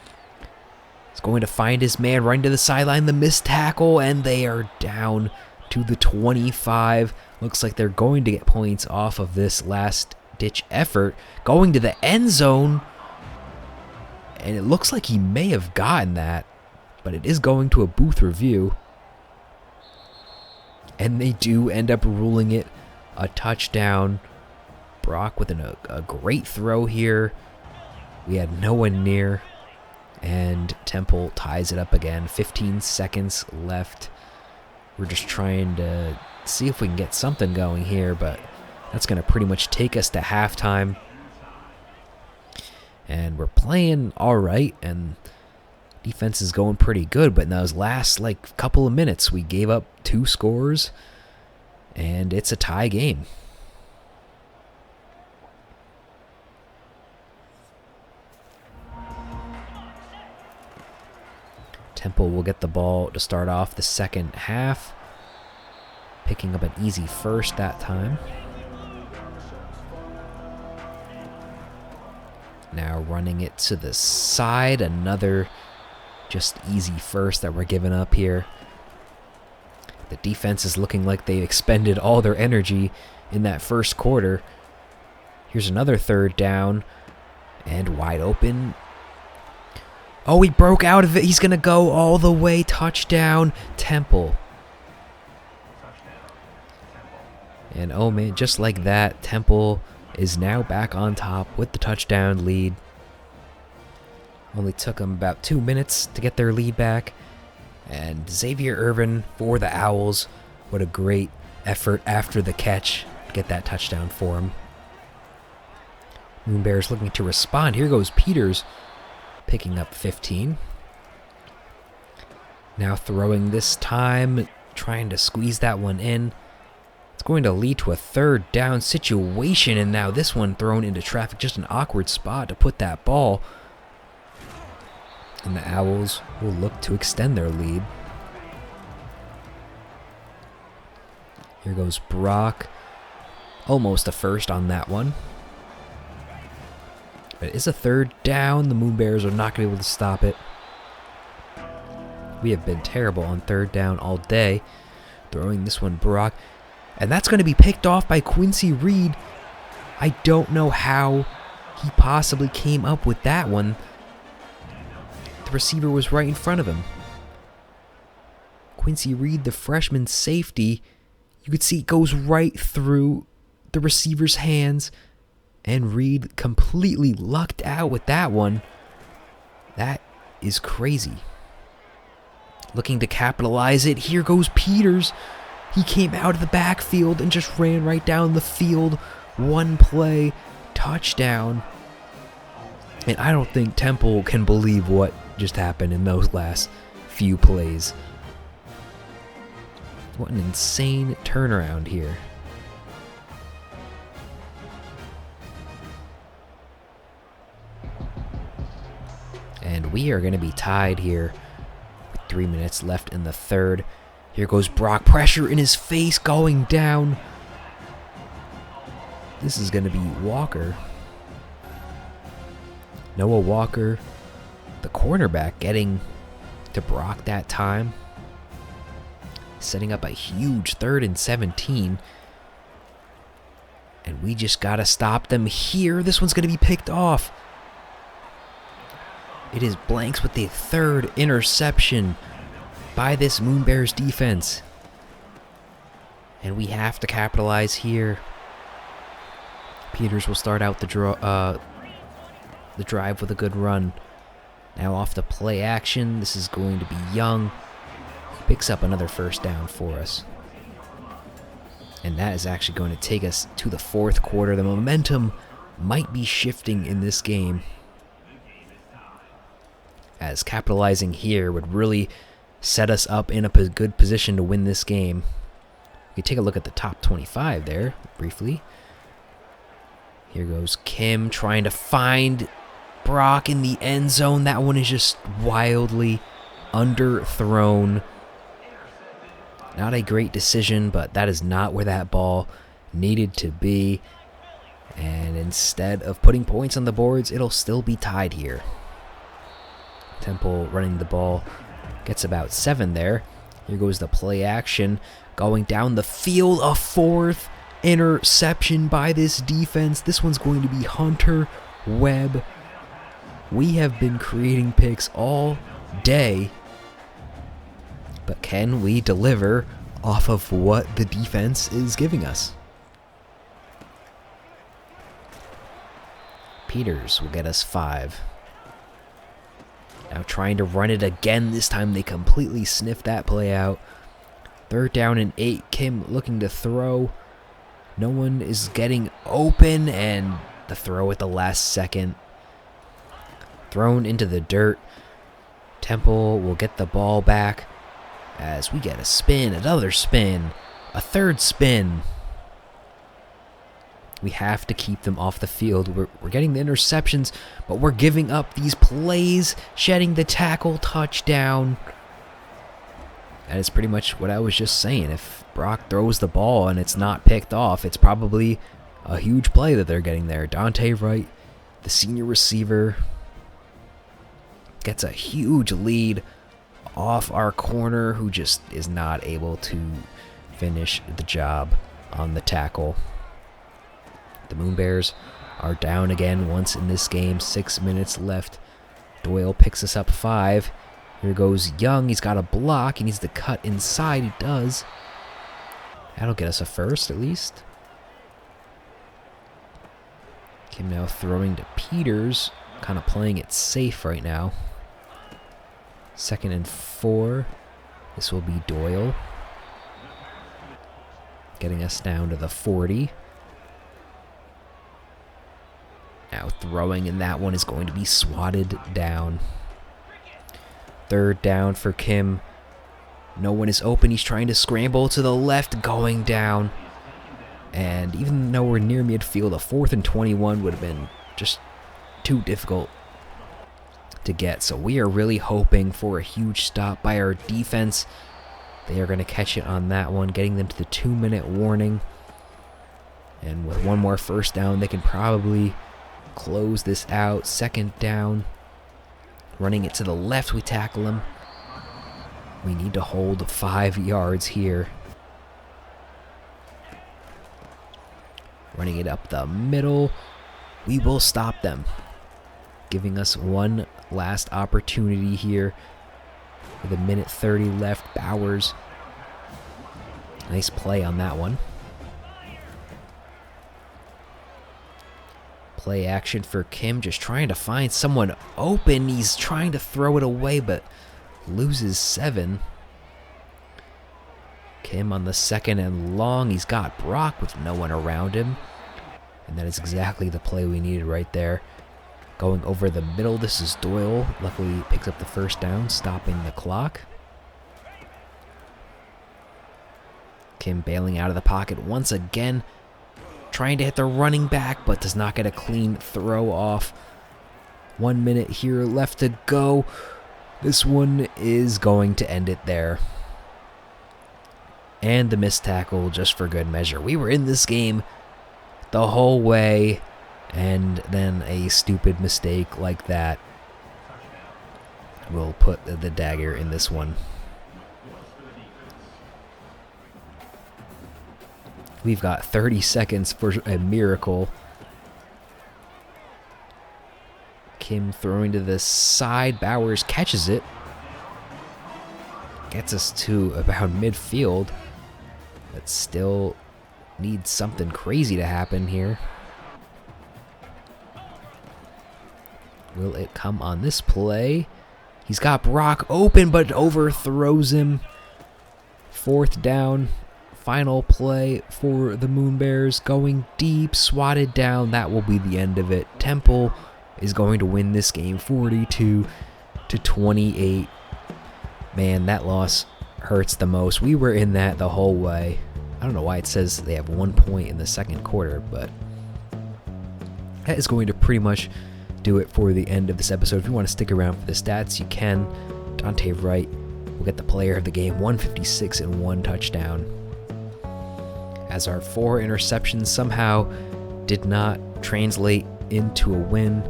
He's going to find his man, running to the sideline, the missed tackle, and they are down to the 25. Looks like they're going to get points off of this last-ditch effort. Going to the end zone, and it looks like he may have gotten that, but it is going to a booth review. And they do end up ruling it a touchdown. Brock with a great throw here. We had no one near. And Temple ties it up again. 15 seconds left. We're just trying to see if we can get something going here, but that's going to pretty much take us to halftime. And we're playing all right, and defense is going pretty good, but in those last couple of minutes, we gave up 2 scores, and it's a tie game. Temple will get the ball to start off the second half, picking up an easy first that time. Now running it to the side, another just easy first that we're giving up here. The defense is looking like they expended all their energy in that first quarter. Here's another third down, and wide open. Oh, he broke out of it. He's going to go all the way. Touchdown, Temple. And oh man, just like that, Temple is now back on top with the touchdown lead. Only took them about 2 minutes to get their lead back. And Xavier Irvin for the Owls. What a great effort after the catch to get that touchdown for him. Moonebears looking to respond. Here goes Peters, picking up 15. Now throwing this time, trying to squeeze that one in. It's going to lead to a third down situation, and now this one thrown into traffic. Just an awkward spot to put that ball. And the Owls will look to extend their lead. Here goes Brock. Almost a first on that one. But it is a third down. The Moonebears are not going to be able to stop it. We have been terrible on third down all day. Throwing this one, Brock. And that's going to be picked off by Quincy Reed. I don't know how he possibly came up with that one. receiver was right in front of him. Quincy Reed, the freshman safety, you could see it goes right through the receiver's hands, and Reed completely lucked out with that one. That is crazy. Looking to capitalize it. Here goes Peters. He came out of the backfield and just ran right down the field. One play, touchdown. And I don't think Temple can believe what just happened in those last few plays. What an insane turnaround here. And we are going to be tied here with 3 minutes left in the third. Here goes Brock. Pressure in his face, going down. This is going to be Walker. Noah Walker, the cornerback, getting to Brock that time. Setting up a huge 3rd and 17. And we just got to stop them here. This one's going to be picked off. It is Blanks with the 3rd interception by this Moonebears defense. And we have to capitalize here. Peters will start out the drive with a good run. Now off the play action. This is going to be Young. He picks up another 1st down for us. And that is actually going to take us to the 4th quarter. The momentum might be shifting in this game, as capitalizing here would really set us up in a good position to win this game. We can take a look at the top 25 there briefly. Here goes Kim trying to find Brock in the end zone. That one is just wildly underthrown. Not a great decision, but that is not where that ball needed to be. And instead of putting points on the boards, it'll still be tied here. Temple running the ball, gets about 7 there. Here goes the play action, going down the field. A 4th interception by this defense. This one's going to be Hunter Webb. We have been creating picks all day, but can we deliver off of what the defense is giving us? Peters will get us 5. Now trying to run it again. This time they completely sniffed that play out. 3rd down and 8. Kim looking to throw. No one is getting open, and the throw at the last second. Thrown into the dirt. Temple will get the ball back as we get a spin, another spin, a 3rd spin. We have to keep them off the field. We're getting the interceptions, but we're giving up these plays, shedding the tackle, touchdown. That is pretty much what I was just saying. If Brock throws the ball and it's not picked off, it's probably a huge play that they're getting there. Dante Wright, the senior receiver, gets a huge lead off our corner, who just is not able to finish the job on the tackle. The Moonebears are down again once in this game. 6 minutes left. Doyle picks us up 5. Here goes Young. He's got a block. He needs to cut inside. He does. That'll get us a 1st at least. Kim now throwing to Peters. Kind of playing it safe right now. 2nd and 4. This will be Doyle. Getting us down to the 40. Now throwing, and that one is going to be swatted down. 3rd down for Kim. No one is open. He's trying to scramble to the left, going down. And even though we're near midfield, a 4th and 21 would have been just too difficult to get. So we are really hoping for a huge stop by our defense. They are going to catch it on that one, getting them to the 2-minute warning. And with one more 1st down, they can probably close this out. 2nd down. Running it to the left, we tackle him. We need to hold 5 yards here. Running it up the middle. We will stop them. giving us one last opportunity here with a minute 30 left. Bowers, nice play on that one. Play action for Kim, just trying to find someone open. He's trying to throw it away, but loses 7. Kim on the second and long. He's got Brock with no one around him. And that is exactly the play we needed right there. Going over the middle, this is Doyle. Luckily, he picks up the first down, stopping the clock. Kim bailing out of the pocket once again. Trying to hit the running back, but does not get a clean throw off. 1 minute here left to go. This one is going to end it there. And the missed tackle just for good measure. We were in this game the whole way, and then a stupid mistake like that will put the dagger in this one. We've got 30 seconds for a miracle. Kim throwing to the side. Bowers catches it. Gets us to about midfield. But still needs something crazy to happen here. Will it come on this play? He's got Brock open, but overthrows him. 4th down. Final play for the Moonebears, going deep, swatted down. That will be the end of it. Temple is going to win this game 42-28. Man, that loss hurts the most. We were in that the whole way. I don't know why it says they have 1 point in the second quarter, but that is going to pretty much do it for the end of this episode. If you want to stick around for the stats, you can. Dante Wright will get the player of the game, 156 and 1 touchdown. As our 4 interceptions somehow did not translate into a win.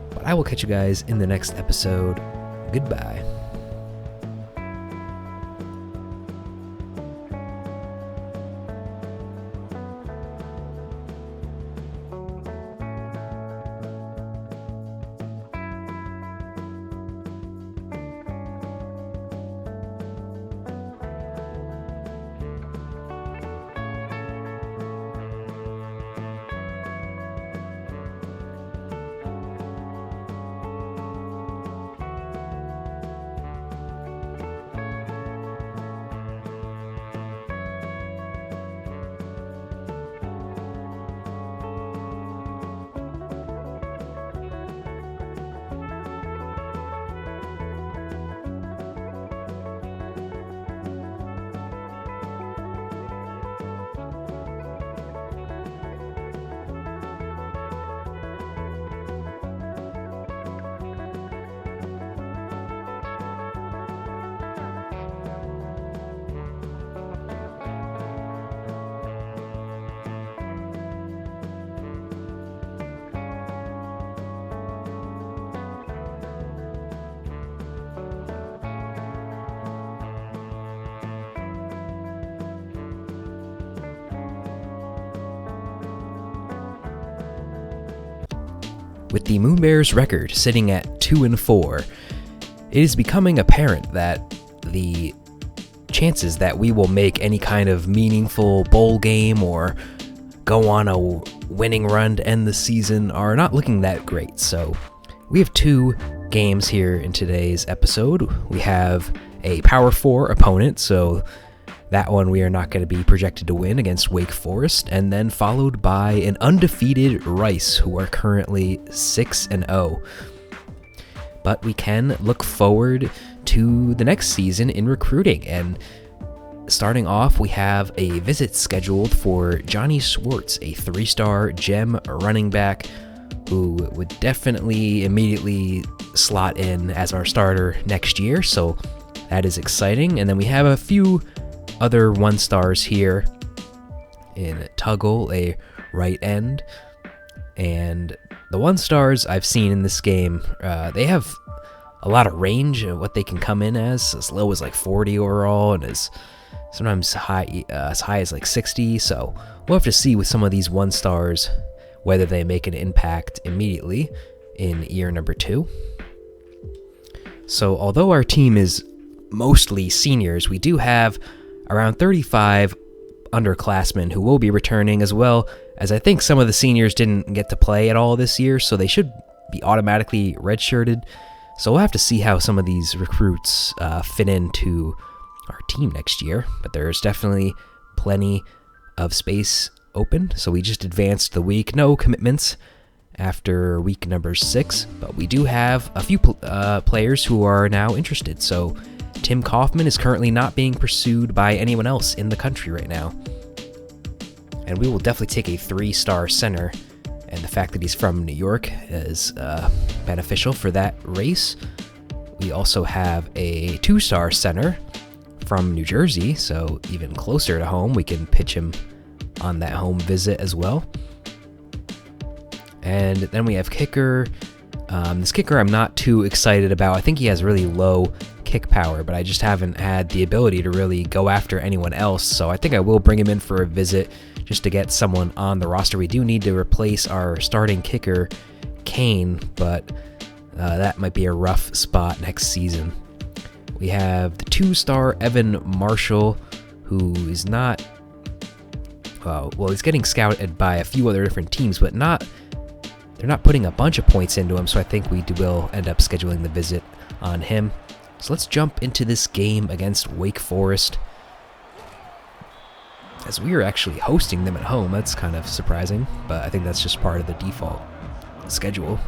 But I will catch you guys in the next episode. Goodbye. With the Moonebears record sitting at 2-4, it is becoming apparent that the chances that we will make any kind of meaningful bowl game or go on a winning run to end the season are not looking that great. So we have 2 games here in today's episode. We have a Power 4 opponent, so that one we are not going to be projected to win, against Wake Forest, and then followed by an undefeated Rice, who are currently 6-0. But we can look forward to the next season in recruiting, and starting off, we have a visit scheduled for Johnny Schwartz, a 3-star gem running back who would definitely immediately slot in as our starter next year, so that is exciting. And then we have a few other 1-stars here in Tuggle, a right end. And the 1-stars I've seen in this game, they have a lot of range of what they can come in as low as like 40 overall, and as sometimes as high as like 60. So we'll have to see with some of these 1-stars whether they make an impact immediately in year number 2. So although our team is mostly seniors, we do have around 35 underclassmen who will be returning, as well as I think some of the seniors didn't get to play at all this year, so they should be automatically redshirted. So we'll have to see how some of these recruits fit into our team next year, but there's definitely plenty of space open. So we just advanced the week, no commitments after week number 6, but we do have a few players who are now interested. So Tim Kaufman is currently not being pursued by anyone else in the country right now, and we will definitely take a 3-star center, and the fact that he's from New York is beneficial for that race. We also have a 2-star center from New Jersey, so even closer to home. We can pitch him on that home visit as well. And then we have kicker. This kicker I'm not too excited about. I think he has really low kick power, but I just haven't had the ability to really go after anyone else, so I think I will bring him in for a visit just to get someone on the roster. We do need to replace our starting kicker, Kane, but that might be a rough spot next season. We have the 2-star Evan Marshall, who is not... well, he's getting scouted by a few other different teams, but they're not putting a bunch of points into him, so I think we will end up scheduling the visit on him. So let's jump into this game against Wake Forest, as we are actually hosting them at home. That's kind of surprising, but I think that's just part of the default schedule,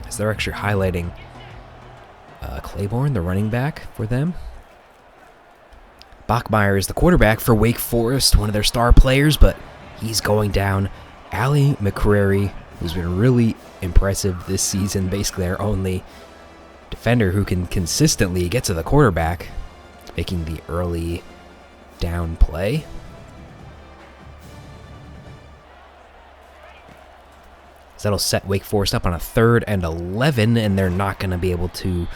as they're actually highlighting Claiborne, the running back for them. Bachmeyer is the quarterback for Wake Forest, one of their star players, but he's going down. Ali McCrary, who's been really impressive this season, basically our only defender who can consistently get to the quarterback, making the early down play. So that'll set Wake Forest up on a 3rd and 11, and they're not going to be able to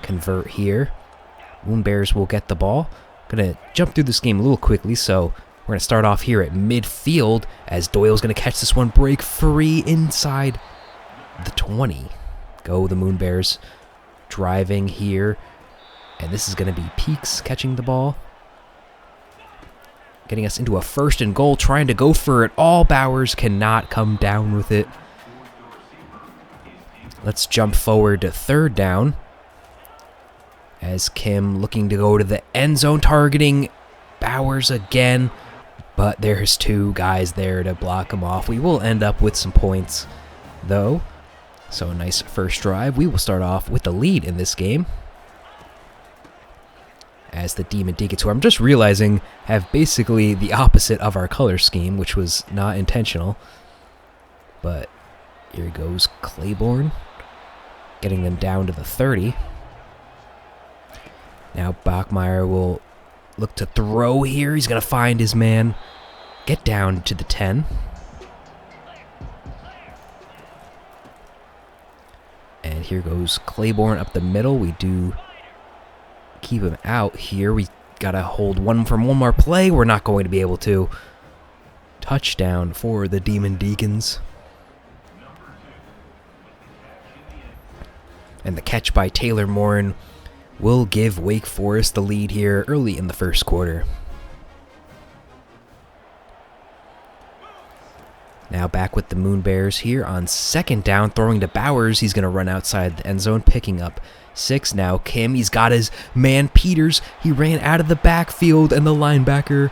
convert here. Moonebears will get the ball. Going to jump through this game a little quickly, so we're going to start off here at midfield, as Doyle's going to catch this one, break free inside the 20. Go the Moonebears, driving here, and this is going to be Peaks catching the ball, getting us into a 1st and goal, trying to go for it all. Bowers cannot come down with it. Let's jump forward to 3rd down, as Kim looking to go to the end zone, targeting Bowers again, but there's 2 guys there to block him off. We will end up with some points, though. So a nice first drive. We will start off with the lead in this game, as the Demon Deacons, who I'm just realizing have basically the opposite of our color scheme, which was not intentional. But here goes Claiborne, getting them down to the 30. Now Bachmeyer will look to throw here. He's going to find his man, get down to the 10. And here goes Claiborne up the middle. We do keep him out here. We got to hold one more play. We're not going to be able to. Touchdown for the Demon Deacons. And the catch by Taylor Morin will give Wake Forest the lead here early in the 1st quarter. Now back with the Moonebears here on 2nd down, throwing to Bowers. He's going to run outside the end zone, picking up 6. Now Kim, he's got his man Peters. He ran out of the backfield, and the linebacker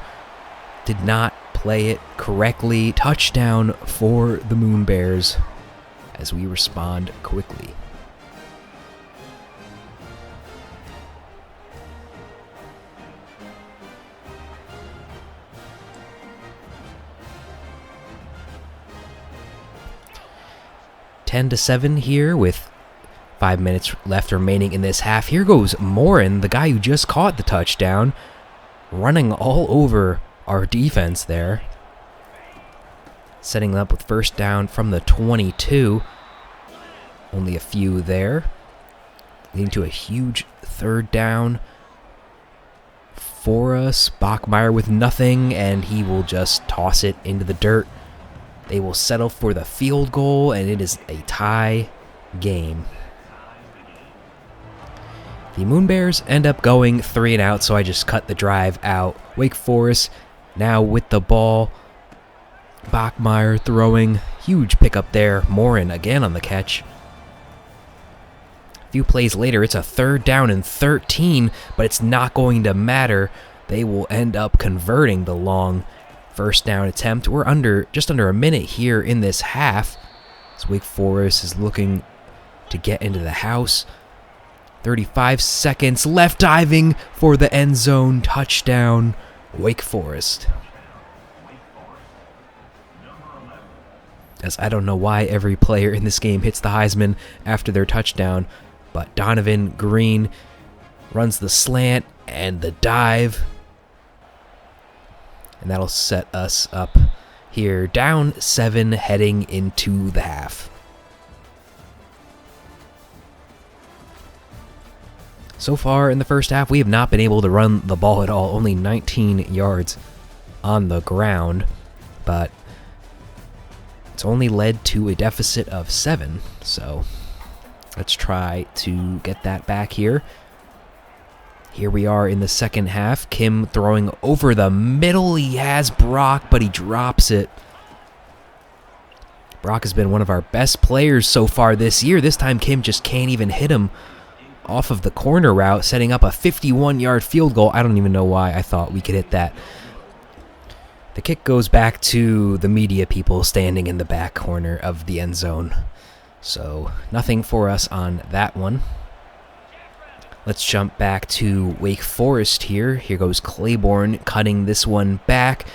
did not play it correctly. Touchdown for the Moonebears, as we respond quickly. (10-7) here with 5 minutes left remaining in this half. Here goes Morin, the guy who just caught the touchdown, running all over our defense there, setting up with 1st down from the 22. Only a few there, leading to a huge 3rd down for us. Bachmeyer with nothing, and he will just toss it into the dirt. They will settle for the field goal, and it is a tie game. The Moonebears end up going 3 and out, so I just cut the drive out. Wake Forest now with the ball. Bachmeyer throwing. Huge pickup there. Morin again on the catch. A few plays later, it's a 3rd down and 13, but it's not going to matter. They will end up converting the long 1st down attempt. We're just under a minute here in this half, as Wake Forest is looking to get into the house. 35 seconds left, diving for the end zone touchdown, Wake Forest. As I don't know why every player in this game hits the Heisman after their touchdown, but Donovan Green runs the slant and the dive. And that'll set us up here, down 7 heading into the half. So far in the first half, we have not been able to run the ball at all. Only 19 yards on the ground, but it's only led to a deficit of 7. So let's try to get that back here. Here we are in the second half. Kim throwing over the middle. He has Brock, but he drops it. Brock has been one of our best players so far this year. This time Kim just can't even hit him off of the corner route, setting up a 51-yard field goal. I don't even know why I thought we could hit that. The kick goes back to the media people standing in the back corner of the end zone. So nothing for us on that one. Let's jump back to Wake Forest here. Here goes Claiborne cutting this one back.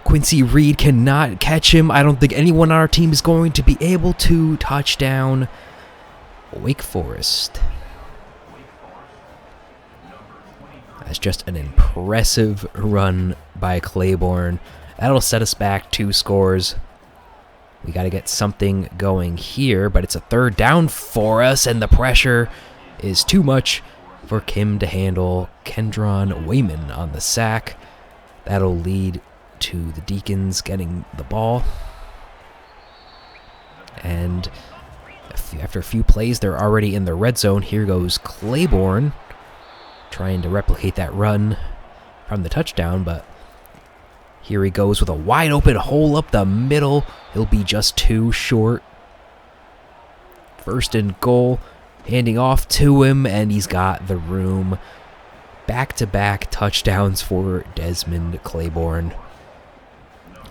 Quincy Reed cannot catch him. I don't think anyone on our team is going to be able to. Touchdown, Wake Forest. That's just an impressive run by Claiborne. That'll set us back 2 scores. We got to get something going here, but it's a 3rd down for us, and the pressure is too much for Kim to handle. Kendron Wayman on the sack. That'll lead to the Deacons getting the ball. And after a few plays, they're already in the red zone. Here goes Claiborne, trying to replicate that run from the touchdown, but here he goes with a wide open hole up the middle. He'll be just too short. 1st and goal, handing off to him, and he's got the room. Back-to-back touchdowns for Desmond Claiborne,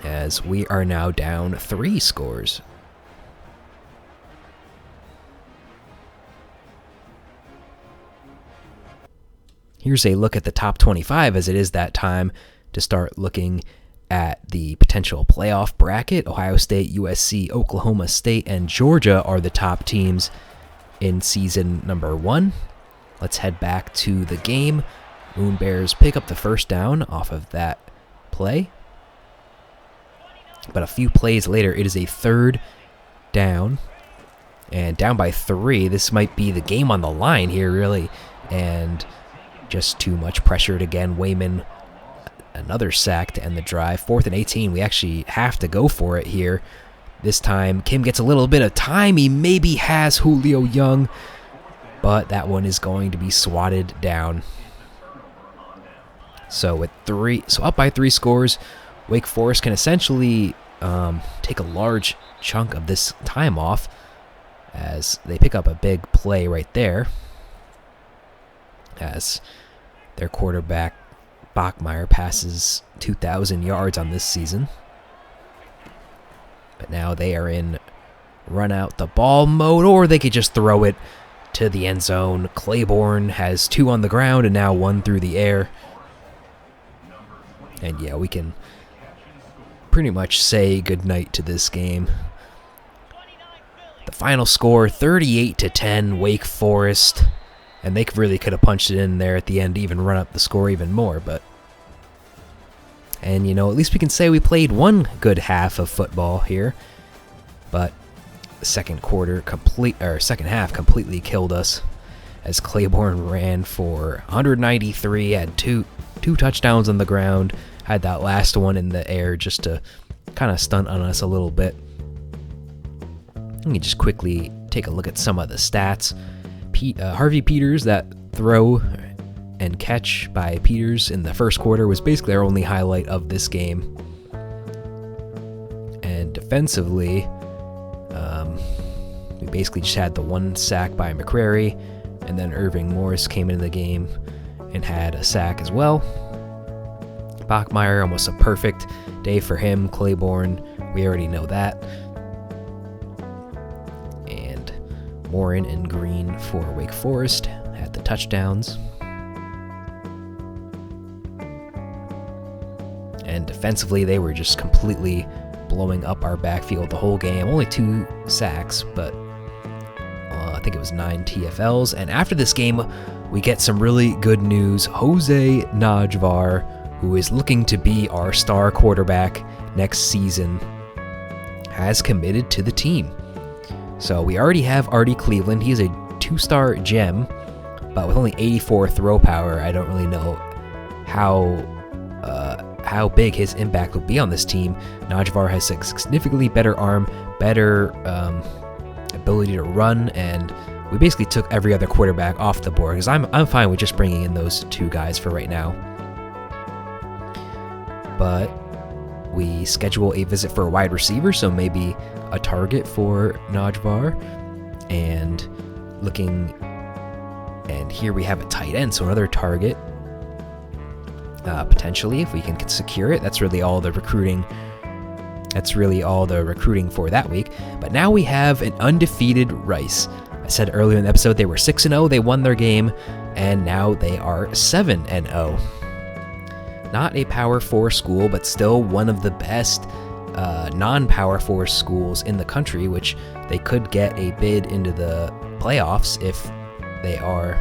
as we are now down 3 scores. Here's a look at the top 25, as it is that time to start looking at the potential playoff bracket. Ohio State, USC, Oklahoma State, and Georgia are the top teams in season number 1. Let's head back to the game. Moonebears pick up the 1st down off of that play. But a few plays later, it is a 3rd down. And down by 3. This might be the game on the line here, really. And just too much pressured again. Wayman, another sack to end the drive. 4th and 18. We actually have to go for it here. This time, Kim gets a little bit of time. He maybe has Julio Young, but that one is going to be swatted down. So up by 3 scores, Wake Forest can essentially take a large chunk of this time off, as they pick up a big play right there, as their quarterback Bachmeyer passes 2,000 yards on this season. But now they are in run out the ball mode, or they could just throw it to the end zone. Claiborne has 2 on the ground and now 1 through the air. And yeah, we can pretty much say goodnight to this game. The final score, 38-10, Wake Forest. And they really could have punched it in there at the end to even run up the score even more, but... And, you know, at least we can say we played one good half of football here. But the second half completely killed us, as Claiborne ran for 193, had two touchdowns on the ground, had that last one in the air just to kind of stunt on us a little bit. Let me just quickly take a look at some of the stats. Harvey Peters, that throw and catch by Peters in the first quarter was basically our only highlight of this game. And defensively, we basically just had the one sack by McCrary, and then Irving Morris came into the game and had a sack as well. Bachmeier, almost a perfect day for him. Claiborne, we already know that. And Morin and Green for Wake Forest had the touchdowns. And defensively, they were just completely blowing up our backfield the whole game. Only 2 sacks, but I think it was 9 TFLs. And after this game, we get some really good news. Jose Najvar, who is looking to be our star quarterback next season, has committed to the team. So we already have Artie Cleveland. He's a 2-star gem, but with only 84 throw power, I don't really know how big his impact will be on this team. Najvar has a significantly better arm, better ability to run, and we basically took every other quarterback off the board because I'm fine with just bringing in those 2 guys for right now. But we schedule a visit for a wide receiver, so maybe a target for Najvar. And here we have a tight end, so another target. Potentially, if we can secure it. That's really all the recruiting for that week. But now we have an undefeated Rice. I said earlier in the episode they were 6-0, they won their game, and now they are 7-0. Not a Power 4 school, but still one of the best non-Power 4 schools in the country, which they could get a bid into the playoffs if they are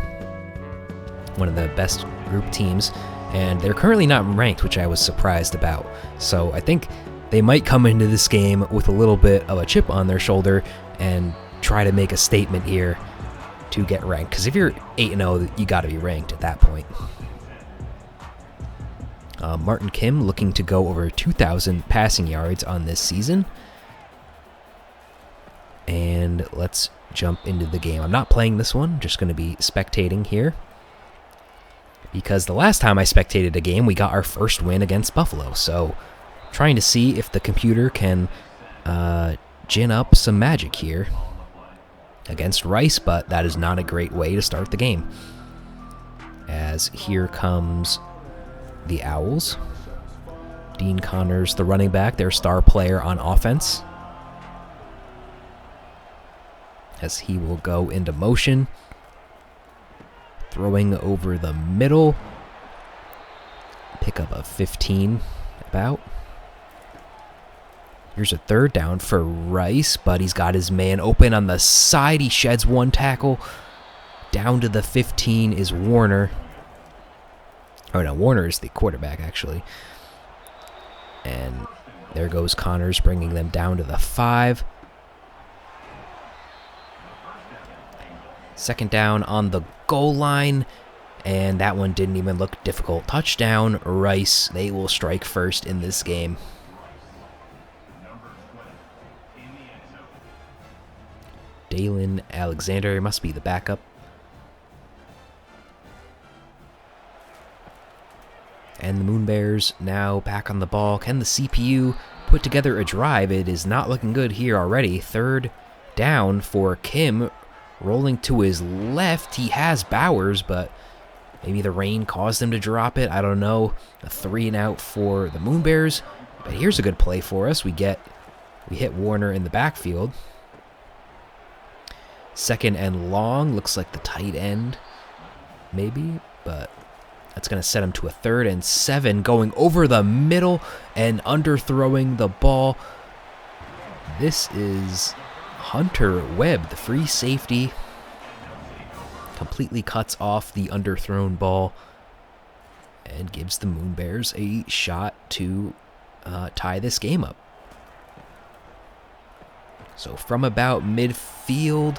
one of the best group teams. And they're currently not ranked, which I was surprised about. So I think they might come into this game with a little bit of a chip on their shoulder and try to make a statement here to get ranked. Because if you're 8-0, you got to be ranked at that point. Martin Kim looking to go over 2,000 passing yards on this season. And let's jump into the game. I'm not playing this one, just going to be spectating here. Because the last time I spectated a game, we got our first win against Buffalo. So, trying to see if the computer can gin up some magic here against Rice, but that is not a great way to start the game. As here comes the Owls. Dean Connors, the running back, their star player on offense. As he will go into motion. Throwing over the middle. Pick up a 15 about. Here's a 3rd down for Rice, but he's got his man open on the side. He sheds 1 tackle. Down to the 15 is Warner. Oh no, Warner is the quarterback actually. And there goes Connors, bringing them down to the 5. 2nd down on the goal line, and that one didn't even look difficult. Touchdown, Rice. They will strike first in this game. Dalen Alexander must be the backup. And the Moonebears now back on the ball. Can the CPU put together a drive? It is not looking good here already. 3rd down for Kim. Rolling to his left, he has Bowers, but maybe the rain caused him to drop it. I don't know. A 3-and-out for the Moonebears. But here's a good play for us. We hit Warner in the backfield. 2nd and long. Looks like the tight end, maybe, but that's going to set him to a 3rd and 7. Going over the middle and underthrowing the ball. This is Hunter Webb, the free safety, completely cuts off the underthrown ball and gives the Moonebears a shot to tie this game up. So from about midfield,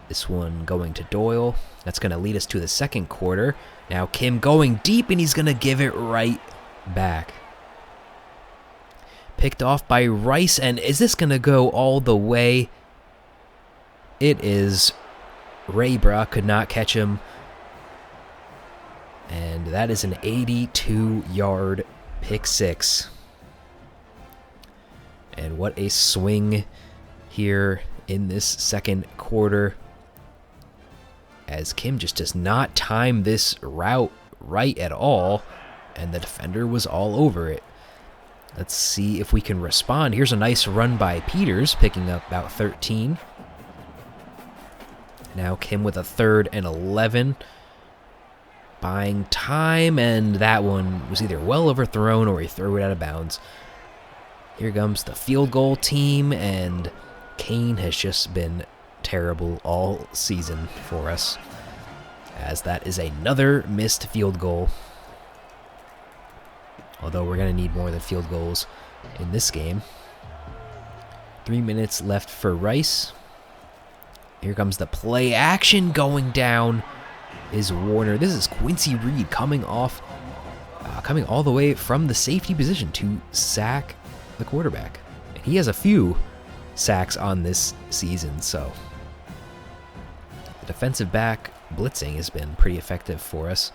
this one going to Doyle. That's going to lead us to the 2nd quarter. Now Kim going deep, and he's going to give it right back. Picked off by Rice, and is this going to go all the way? It is. Raybra could not catch him. And that is an 82-yard pick six. And what a swing here in this second quarter, as Kim just does not time this route right at all, and the defender was all over it. Let's see if we can respond. Here's a nice run by Peters, picking up about 13. Now Kim with a 3rd and 11. Buying time, and that one was either well overthrown or he threw it out of bounds. Here comes the field goal team, and Kane has just been terrible all season for us, as that is another missed field goal. Although we're going to need more than field goals in this game. 3 minutes left for Rice. Here comes the play action. Going down is Warner. This is Quincy Reed coming off, coming all the way from the safety position to sack the quarterback. And he has a few sacks on this season, so the defensive back blitzing has been pretty effective for us.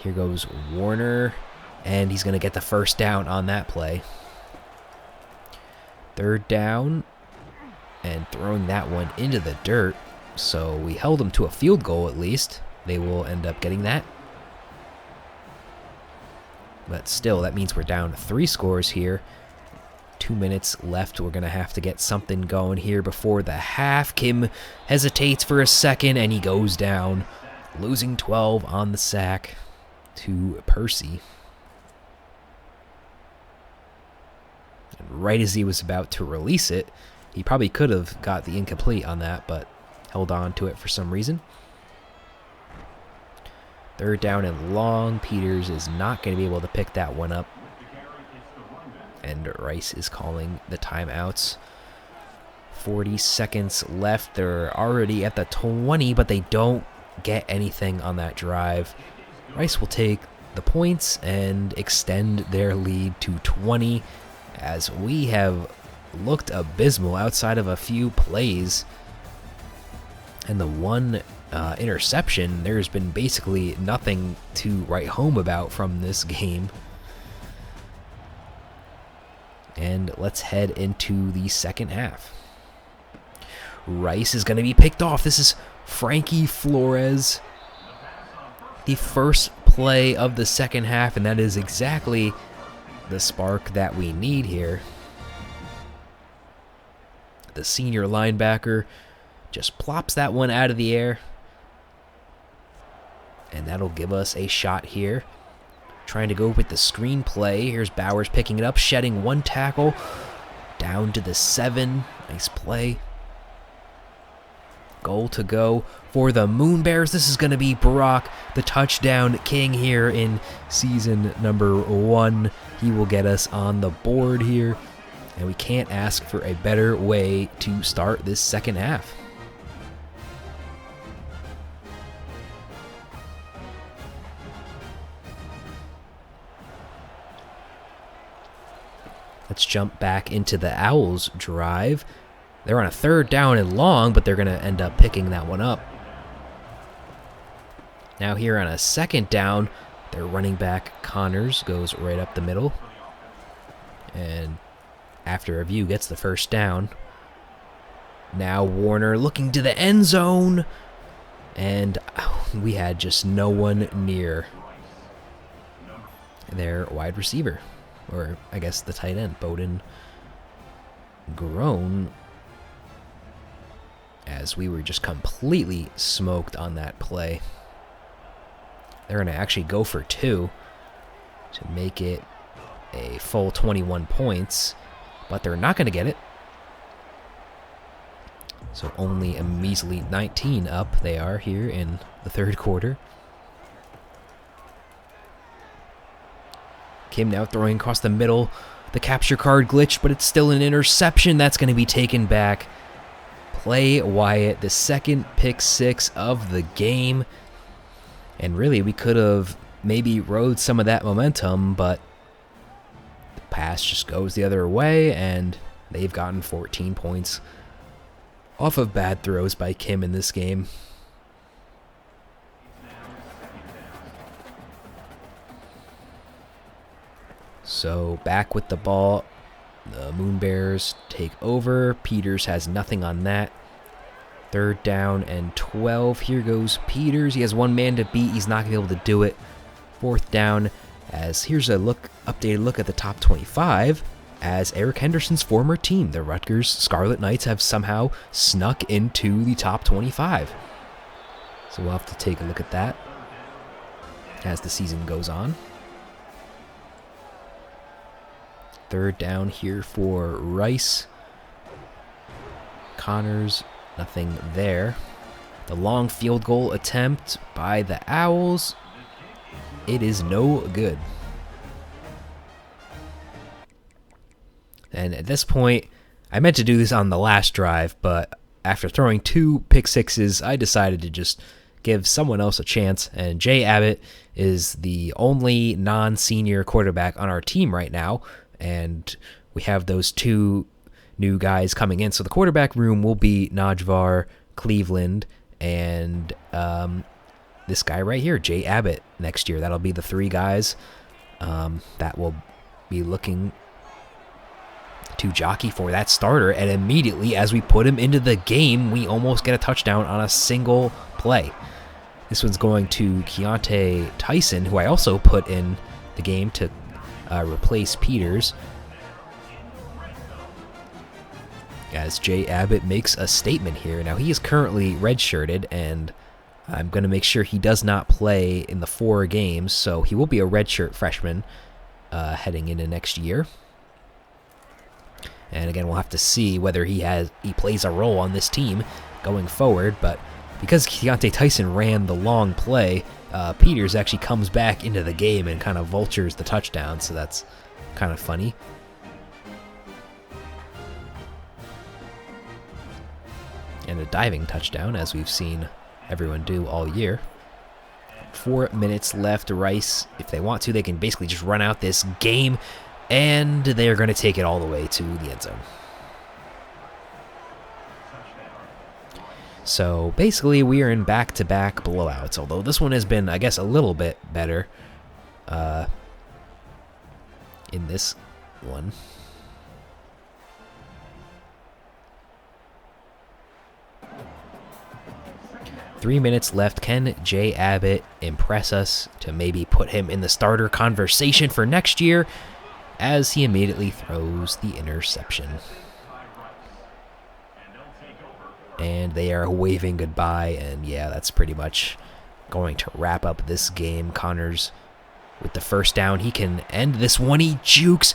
Here goes Warner, and he's going to get the first down on that play. 3rd down, and throwing that one into the dirt. So we held them to a field goal at least. They will end up getting that. But still, that means we're down 3 scores here. 2 minutes left. We're going to have to get something going here before the half. Kim hesitates for a second, and he goes down, losing 12 on the sack to Percy. And right as he was about to release it, he probably could have got the incomplete on that, but held on to it for some reason. 3rd down and long. Peters is not going to be able to pick that one up. And Rice is calling the timeouts. 40 seconds left. They're already at the 20, but they don't get anything on that drive. Rice will take the points and extend their lead to 20, as we have looked abysmal outside of a few plays. And the one interception, there's been basically nothing to write home about from this game. And let's head into the second half. Rice is going to be picked off. This is Frankie Flores. The first play of the second half, and that is exactly the spark that we need here. The senior linebacker just plops that one out of the air, and that'll give us a shot here. Trying to go with the screenplay. Here's Bowers picking it up, shedding 1 tackle, down to the 7. Nice play. Goal to go for the Moonebears. This is going to be Brock, the touchdown king here in season number 1. He will get us on the board here, and we can't ask for a better way to start this second half. Let's jump back into the Owls drive. They're on a 3rd down and long, but they're going to end up picking that one up. Now here on a 2nd down, their running back Connors goes right up the middle, and after review gets the first down. Now Warner looking to the end zone, and we had just no one near their wide receiver, or I guess the tight end, Bowden Grown, as we were just completely smoked on that play. They're going to actually go for 2 to make it a full 21 points, but they're not going to get it. So only a measly 19 up they are here in the 3rd quarter. Kim now throwing across the middle. The capture card glitched, but it's still an interception. That's going to be taken back. Play Wyatt, the 2nd pick 6 of the game. And really, we could have maybe rode some of that momentum, but pass just goes the other way, and they've gotten 14 points off of bad throws by Kim in this game. So back with the ball, the Moonebears take over. Peters has nothing on that. 3rd down and 12. Here goes Peters. He has one man to beat. He's not going to be able to do it. 4th down, as here's a updated look at the top 25, as Eric Henderson's former team, the Rutgers Scarlet Knights, have somehow snuck into the top 25. So we'll have to take a look at that as the season goes on. 3rd down here for Rice. Connors, nothing there. The long field goal attempt by the Owls. It is no good. And at this point, I meant to do this on the last drive, but after throwing 2 pick sixes, I decided to just give someone else a chance. And Jay Abbott is the only non-senior quarterback on our team right now. And we have those 2 new guys coming in. So the quarterback room will be Najvar, Cleveland, and this guy right here, Jay Abbott, next year. That'll be the 3 guys that will be looking to jockey for that starter. And immediately, as we put him into the game, we almost get a touchdown on a single play. This one's going to Keontae Tyson, who I also put in the game to replace Peters, as Jay Abbott makes a statement here. Now, he is currently redshirted, and I'm going to make sure he does not play in the 4 games, so he will be a redshirt freshman heading into next year. And again, we'll have to see whether he plays a role on this team going forward, but because Keontae Tyson ran the long play, Peters actually comes back into the game and kind of vultures the touchdown, so that's kind of funny. And a diving touchdown, as we've seen everyone do all year. 4 minutes left. Rice, if they want to, they can basically just run out this game, and they're going to take it all the way to the end zone. So basically, we are in back-to-back blowouts, although this one has been, I guess, a little bit better in this one. Three minutes left. Can Jay Abbott impress us to maybe put him in the starter conversation for next year, as he immediately throws the interception? And they are waving goodbye, and yeah, that's pretty much going to wrap up this game. Connors with the first down. He can end this one. He jukes,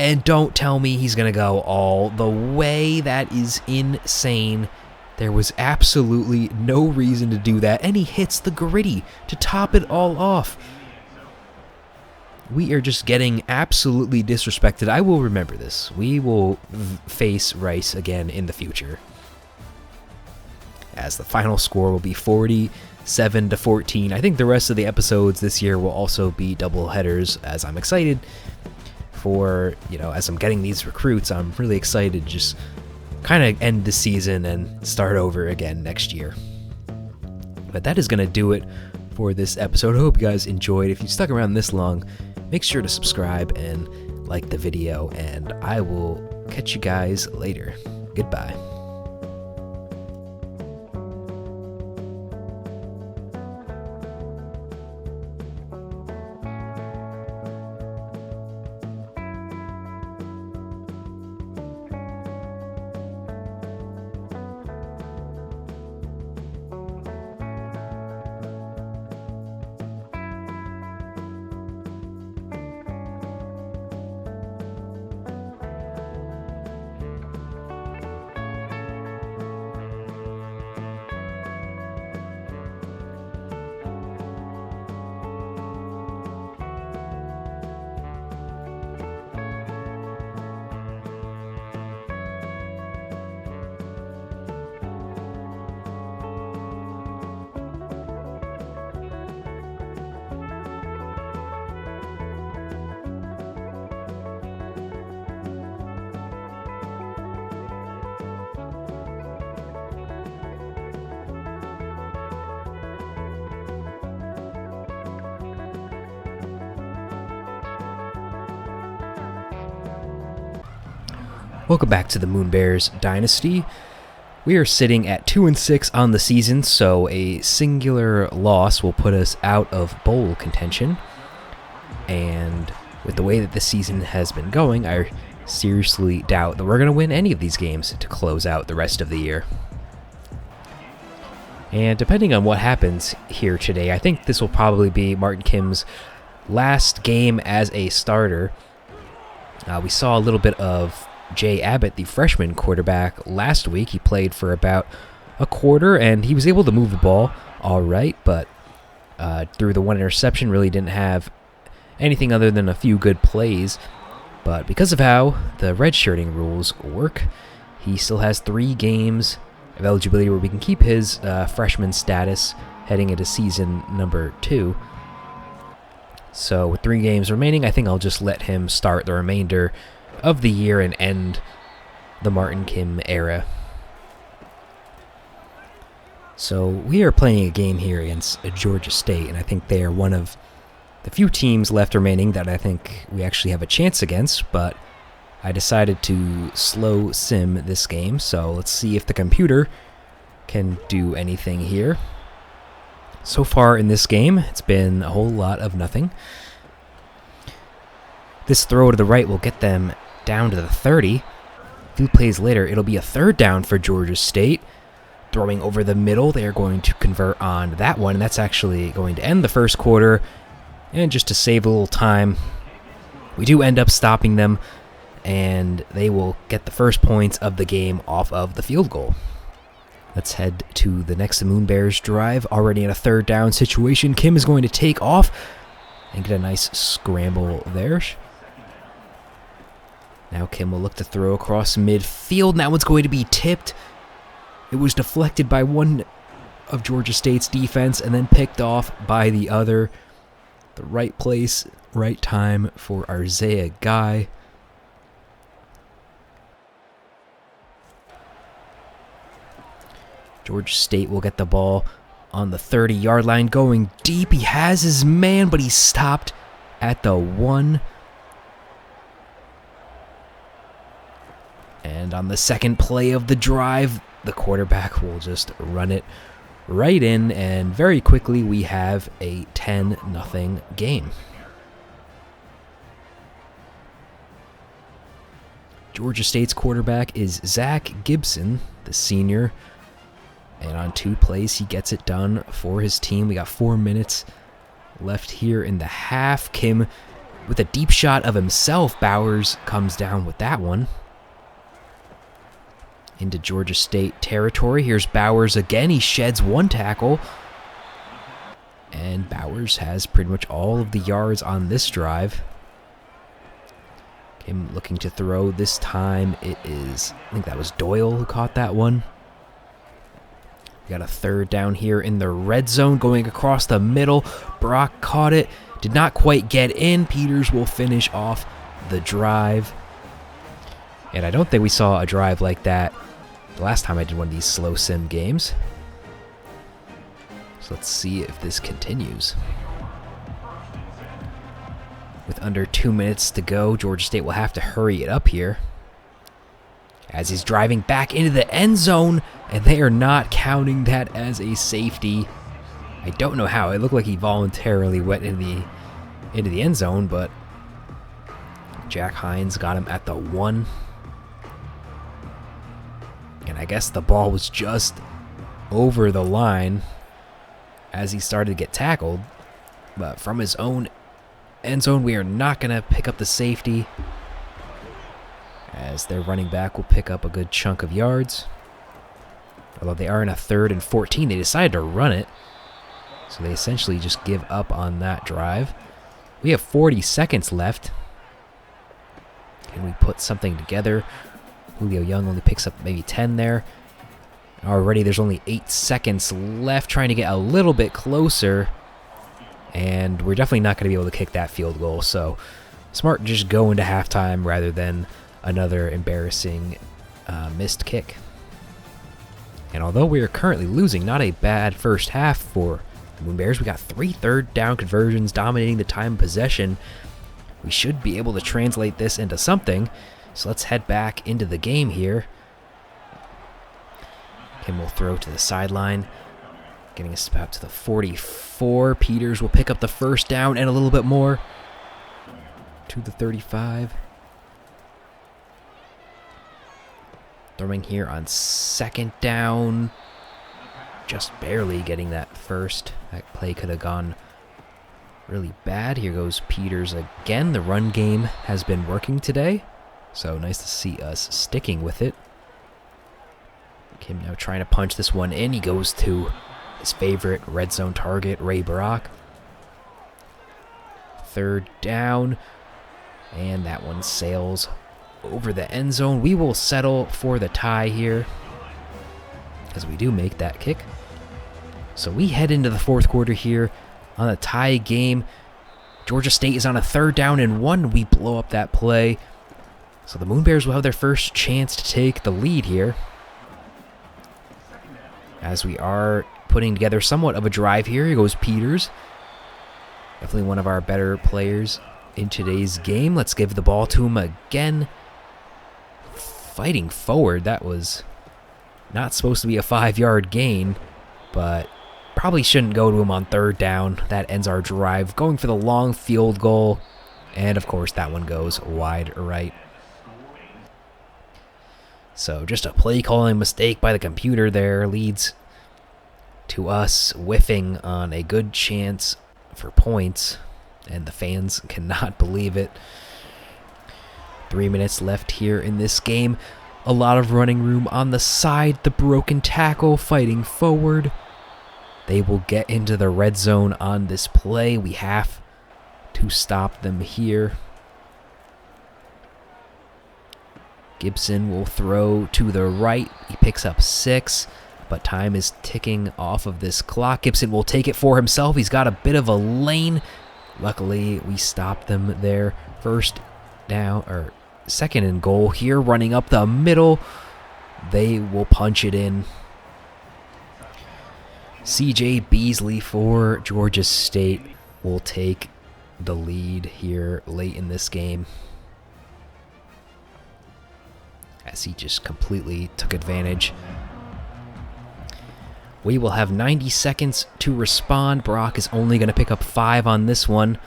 and don't tell me he's going to go all the way. That is insane. There was absolutely no reason to do that, and he hits the gritty to top it all off. We are just getting absolutely disrespected. I will remember this. We will face Rice again in the future, as the final score will be 47-14. I think the rest of the episodes this year will also be double headers, as I'm excited for, as I'm getting these recruits, I'm really excited to just kind of end the season and start over again next year. But that is going to do it for this episode. I hope you guys enjoyed. If you stuck around this long, make sure to subscribe and like the video, and I will catch you guys later. Goodbye. Welcome back to the Moonebears Dynasty. We are sitting at 2-6 on the season, so a singular loss will put us out of bowl contention. And with the way that the season has been going, I seriously doubt that we're going to win any of these games to close out the rest of the year. And depending on what happens here today, I think this will probably be Martin Kim's last game as a starter. We saw a little bit of Jay Abbott, the freshman quarterback, last week. He played for about a quarter, and he was able to move the ball all right, but through the one interception, really didn't have anything other than a few good plays. But because of how the redshirting rules work, he still has 3 games of eligibility where we can keep his freshman status heading into season number 2. So with 3 games remaining, I think I'll just let him start the remainder of the year and end the Martin Kim era. So we are playing a game here against Georgia State, and I think they are one of the few teams left remaining that I think we actually have a chance against, but I decided to slow sim this game, so let's see if the computer can do anything here. So far in this game, it's been a whole lot of nothing. This throw to the right will get them down to the 30. A few plays later, it'll be a 3rd down for Georgia State. Throwing over the middle, they're going to convert on that one, and that's actually going to end the first quarter. And just to save a little time, we do end up stopping them, and they will get the first points of the game off of the field goal. Let's head to the next Moonebears drive. Already in a 3rd down situation, Kim is going to take off and get a nice scramble there. Now Kim will look to throw across midfield, and that one's going to be tipped. It was deflected by one of Georgia State's defense and then picked off by the other. The right place, right time for Isaiah Guy. Georgia State will get the ball on the 30-yard line, going deep. He has his man, but he's stopped at the 1. And on the second play of the drive, the quarterback will just run it right in, and very quickly we have a 10-0 game. Georgia State's quarterback is Zach Gibson, the senior, and on 2 plays he gets it done for his team. We got 4 minutes left here in the half. Kim with a deep shot of himself. Bowers comes down with that one. Into Georgia State territory. Here's Bowers again. He sheds 1 tackle. And Bowers has pretty much all of the yards on this drive. Kim looking to throw this time. It is, I think that was Doyle who caught that one. We got a 3rd down here in the red zone going across the middle. Brock caught it. Did not quite get in. Peters will finish off the drive. And I don't think we saw a drive like that the last time I did one of these slow sim games. So let's see if this continues. With under 2 minutes to go, Georgia State will have to hurry it up here. As he's driving back into the end zone, and they are not counting that as a safety. I don't know how. It looked like he voluntarily went into the end zone, but Jack Hines got him at the 1. And I guess the ball was just over the line as he started to get tackled. But from his own end zone, we are not going to pick up the safety, as their running back will pick up a good chunk of yards. Although they are in a 3rd and 14, they decided to run it. So they essentially just give up on that drive. We have 40 seconds left. Can we put something together? Julio Young only picks up maybe 10 there. Already there's only 8 seconds left, trying to get a little bit closer. And we're definitely not going to be able to kick that field goal. So smart to just go into halftime rather than another embarrassing missed kick. And although we are currently losing, not a bad first half for the Moonebears. We got 3 third down conversions dominating the time of possession. We should be able to translate this into something. So let's head back into the game here. Kim will throw to the sideline, getting us about to the 44. Peters will pick up the first down and a little bit more to the 35. Throwing here on second down. Just barely getting that first. That play could have gone really bad. Here goes Peters again. The run game has been working today, so nice to see us sticking with it. Kim now trying to punch this one in. He goes to his favorite red zone target, Ray Brock. Third down, and that one sails over the end zone. We will settle for the tie here, as we do make that kick. So we head into the fourth quarter here on a tie game. Georgia State is on a 3rd down and 1. We blow up that play. So the Moonebears will have their first chance to take the lead here, as we are putting together somewhat of a drive here. Here goes Peters. Definitely one of our better players in today's game. Let's give the ball to him again. Fighting forward. That was not supposed to be a 5-yard gain, but probably shouldn't go to him on 3rd down. That ends our drive. Going for the long field goal, and of course that one goes wide right. So just a play calling mistake by the computer there leads to us whiffing on a good chance for points, and the fans cannot believe it. 3 minutes left here in this game. A lot of running room on the side. The broken tackle fighting forward. They will get into the red zone on this play. We have to stop them here. Gibson will throw to the right. He picks up 6, but time is ticking off of this clock. Gibson will take it for himself. He's got a bit of a lane. Luckily, we stopped them there. First down, or 2nd and goal here, running up the middle. They will punch it in. C.J. Beasley for Georgia State will take the lead here late in this game, as he just completely took advantage. We will have 90 seconds to respond. Brock is only going to pick up 5 on this one.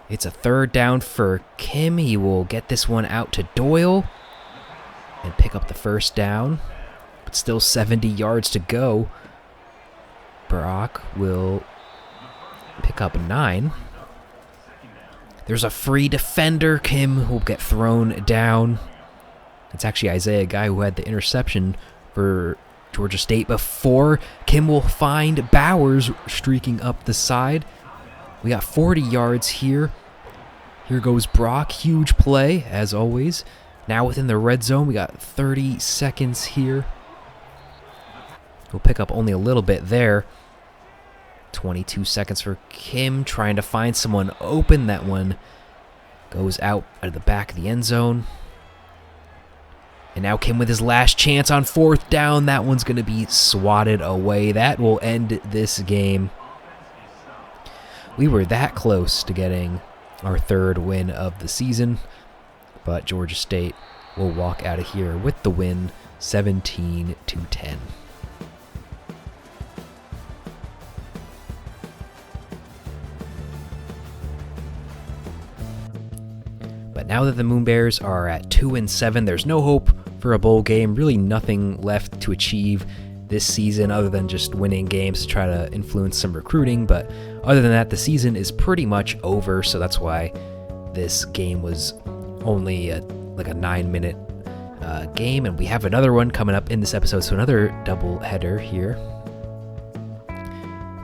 It's a 3rd down for Kim. He will get this one out to Doyle and pick up the first down, but still 70 yards to go. Brock will pick up 9. There's a free defender. Kim will get thrown down. It's actually Isaiah, a guy who had the interception for Georgia State before. Kim will find Bowers streaking up the side. We got 40 yards here. Here goes Brock. Huge play, as always. Now within the red zone, we got 30 seconds here. We'll pick up only a little bit there. 22 seconds for Kim, trying to find someone open. That one goes out of the back of the end zone. And now Kim with his last chance on 4th down. That one's going to be swatted away. That will end this game. We were that close to getting our 3rd win of the season, but Georgia State will walk out of here with the win, 17-10. But now that the Moonebears are at 2-7, there's no hope for a bowl game. Really nothing left to achieve this season other than just winning games to try to influence some recruiting. But other than that, the season is pretty much over. So that's why this game was only like a 9-minute game. And we have another one coming up in this episode. So another double header here.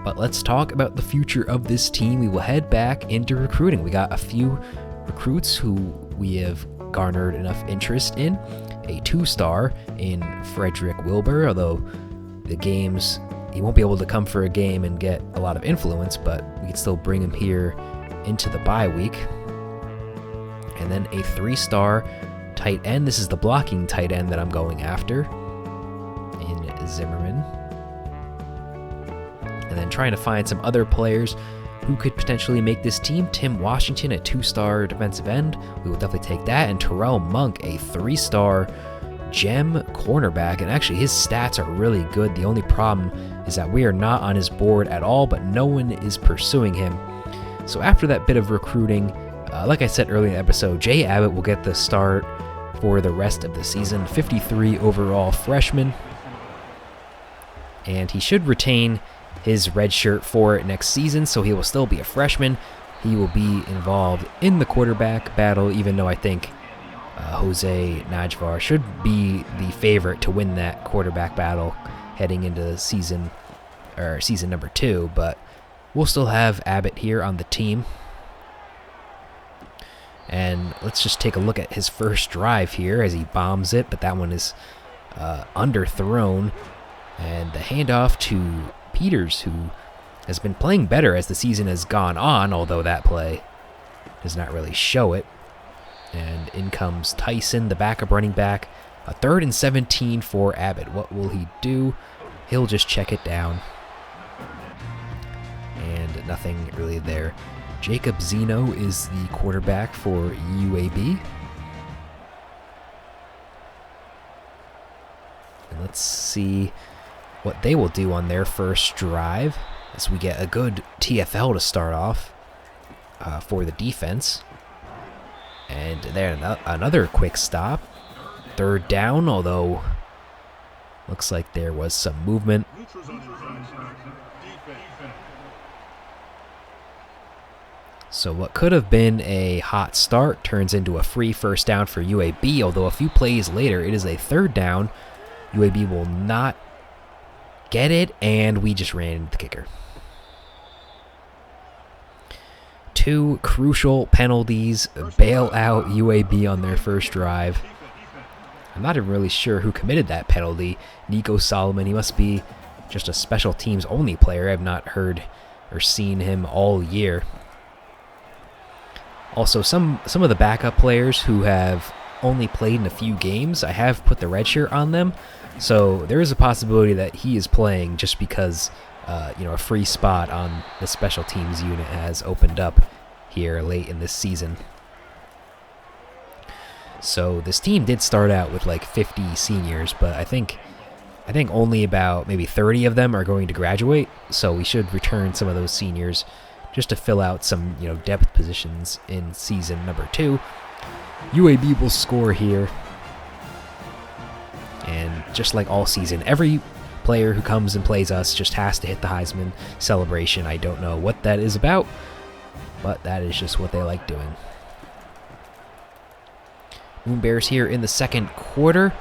But let's talk about the future of this team. We will head back into recruiting. We got a few recruits who we have garnered enough interest in. A 2-star in Frederick Wilbur, although the games, he won't be able to come for a game and get a lot of influence, but we can still bring him here into the bye week. And then a 3-star tight end. This is the blocking tight end that I'm going after in Zimmerman. And then trying to find some other players who could potentially make this team? Tim Washington, a 2-star defensive end. We will definitely take that. And Terrell Monk, a 3-star gem cornerback. And actually, his stats are really good. The only problem is that we are not on his board at all, but no one is pursuing him. So after that bit of recruiting, like I said earlier in the episode, Jay Abbott will get the start for the rest of the season. 53 overall freshman. And he should retain his red shirt for next season, so he will still be a freshman. He will be involved in the quarterback battle, even though I think Jose Najvar should be the favorite to win that quarterback battle heading into season number 2, but we'll still have Abbott here on the team. And let's just take a look at his first drive here as he bombs it, but that one is underthrown. And the handoff to Peters, who has been playing better as the season has gone on, although that play does not really show it. And in comes Tyson, the backup running back. A 3rd and 17 for Abbott. What will he do? He'll just check it down. And nothing really there. Jacob Zeno is the quarterback for UAB. And let's see what they will do on their first drive as we get a good TFL to start off for the defense. And there, another quick stop. 3rd down, although looks like there was some movement. So what could have been a hot start turns into a free first down for UAB, although a few plays later it is a 3rd down. UAB will not get it, and we just ran into the kicker. 2 crucial penalties bail out UAB on their first drive. I'm not even really sure who committed that penalty. Nico Solomon, he must be just a special teams only player. I've not heard or seen him all year. Also, some of the backup players who have only played in a few games, I have put the red shirt on them. So there is a possibility that he is playing just because, a free spot on the special teams unit has opened up here late in this season. So this team did start out with like 50 seniors, but I think only about maybe 30 of them are going to graduate. So we should return some of those seniors just to fill out some depth positions in season number 2. UAB will score here. And just like all season, every player who comes and plays us just has to hit the Heisman celebration. I don't know what that is about, but that is just what they like doing. Moonebears here in the second quarter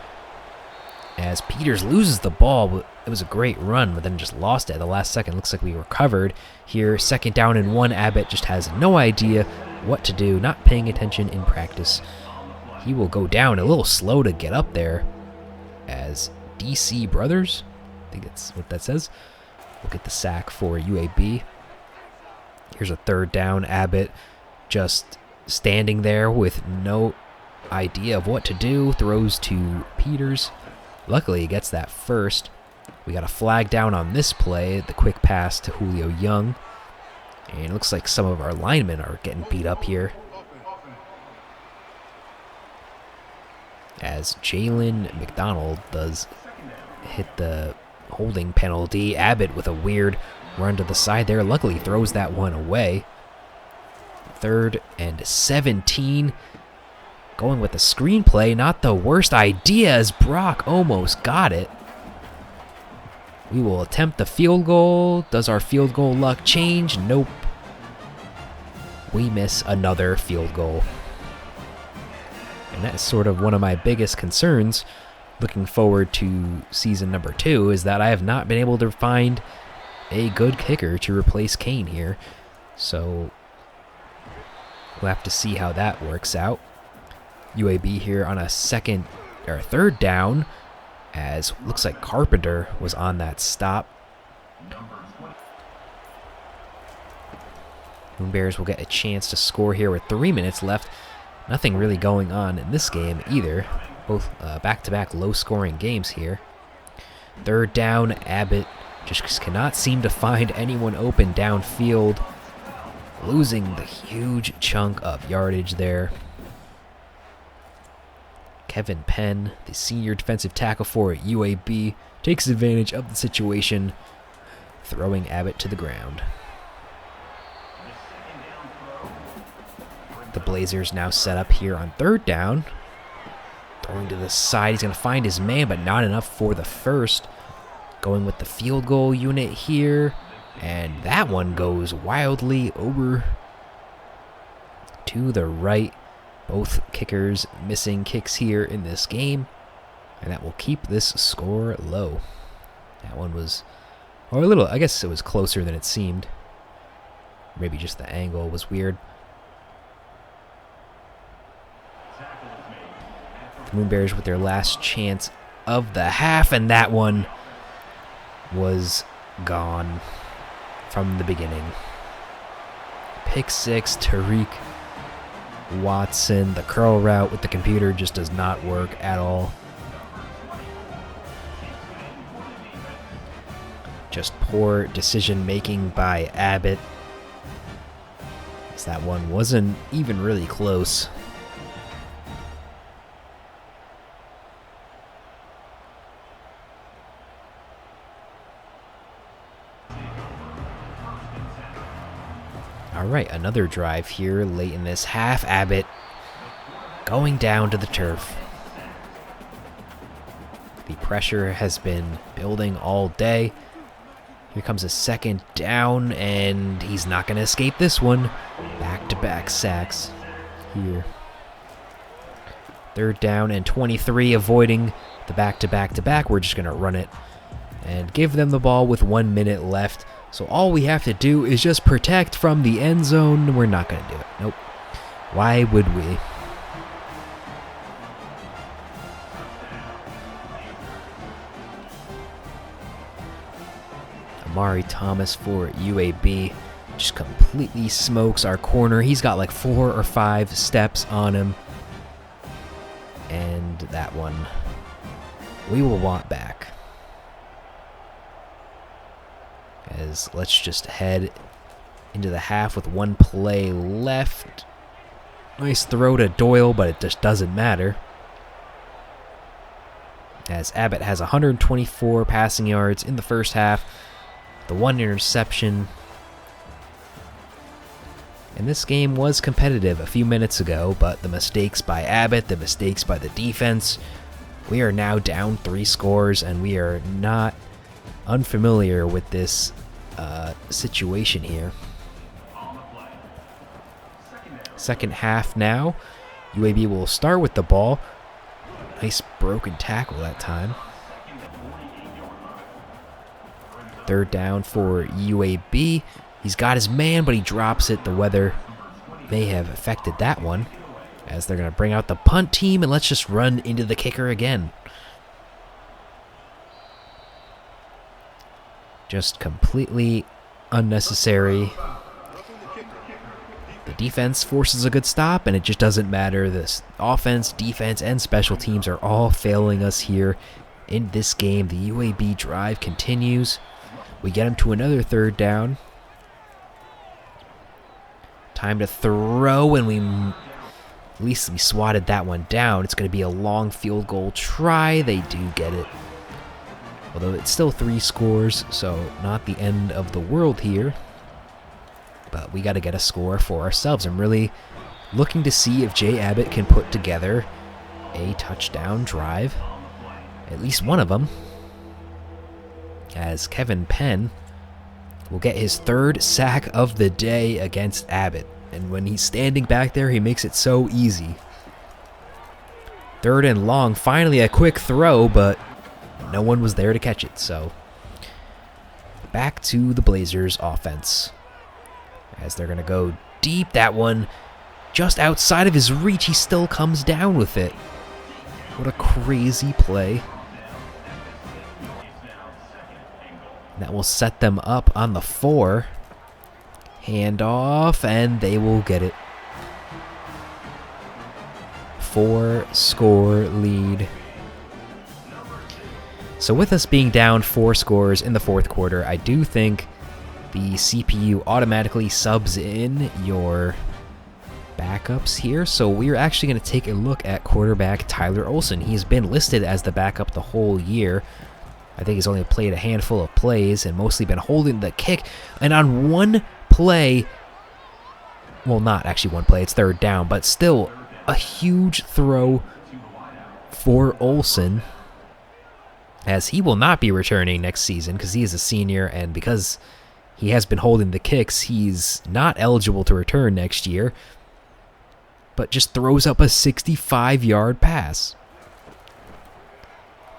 as Peters loses the ball. But it was a great run, but then just lost it at the last second. Looks like we recovered here. 2nd down and 1. Abbott just has no idea what to do, not paying attention in practice. He will go down a little slow to get up there, as DC Brothers, I think that's what that says, will get the sack for UAB. Here's a 3rd down. Abbott just standing there with no idea of what to do. Throws to Peters. Luckily, he gets that first. We got a flag down on this play. The quick pass to Julio Young. And it looks like some of our linemen are getting beat up here, as Jalen McDonald does hit the holding penalty. Abbott with a weird run to the side there. Luckily throws that one away. 3rd and 17. Going with the screenplay, not the worst idea, as Brock almost got it. We will attempt the field goal. Does our field goal luck change? Nope. We miss another field goal. And that's sort of one of my biggest concerns looking forward to season number 2, is that I have not been able to find a good kicker to replace Kane here. So we'll have to see how that works out. UAB here on a 3rd down, as looks like Carpenter was on that stop. Moonebears will get a chance to score here with 3 minutes left. Nothing really going on in this game either. Both back-to-back low-scoring games here. 3rd down, Abbott just cannot seem to find anyone open downfield. losing the huge chunk of yardage there. Kevin Penn, the senior defensive tackle for UAB, takes advantage of the situation, throwing Abbott to the ground. The Blazers now set up here on 3rd down. Throwing to the side, he's going to find his man, but not enough for the first. Going with the field goal unit here, and that one goes wildly over to the right. Both kickers missing kicks here in this game, and that will keep this score low. That one was, or a little, I guess it was closer than it seemed. Maybe just the angle was weird. The Moonebears with their last chance of the half, and that one was gone from the beginning. Pick 6, Tariq Watson. The curl route with the computer just does not work at all. Just poor decision making by Abbott, as that one wasn't even really close. Alright, another drive here late in this half. Abbott going down to the turf. The pressure has been building all day. Here comes a 2nd down, and he's not going to escape this one. Back-to-back sacks here. 3rd down and 23, avoiding the back-to-back-to-back. We're just going to run it and give them the ball with 1 minute left. So all we have to do is just protect from the end zone. We're not going to do it. Nope. Why would we? Amari Thomas for UAB just completely smokes our corner. He's got like 4 or 5 steps on him. And that one we will want back. As let's just head into the half with 1 play left. Nice throw to Doyle, but it just doesn't matter, as Abbott has 124 passing yards in the first half, the 1 interception. And this game was competitive a few minutes ago, but the mistakes by Abbott, the mistakes by the defense, we are now down 3 scores, and we are not unfamiliar with this situation here. Second half now. UAB will start with the ball. Nice broken tackle that time. 3rd down for UAB. He's got his man, but he drops it. The weather may have affected that one, as they're going to bring out the punt team, and let's just run into the kicker again. Just completely unnecessary. The defense forces a good stop, and it just doesn't matter. This offense, defense, and special teams are all failing us here in this game. The UAB drive continues. We get him to another 3rd down. Time to throw, and at least we swatted that one down. It's going to be a long field goal try. They do get it. Although it's still 3 scores, so not the end of the world here. But we got to get a score for ourselves. I'm really looking to see if Jay Abbott can put together a touchdown drive. At least one of them. As Kevin Penn will get his 3rd sack of the day against Abbott. And when he's standing back there, he makes it so easy. 3rd and long. Finally a quick throw, but no one was there to catch it. So back to the Blazers offense, as they're going to go deep. That one just outside of his reach. He still comes down with it. What a crazy play. That will set them up on the 4. Handoff, and they will get it. 4-score lead. So with us being down 4 scores in the 4th quarter, I do think the CPU automatically subs in your backups here. So we're actually going to take a look at quarterback Tyler Olsen. He's been listed as the backup the whole year. I think he's only played a handful of plays and mostly been holding the kick. And on one play, well, not actually one play, it's third down, but still a huge throw for Olsen, as he will not be returning next season because he is a senior, and because he has been holding the kicks, he's not eligible to return next year, but just throws up a 65-yard pass.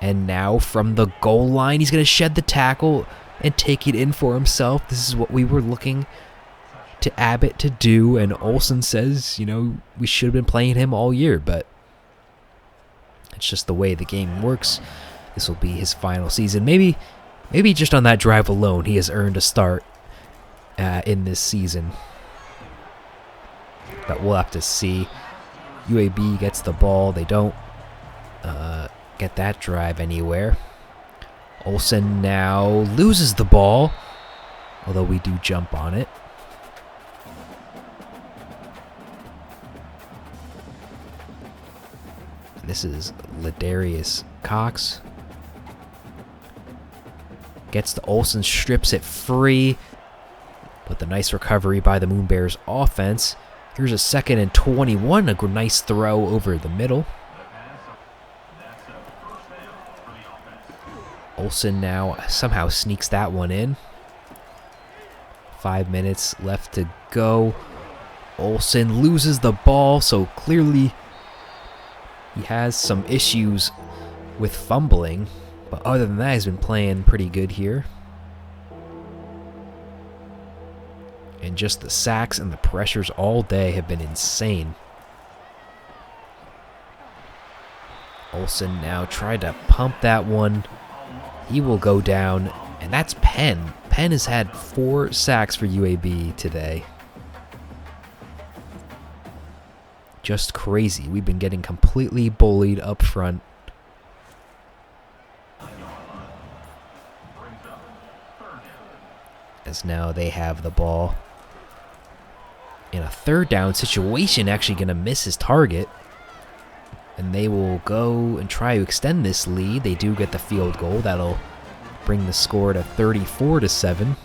And now from the goal line, he's going to shed the tackle and take it in for himself. This is what we were looking to Abbott to do, and Olsen says, you know, we should have been playing him all year, but it's just the way the game works. This will be his final season. Maybe just on that drive alone, he has earned a start in this season. But we'll have to see. UAB gets the ball. They don't get that drive anywhere. Olsen now loses the ball, although we do jump on it. This is Ladarius Cox. Gets to Olsen, strips it free. With a nice recovery by the Moonebears offense. Here's a 2nd and 21. A nice throw over the middle. Olsen now somehow sneaks that one in. 5 minutes left to go. Olsen loses the ball, so clearly he has some issues with fumbling, but other than that, he's been playing pretty good here. And just the sacks and the pressures all day have been insane. Olsen now tried to pump that one. He will go down, and that's Penn. Penn has had 4 sacks for UAB today. Just crazy. We've been getting completely bullied up front. As now they have the ball. In a 3rd down situation, actually going to miss his target. And they will go and try to extend this lead. They do get the field goal. That'll bring the score to 34-7.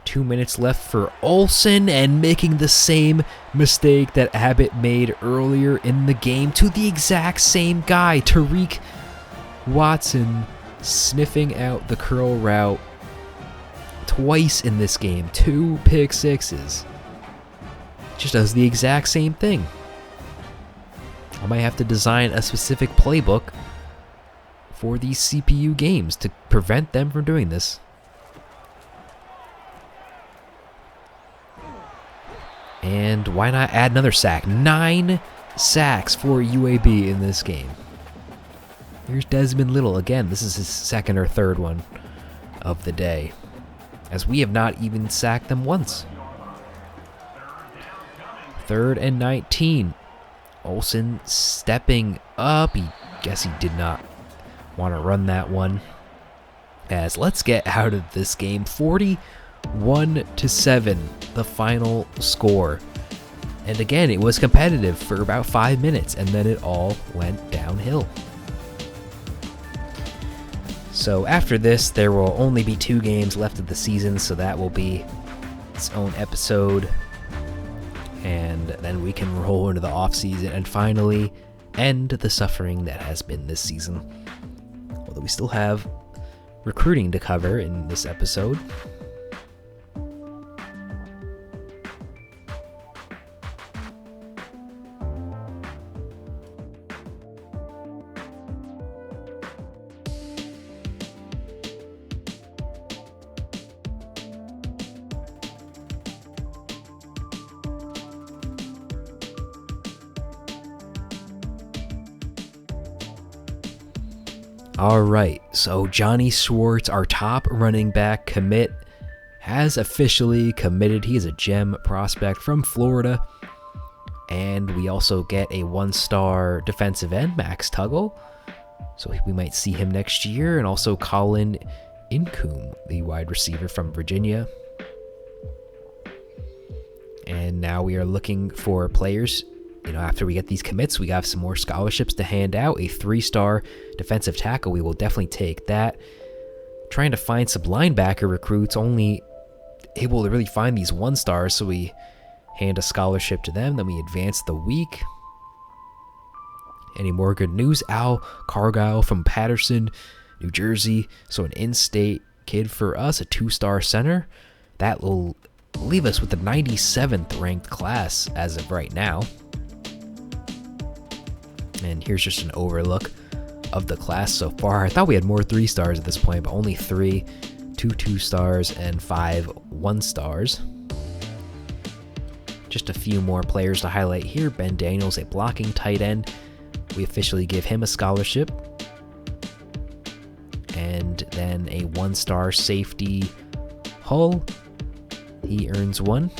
2 minutes left for Olsen, and making the same mistake that Abbott made earlier in the game to the exact same guy. Tariq Watson sniffing out the curl route twice in this game. 2 pick sixes. Just does the exact same thing. I might have to design a specific playbook for these CPU games to prevent them from doing this. And why not add another sack? 9 sacks for UAB in this game. Here's Desmond Little again. This is his 2nd or 3rd one of the day, as we have not even sacked them once. 3rd and 19. Olsen stepping up. Guess he did not want to run that one. As let's get out of this game. 41-7, the final score. And again, it was competitive for about 5 minutes, and then it all went downhill. So after this, there will only be 2 games left of the season, so that will be its own episode. And then we can roll into the off-season and finally end the suffering that has been this season. Although we still have recruiting to cover in this episode. Alright, so Johnny Schwartz, our top running back commit, has officially committed. He is a gem prospect from Florida. And we also get a 1-star defensive end, Max Tuggle. So we might see him next year. And also Colin Incoom, the wide receiver from Virginia. And now we are looking for players. After we get these commits, we have some more scholarships to hand out. A 3-star defensive tackle, we will definitely take that. Trying to find some linebacker recruits, only able to really find these 1-stars, so we hand a scholarship to them, then we advance the week. Any more good news? Al Cargile from Patterson, New Jersey, so an in-state kid for us, a 2-star center. That will leave us with the 97th ranked class as of right now. And here's just an overlook of the class so far. I thought we had more 3-stars at this point, but only 3, 2 2-stars, and 5 1-stars. Just a few more players to highlight here. Ben Daniels, a blocking tight end. We officially give him a scholarship. And then a 1-star safety, Hull. He earns one,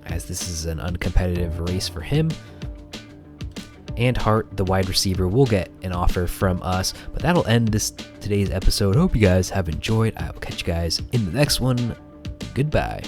as this is an uncompetitive race for him. And Hart, the wide receiver, will get an offer from us. But that'll end today's episode. Hope you guys have enjoyed. I will catch you guys in the next one. Goodbye.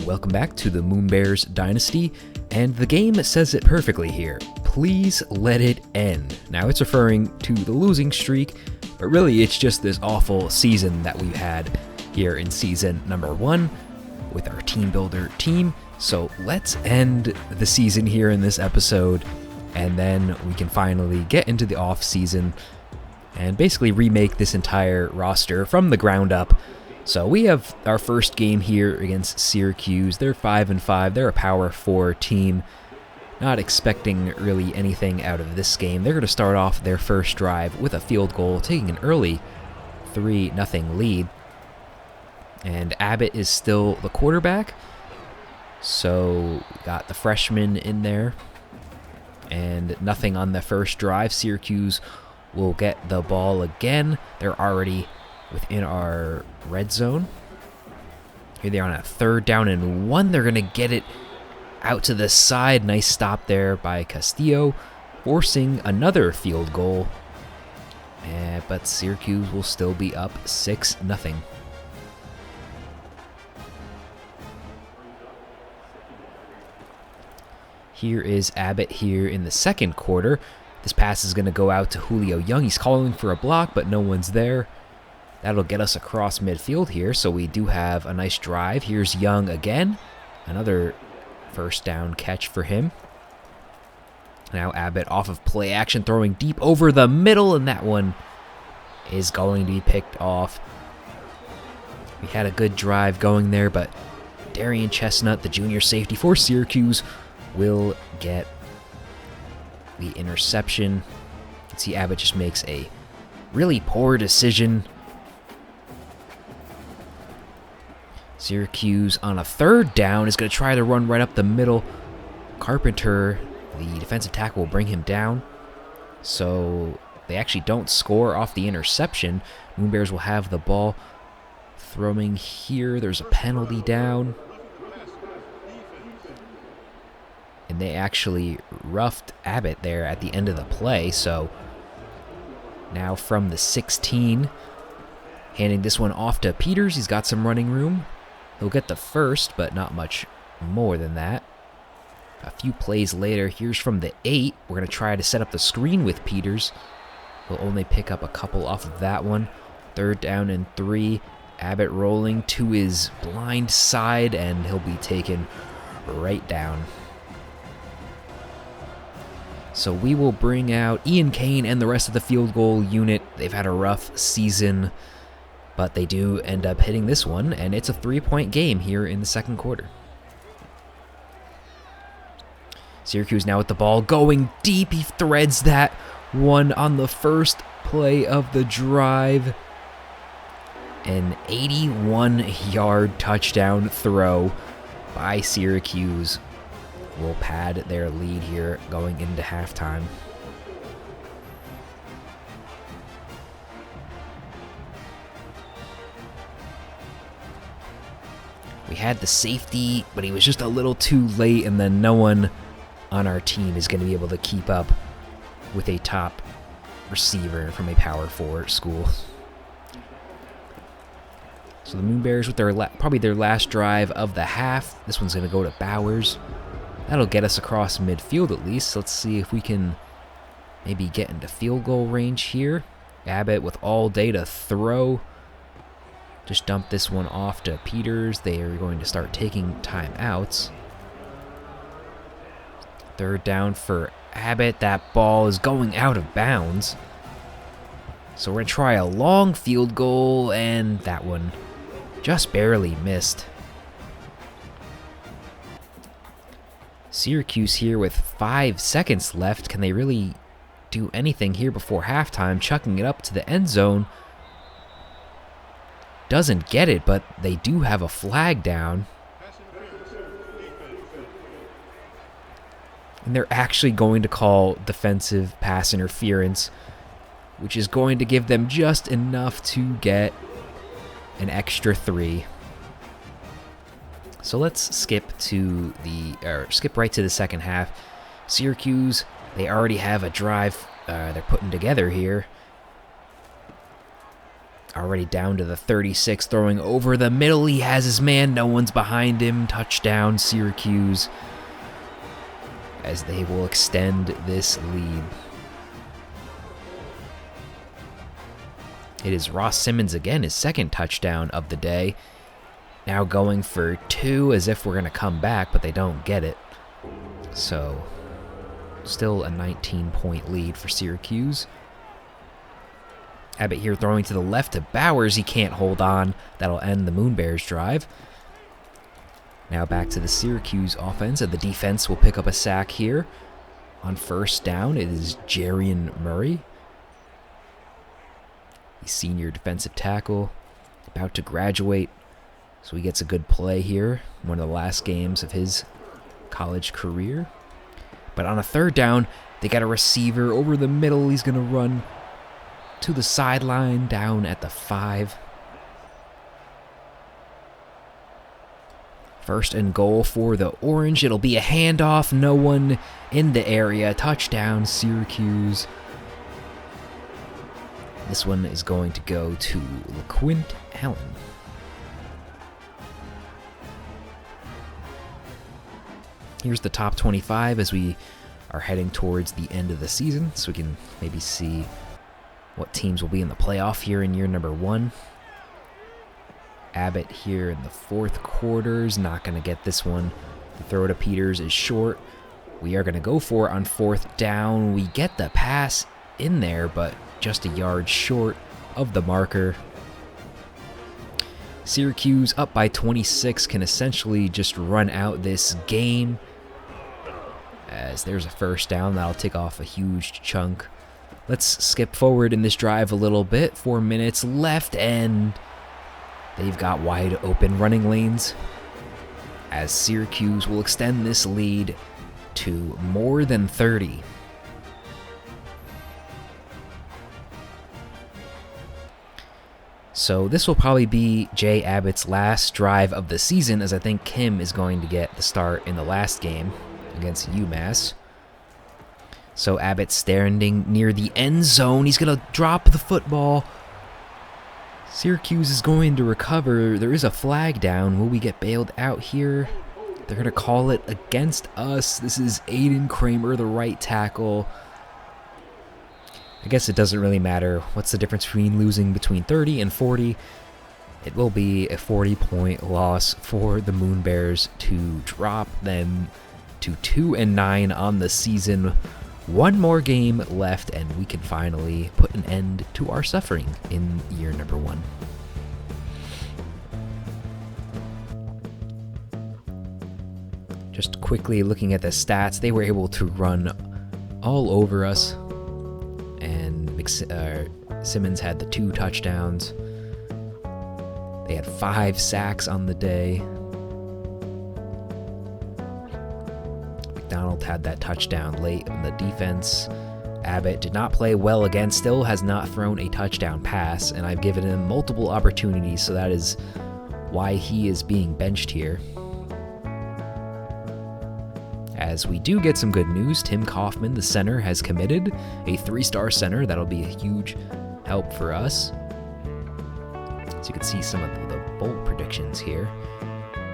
Welcome back to the Moonebears Dynasty, and the game says it perfectly here. Please let it end. Now it's referring to the losing streak, but really it's just this awful season that we've had here in season number 1 with our Teambuilder team. So let's end the season here in this episode, and then we can finally get into the off season and basically remake this entire roster from the ground up. So we have our first game here against Syracuse. They're 5-5. They're a Power 4 team. Not expecting really anything out of this game. They're going to start off their first drive with a field goal, taking an early 3-0 lead. And Abbott is still the quarterback. So got the freshman in there. And nothing on the first drive. Syracuse will get the ball again. They're already within our red zone. Here they are on a 3rd down and 1. They're going to get it out to the side. Nice stop there by Castillo, forcing another field goal. But Syracuse will still be up 6-0. Here is Abbott here in the second quarter. This pass is going to go out to Julio Young. He's calling for a block, but no one's there. That'll get us across midfield here, so we do have a nice drive. Here's Young again. Another first down catch for him. Now Abbott off of play action, throwing deep over the middle, and that one is going to be picked off. We had a good drive going there, but Darian Chestnut, the junior safety for Syracuse, will get the interception. You can see Abbott just makes a really poor decision. Syracuse on a 3rd down is going to try to run right up the middle. Carpenter, the defensive tackle, will bring him down. So they actually don't score off the interception. Moonebears will have the ball. Throwing here, there's a penalty down. And they actually roughed Abbott there at the end of the play. So now from the 16, handing this one off to Peters. He's got some running room. He'll get the first, but not much more than that. A few plays later, here's from the 8. We're going to try to set up the screen with Peters. He'll only pick up a couple off of that one. 3rd down and 3. Abbott rolling to his blind side, and he'll be taken right down. So we will bring out Ian Kane and the rest of the field goal unit. They've had a rough season, but they do end up hitting this one, and it's a 3-point game here in the second quarter. Syracuse now with the ball going deep. He threads that one on the first play of the drive. An 81-yard touchdown throw by Syracuse will pad their lead here going into halftime. We had the safety, but he was just a little too late, and then no one on our team is going to be able to keep up with a top receiver from a Power 4 school. So the Moonebears with their probably their last drive of the half. This one's going to go to Bowers. That'll get us across midfield at least. Let's see if we can maybe get into field goal range here. Abbott with all day to throw. Just dump this one off to Peters. They are going to start taking timeouts. Third down for Abbott. That ball is going out of bounds. So we're going to try a long field goal, and that one just barely missed. Syracuse here with 5 seconds left. Can they really do anything here before halftime? Chucking it up to the end zone. Doesn't get it, but they do have a flag down. And they're actually going to call defensive pass interference, which is going to give them just enough to get an extra 3. So let's skip right to the second half. Syracuse, they already have a drive they're putting together here. Already down to the 36, throwing over the middle. He has his man, no one's behind him. Touchdown, Syracuse, as they will extend this lead. It is Ross Simmons again, his second touchdown of the day. Now going for 2 as if we're going to come back, but they don't get it. So, still a 19-point lead for Syracuse. Abbott here throwing to the left to Bowers. He can't hold on. That'll end the Moonebears drive. Now back to the Syracuse offense, and the defense will pick up a sack here. On first down, it is Jarian Murray, the senior defensive tackle, about to graduate. So he gets a good play here. One of the last games of his college career. But on a third down, they got a receiver over the middle. He's going to run to the sideline down at the 5. First and goal for the Orange. It'll be a handoff. No one in the area. Touchdown, Syracuse. This one is going to go to LaQuint Allen. Here's the top 25 as we are heading towards the end of the season, so we can maybe see what teams will be in the playoff here in year number 1. Abbott here in the fourth quarter is not going to get this one. The throw to Peters is short. We are going to go for it on fourth down. We get the pass in there, but just a yard short of the marker. Syracuse up by 26 can essentially just run out this game, as there's a first down. That'll take off a huge chunk. Let's skip forward in this drive a little bit. 4 minutes left, and they've got wide open running lanes, as Syracuse will extend this lead to more than 30. So this will probably be Jay Abbott's last drive of the season, as I think Kim is going to get the start in the last game against UMass. So Abbott standing near the end zone. He's going to drop the football. Syracuse is going to recover. There is a flag down. Will we get bailed out here? They're going to call it against us. This is Aiden Kramer, the right tackle. I guess it doesn't really matter. What's the difference between 30 and 40? It will be a 40-point loss for the Moonebears to drop them to 2-9 on the season. One more game left, and we can finally put an end to our suffering in year number 1. Just quickly looking at the stats, they were able to run all over us, and Simmons had the 2 touchdowns. They had 5 sacks on the day. McDonald had that touchdown late in the defense. Abbott did not play well again, still has not thrown a touchdown pass, and I've given him multiple opportunities, so that is why he is being benched here. as we do get some good news. Tim Kaufman, the center, has committed, a 3-star center. That'll be a huge help for us. So you can see some of the bold predictions here.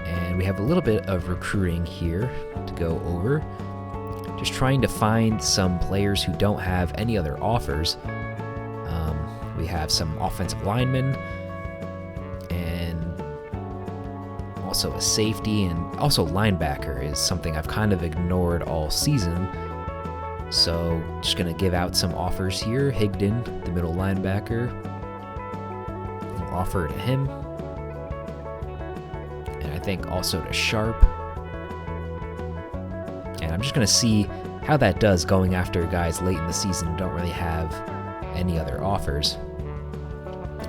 And we have a little bit of recruiting here to go over. Just trying to find some players who don't have any other offers. We have some offensive linemen and also a safety, and also linebacker is something I've kind of ignored all season. So just going to give out some offers here. Higdon, the middle linebacker. I'll offer to him. And I think also to Sharp. And I'm just going to see how that does going after guys late in the season who don't really have any other offers.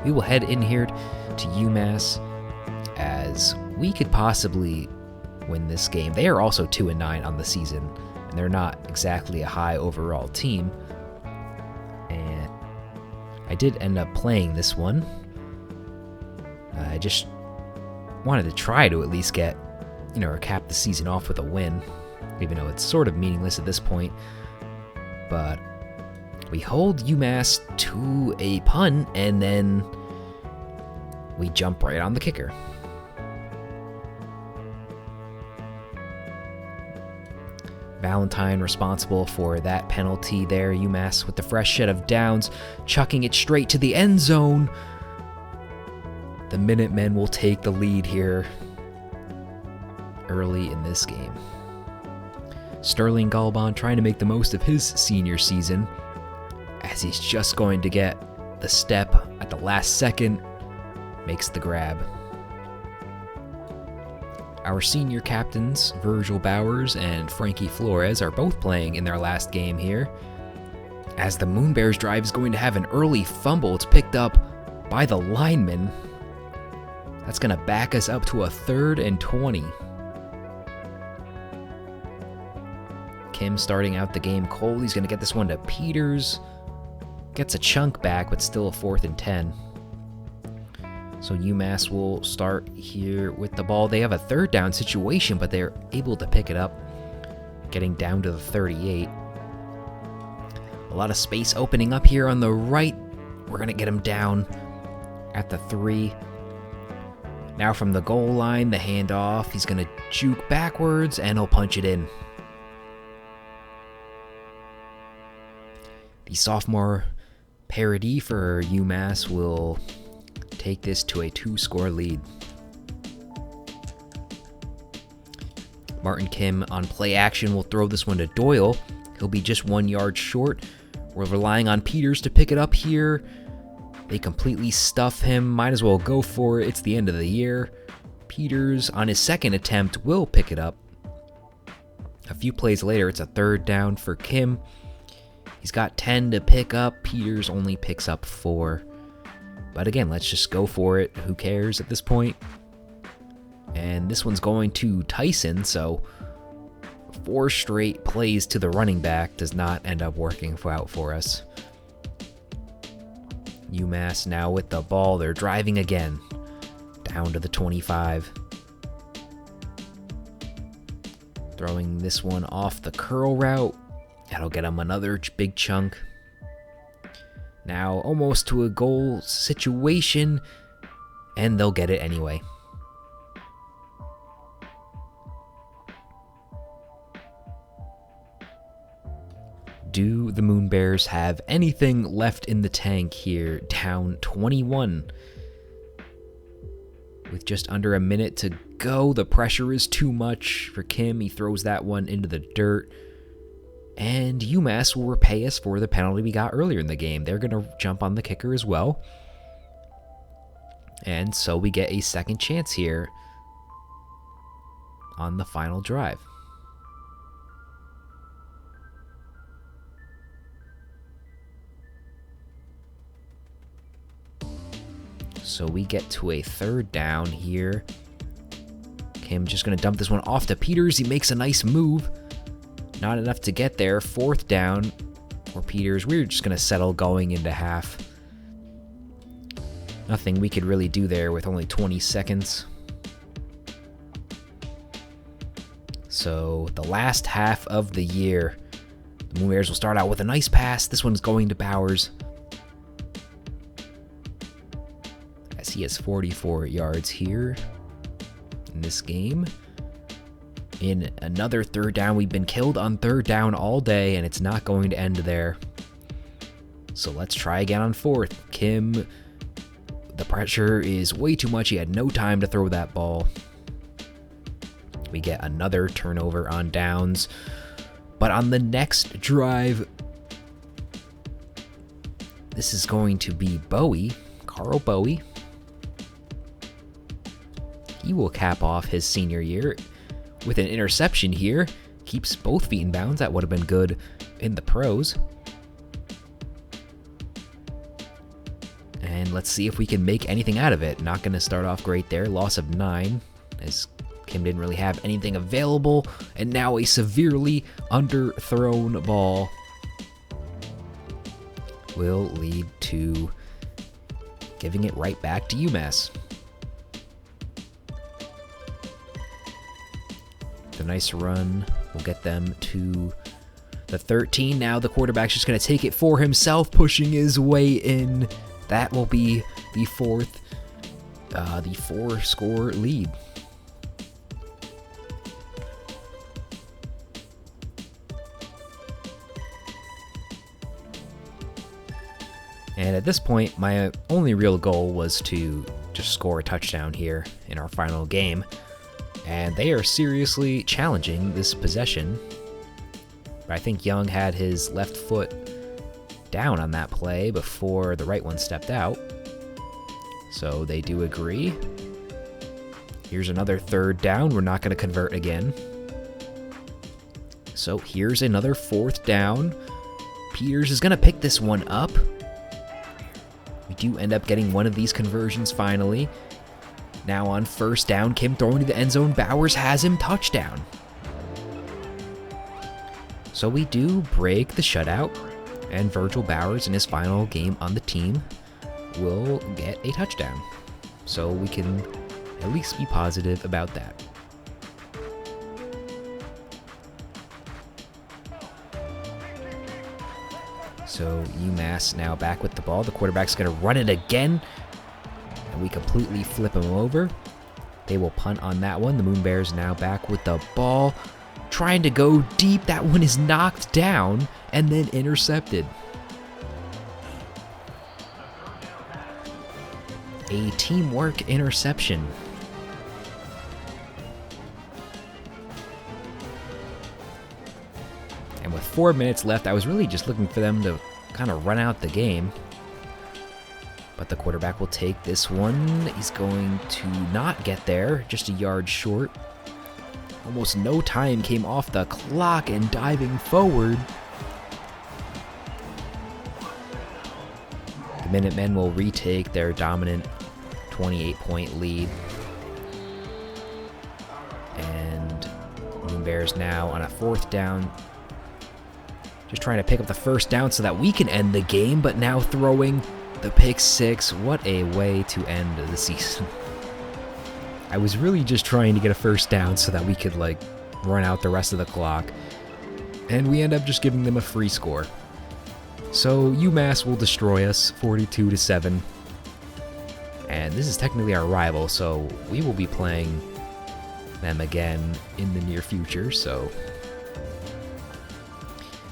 We will head in here to UMass, as we could possibly win this game. They are also 2-9 on the season, and they're not exactly a high overall team. And I did end up playing this one. I just wanted to try to at least get, or cap the season off with a win, even though it's sort of meaningless at this point. But we hold UMass to a punt, and then we jump right on the kicker. Valentine responsible for that penalty there. UMass with the fresh set of downs, chucking it straight to the end zone. The Minutemen will take the lead here early in this game. Sterling Galban trying to make the most of his senior season, as he's just going to get the step at the last second, makes the grab. Our senior captains, Virgil Bowers and Frankie Flores, are both playing in their last game here, as the Moonebears drive is going to have an early fumble. It's picked up by the lineman. That's going to back us up to a 3rd and 20. Kim starting out the game cold. He's going to get this one to Peters. Gets a chunk back, but still a 4th and 10. So UMass will start here with the ball. They have a 3rd down situation, but they're able to pick it up, getting down to the 38. A lot of space opening up here on the right. We're going to get him down at the 3. Now from the goal line, the handoff. He's going to juke backwards, and he'll punch it in. The sophomore parody for UMass will take this to a 2-score lead. Martin Kim on play action will throw this one to Doyle. He'll be just 1 yard short. We're relying on Peters to pick it up here. They completely stuff him. Might as well go for it. It's the end of the year. Peters on his 2nd attempt will pick it up. A few plays later, it's a 3rd down for Kim. He's got 10 to pick up. Peters only picks up 4. But again, let's just go for it. Who cares at this point? And this one's going to Tyson, so 4 straight plays to the running back does not end up working out for us. UMass now with the ball. They're driving again. Down to the 25. Throwing this one off the curl route. That'll get them another big chunk. Now almost to a goal situation, and they'll get it anyway. Do the Moonebears have anything left in the tank here? Down 21. With just under a minute to go, the pressure is too much for Kim. He throws that one into the dirt. And UMass will repay us for the penalty we got earlier in the game. They're going to jump on the kicker as well. And so we get a second chance here on the final drive. So we get to a 3rd down here. Kim just going to dump this one off to Peters. He makes a nice move. Not enough to get there. 4th down for Peters. We're just going to settle going into half. Nothing we could really do there with only 20 seconds. So So the last half of the year, the Moonebears will start out with a nice pass. This one's going to Bowers, as he has 44 yards here in this game. In another third down, we've been killed on third down all day, and it's not going to end there. So let's try again on fourth. Kim, the pressure is way too much. He had no time to throw that ball. We get another turnover on downs. But on the next drive, this is going to be Bowie, Carl Bowie. He will cap off his senior year with an interception here. Keeps both feet in bounds. That would have been good in the pros. And let's see if we can make anything out of it. Not going to start off great there. Loss of 9, as Kim didn't really have anything available. And now a severely underthrown ball will lead to giving it right back to UMass. The nice run will get them to the 13. Now the quarterback's just going to take it for himself, pushing his way in. That will be the 4-score lead. And at this point, my only real goal was to just score a touchdown here in our final game. And they are seriously challenging this possession. But I think Young had his left foot down on that play before the right one stepped out. So they do agree. Here's another third down. We're not going to convert again. So here's another fourth down. Peters is going to pick this one up. We do end up getting one of these conversions finally. Now on first down, Kim throwing to the end zone. Bowers has him, touchdown. So we do break the shutout, and Virgil Bowers in his final game on the team will get a touchdown. So we can at least be positive about that. So UMass now back with the ball. The quarterback's going to run it again, and we completely flip him over. They will punt on that one. The Moonebears now back with the ball, trying to go deep. That one is knocked down and then intercepted. A teamwork interception. And with 4 minutes left, I was really just looking for them to kind of run out the game. But the quarterback will take this one. He's going to not get there, just a yard short. Almost no time came off the clock, and diving forward, the Minutemen will retake their dominant 28-point lead. And Moonebears now on a fourth down, just trying to pick up the first down so that we can end the game, but now throwing the pick six. What a way to end the season. I was really just trying to get a first down so that we could run out the rest of the clock, and we end up just giving them a free score. So UMass will destroy us 42-7. And this is technically our rival, so we will be playing them again in the near future, so.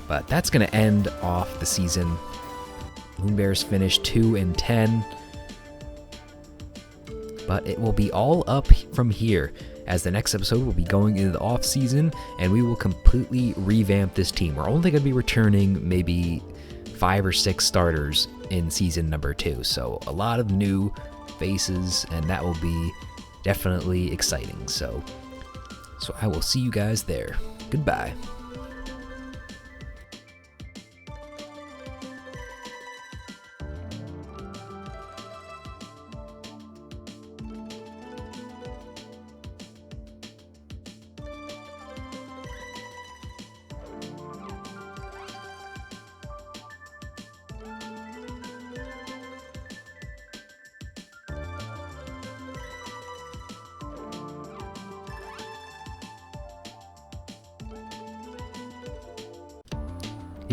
But that's going to end off the season. Moonebears finished 2-10. But it will be all up from here, as the next episode will be going into the off season, and we will completely revamp this team. We're only going to be returning maybe 5 or 6 starters in season number 2, so a lot of new faces, and that will be definitely exciting. So I will see you guys there. Goodbye.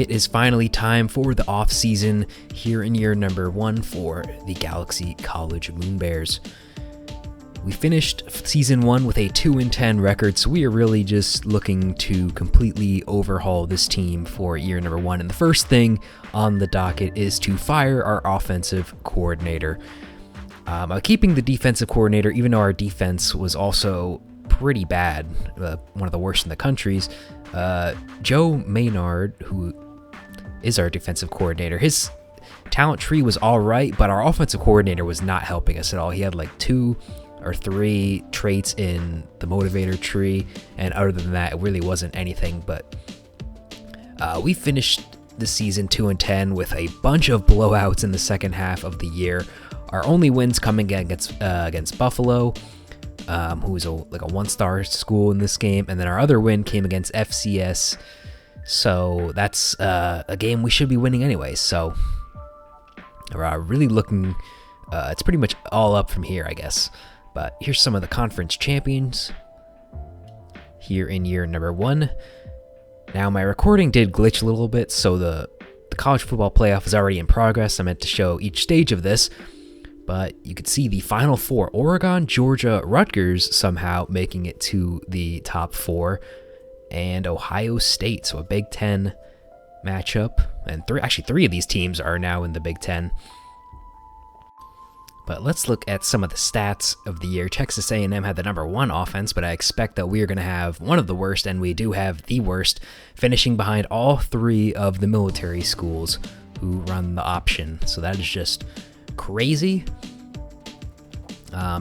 It is finally time for the off-season here in year number 1 for the Galaxy College Moonebears. We finished season 1 with a 2-10 record, so we are really just looking to completely overhaul this team for year number 1. And the first thing on the docket is to fire our offensive coordinator. Keeping the defensive coordinator, even though our defense was also pretty bad, one of the worst in the countries. Joe Maynard, who is our defensive coordinator, his talent tree was all right, but our offensive coordinator was not helping us at all. He had like 2 or 3 traits in the motivator tree, and other than that, it really wasn't anything. But we finished the season 2-10 with a bunch of blowouts in the second half of the year. Our only wins coming against Buffalo, who is like a 1-star school in this game, and then our other win came against FCS. So that's a game we should be winning anyway. So we're really looking. It's pretty much all up from here, I guess. But here's some of the conference champions here in year number 1. Now, my recording did glitch a little bit, so the college football playoff is already in progress. I meant to show each stage of this, but you could see the Final Four: Oregon, Georgia, Rutgers somehow making it to the top 4, and Ohio State. So a Big Ten matchup, and 3 of these teams are now in the Big Ten. But let's look at some of the stats of the year. Texas A&M had the number 1 offense, but I expect that we are going to have one of the worst, and we do have the worst, finishing behind all 3 of the military schools who run the option. So that is just crazy.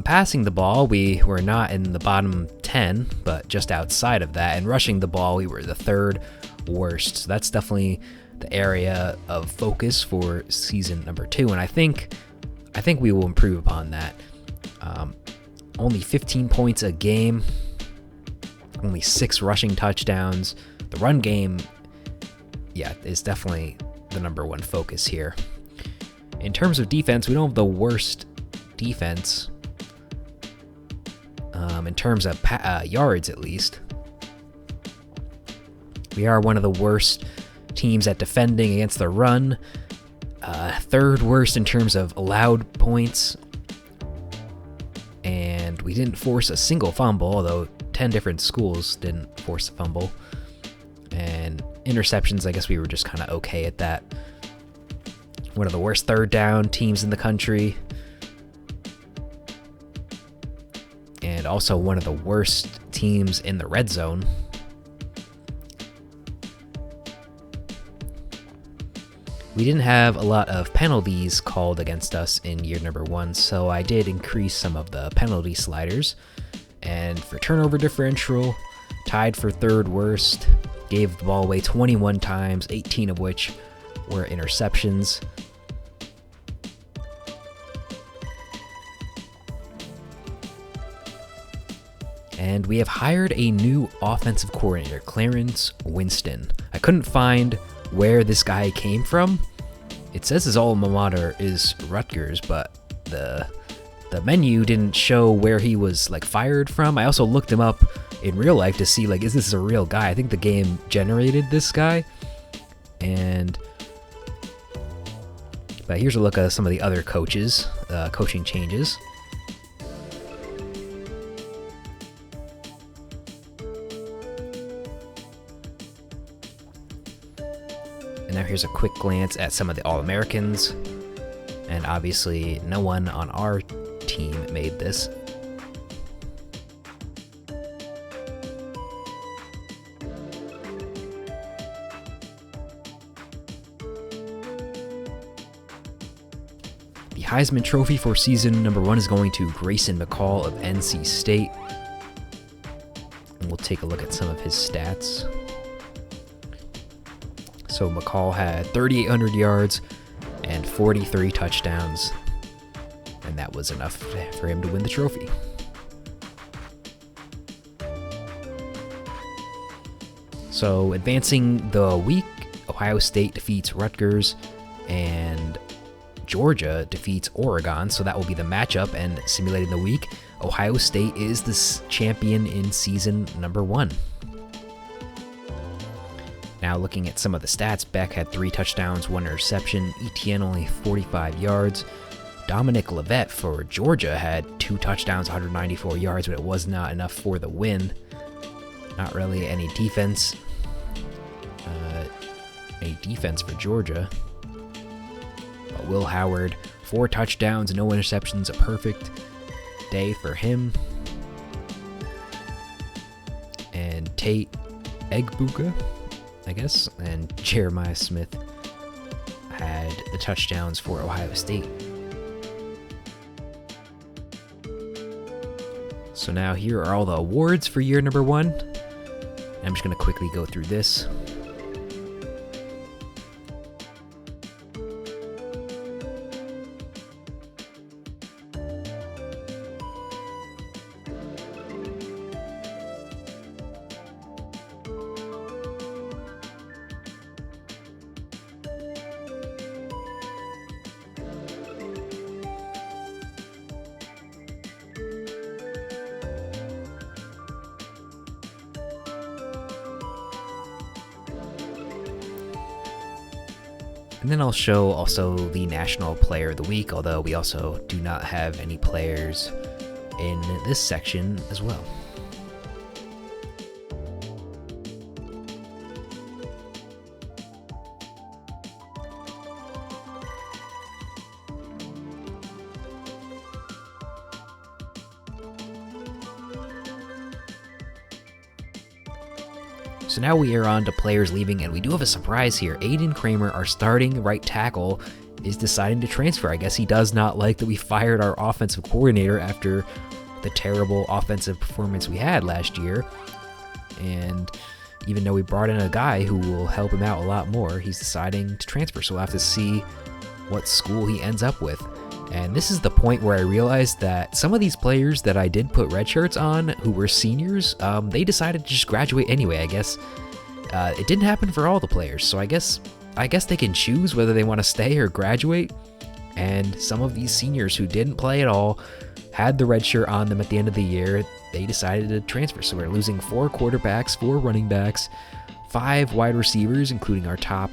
Passing the ball, we were not in the bottom 10, but just outside of that. And rushing the ball, we were the 3rd worst. So that's definitely the area of focus for season number 2, and I think we will improve upon that. Only 15 points a game, only 6 rushing touchdowns. The run game, is definitely the number 1 focus here. In terms of defense, we don't have the worst defense, in terms of yards at least. We are one of the worst teams at defending against the run. 3rd worst in terms of allowed points, and we didn't force a single fumble, although 10 different schools didn't force a fumble. And interceptions, I guess we were just kind of okay at that. One of the worst 3rd down teams in the country, and also one of the worst teams in the red zone. We didn't have a lot of penalties called against us in year number 1, so I did increase some of the penalty sliders. And for turnover differential, tied for 3rd worst, gave the ball away 21 times, 18 of which were interceptions. And we have hired a new offensive coordinator, Clarence Winston. I couldn't find where this guy came from. It says his alma mater is Rutgers, but the menu didn't show where he was like fired from. I also looked him up in real life to see like, is this a real guy? I think the game generated this guy. But here's a look at some of the other coaches, coaching changes. And now here's a quick glance at some of the All-Americans. And obviously, no one on our team made this. The Heisman Trophy for season number 1 is going to Grayson McCall of NC State. And we'll take a look at some of his stats. So McCall had 3,800 yards and 43 touchdowns, and that was enough for him to win the trophy. So advancing the week, Ohio State defeats Rutgers, and Georgia defeats Oregon, so that will be the matchup. And simulating the week, Ohio State is the champion in season number 1. Now looking at some of the stats, Beck had 3 touchdowns, 1 interception, Etienne only 45 yards. Dominic Levet for Georgia had 2 touchdowns, 194 yards, but it was not enough for the win. Not really any defense. For Georgia. But Will Howard, 4 touchdowns, no interceptions, a perfect day for him. And Tate Egbuka, I guess, and Jeremiah Smith had the touchdowns for Ohio State. So now here are all the awards for year number 1. I'm just going to quickly go through this. And then I'll show also the National Player of the Week, although we also do not have any players in this section as well. So now we are on to players leaving, and we do have a surprise here. Aiden Kramer, our starting right tackle, is deciding to transfer. I guess he does not like that we fired our offensive coordinator after the terrible offensive performance we had last year. And even though we brought in a guy who will help him out a lot more, he's deciding to transfer. So we'll have to see what school he ends up with. And this is the point where I realized that some of these players that I did put red shirts on who were seniors, they decided to just graduate anyway. I guess it didn't happen for all the players, so I guess they can choose whether they want to stay or graduate. And some of these seniors who didn't play at all, had the red shirt on them at the end of the year, they decided to transfer. So we're losing 4 quarterbacks, 4 running backs, 5 wide receivers, including our top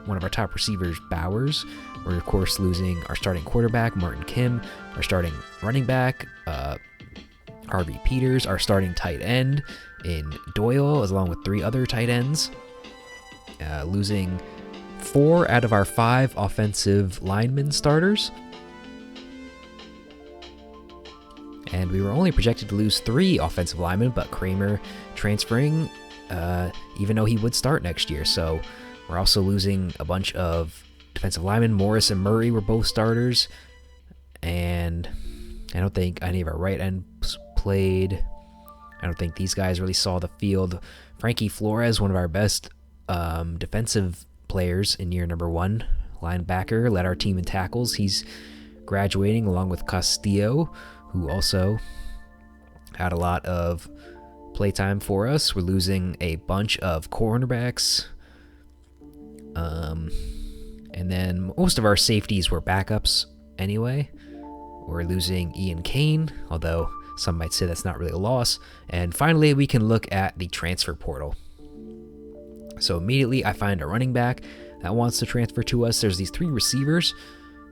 one of our top receivers, Bowers. We're, of course, losing our starting quarterback, Martin Kim, our starting running back, Harvey Peters, our starting tight end in Doyle, along with 3 other tight ends. Losing 4 out of our 5 offensive lineman starters. And we were only projected to lose 3 offensive linemen, but Kramer transferring, even though he would start next year. So we're also losing a bunch of defensive linemen. Morris and Murray were both starters, and I don't think any of our right ends played. I don't think these guys really saw the field. Frankie Flores, one of our best defensive players in year number 1, linebacker, led our team in tackles. He's graduating along with Castillo, who also had a lot of playtime for us. We're losing a bunch of cornerbacks. And then most of our safeties were backups anyway. We're losing Ian Kane, although some might say that's not really a loss. And finally, we can look at the transfer portal. So immediately I find a running back that wants to transfer to us. There's these 3 receivers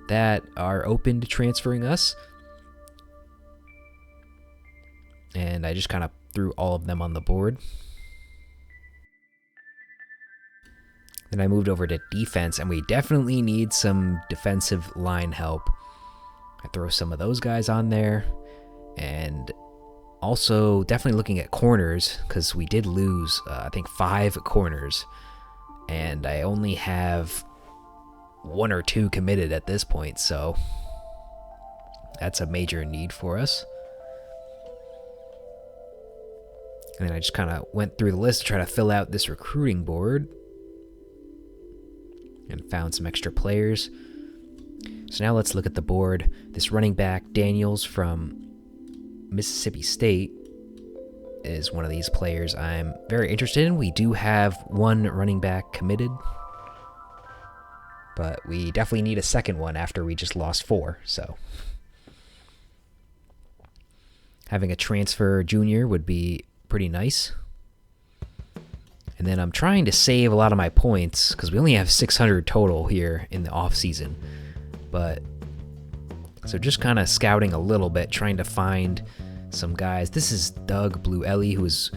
that are open to transferring us. And I just kind of threw all of them on the board. Then I moved over to defense, and we definitely need some defensive line help. I throw some of those guys on there. And also definitely looking at corners, because we did lose, I think, 5 corners. And I only have 1 or 2 committed at this point, so that's a major need for us. And then I just kind of went through the list to try to fill out this recruiting board and found some extra players. So now let's look at the board. This running back, Daniels from Mississippi State, is one of these players I'm very interested in. We do have 1 running back committed, but we definitely need a second one after we just lost 4. So having a transfer junior would be pretty nice. And then I'm trying to save a lot of my points because we only have 600 total here in the off season. But so just kind of scouting a little bit, trying to find some guys. This is Doug Blue Ellie, who is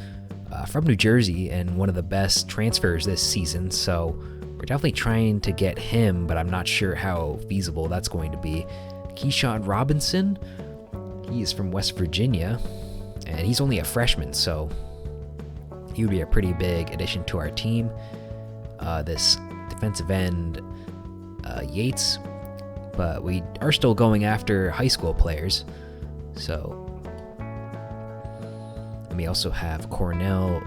from New Jersey and one of the best transfers this season. So we're definitely trying to get him, but I'm not sure how feasible that's going to be. Keyshawn Robinson, he is from West Virginia, and he's only a freshman, so he would be a pretty big addition to our team. This defensive end, Yates, but we are still going after high school players. So, and we also have Cornell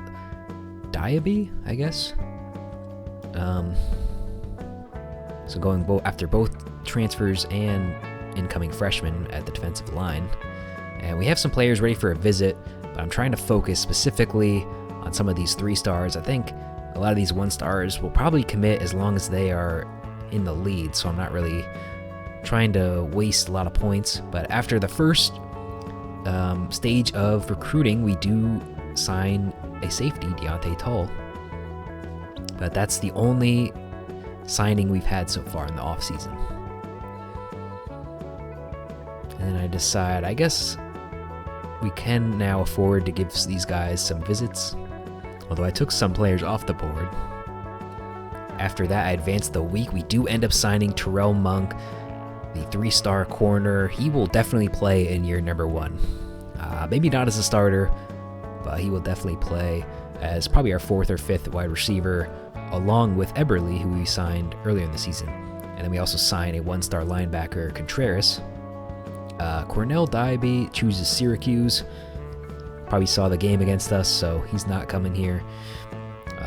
Diaby, I guess. So going after both transfers and incoming freshmen at the defensive line. And we have some players ready for a visit, but I'm trying to focus specifically on some of these 3-stars. I think a lot of these 1-stars will probably commit as long as they are in the lead, so I'm not really trying to waste a lot of points. But after the first stage of recruiting, we do sign a safety, Deontay Tull. But that's the only signing we've had so far in the offseason. And then I decide, I guess we can now afford to give these guys some visits, although I took some players off the board. After that, I advanced the week. We do end up signing Terrell Monk, the 3-star corner. He will definitely play in year number 1. Maybe not as a starter, but he will definitely play as probably our 4th or 5th wide receiver, along with Eberle, who we signed earlier in the season. And then we also signed a 1-star linebacker, Contreras. Cornell Diaby chooses Syracuse. Probably saw the game against us, so he's not coming here.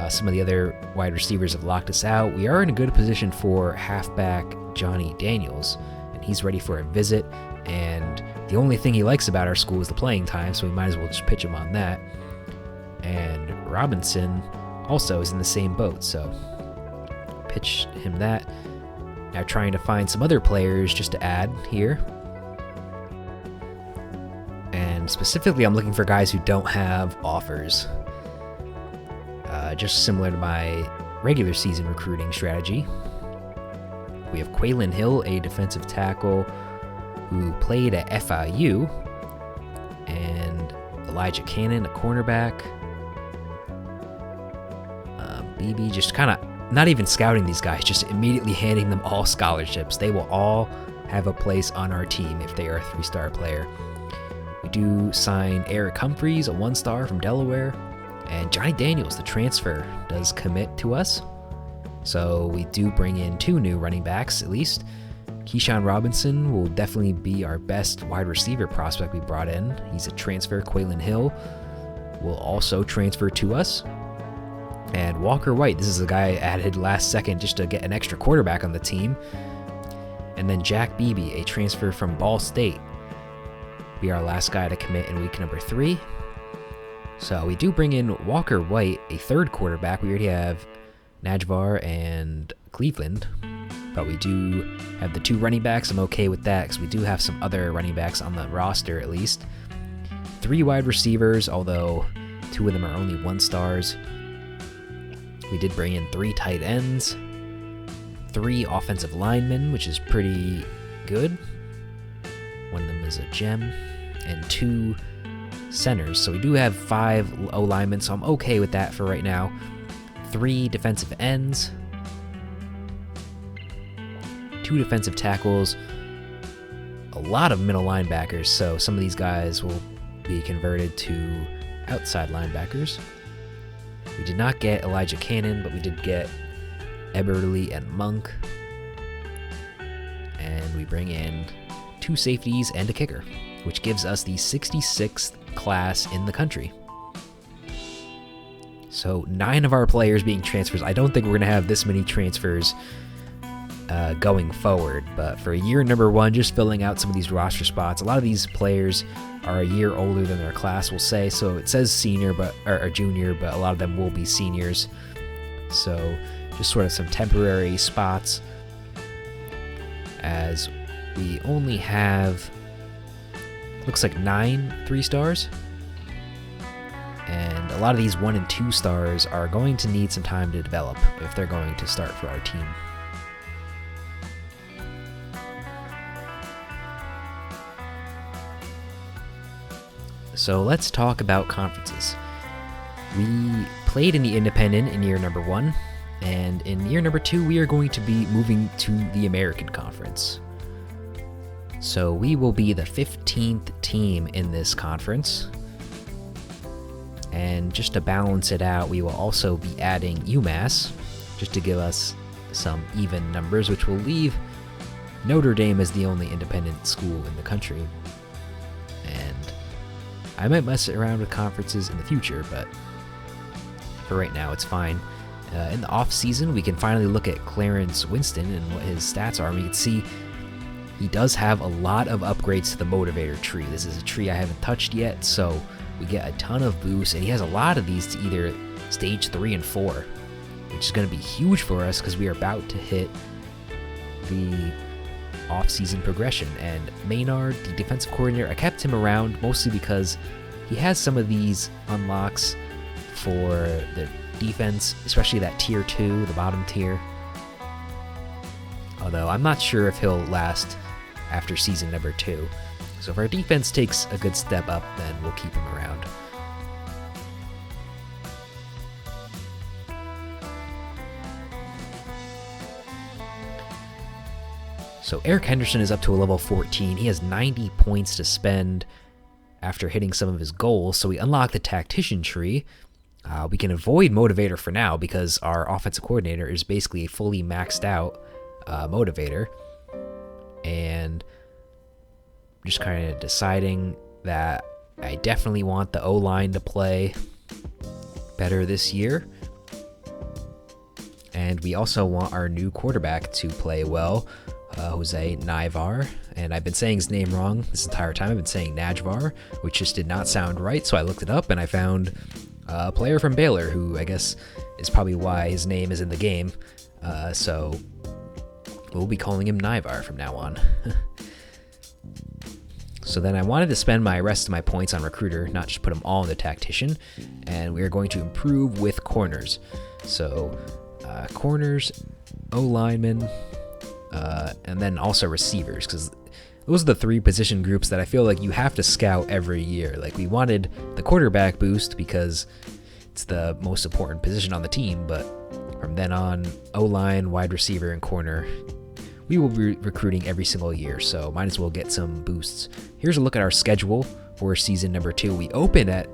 Some of the other wide receivers have locked us out. We are in a good position for halfback Johnny Daniels, and he's ready for a visit. And the only thing he likes about our school is the playing time, so we might as well just pitch him on that. And Robinson also is in the same boat, so pitch him that. Now trying to find some other players just to add here. And specifically, I'm looking for guys who don't have offers. Just similar to my regular season recruiting strategy. We have Quaylin Hill, a defensive tackle who played at FIU, and Elijah Cannon, a cornerback. BB, just kind of not even scouting these guys, just immediately handing them all scholarships. They will all have a place on our team if they are a 3-star player. We do sign Eric Humphreys, a 1-star from Delaware, and Johnny Daniels, the transfer, does commit to us. So we do bring in 2 new running backs at least. Keyshawn Robinson will definitely be our best wide receiver prospect we brought in. He's a transfer. Quaylin Hill will also transfer to us. And Walker White, this is a guy I added last second just to get an extra quarterback on the team. And then Jack Beebe, a transfer from Ball State, be our last guy to commit in week number 3. So we do bring in Walker White, a 3rd quarterback. We already have Najvar and Cleveland, but we do have the 2 running backs. I'm okay with that because we do have some other running backs on the roster at least. 3 wide receivers, although 2 of them are only 1-stars. We did bring in 3 tight ends, 3 offensive linemen, which is pretty good. One of them is a gem, and 2 centers. So we do have 5 O-linemen, so I'm okay with that for right now. 3 defensive ends, 2 defensive tackles, a lot of middle linebackers, so some of these guys will be converted to outside linebackers. We did not get Elijah Cannon, but we did get Eberle and Monk. And we bring in 2 safeties and a kicker, which gives us the 66th class in the country. So 9 of our players being transfers. I don't think we're going to have this many transfers going forward, but for year number 1, just filling out some of these roster spots. A lot of these players are a year older than their class, we'll say. So it says senior, or junior, but a lot of them will be seniors. So just sort of some temporary spots, as we only have, looks like 9 3-stars. And a lot of these 1 and 2 stars are going to need some time to develop if they're going to start for our team. So let's talk about conferences. We played in the Independent in year number 1, and in year number 2 we are going to be moving to the American Conference. So we will be the 15th team in this conference. And just to balance it out, we will also be adding UMass, just to give us some even numbers, which will leave Notre Dame as the only independent school in the country. And I might mess around with conferences in the future, but for right now, it's fine. In the off season, we can finally look at Clarence Winston and what his stats are. We can see he does have a lot of upgrades to the motivator tree. This is a tree I haven't touched yet, so we get a ton of boosts, and he has a lot of these to either stage 3 and 4, which is going to be huge for us because we are about to hit the off-season progression. And Maynard, the defensive coordinator, I kept him around mostly because he has some of these unlocks for the defense, especially that tier 2, the bottom tier. Although I'm not sure if he'll last after season number 2. So if our defense takes a good step up, then we'll keep him around. So Eric Henderson is up to a level 14. He has 90 points to spend after hitting some of his goals. So we unlock the Tactician tree. We can avoid Motivator for now because our offensive coordinator is basically a fully maxed out Motivator. And just kind of deciding that I definitely want the O-line to play better this year. And we also want our new quarterback to play well, Jose Naivar. And I've been saying his name wrong this entire time. I've been saying Najvar, which just did not sound right. So I looked it up and I found a player from Baylor who I guess is probably why his name is in the game. So we'll be calling him Naivar from now on. So then I wanted to spend my rest of my points on Recruiter, not just put them all in the Tactician, and we are going to improve with corners. So corners, O-linemen, and then also receivers, because those are the 3 position groups that I feel like you have to scout every year. Like, we wanted the quarterback boost because it's the most important position on the team, but from then on, O-line, wide receiver, and corner, we will be recruiting every single year, so might as well get some boosts. Here's a look at our schedule for season number 2. We open at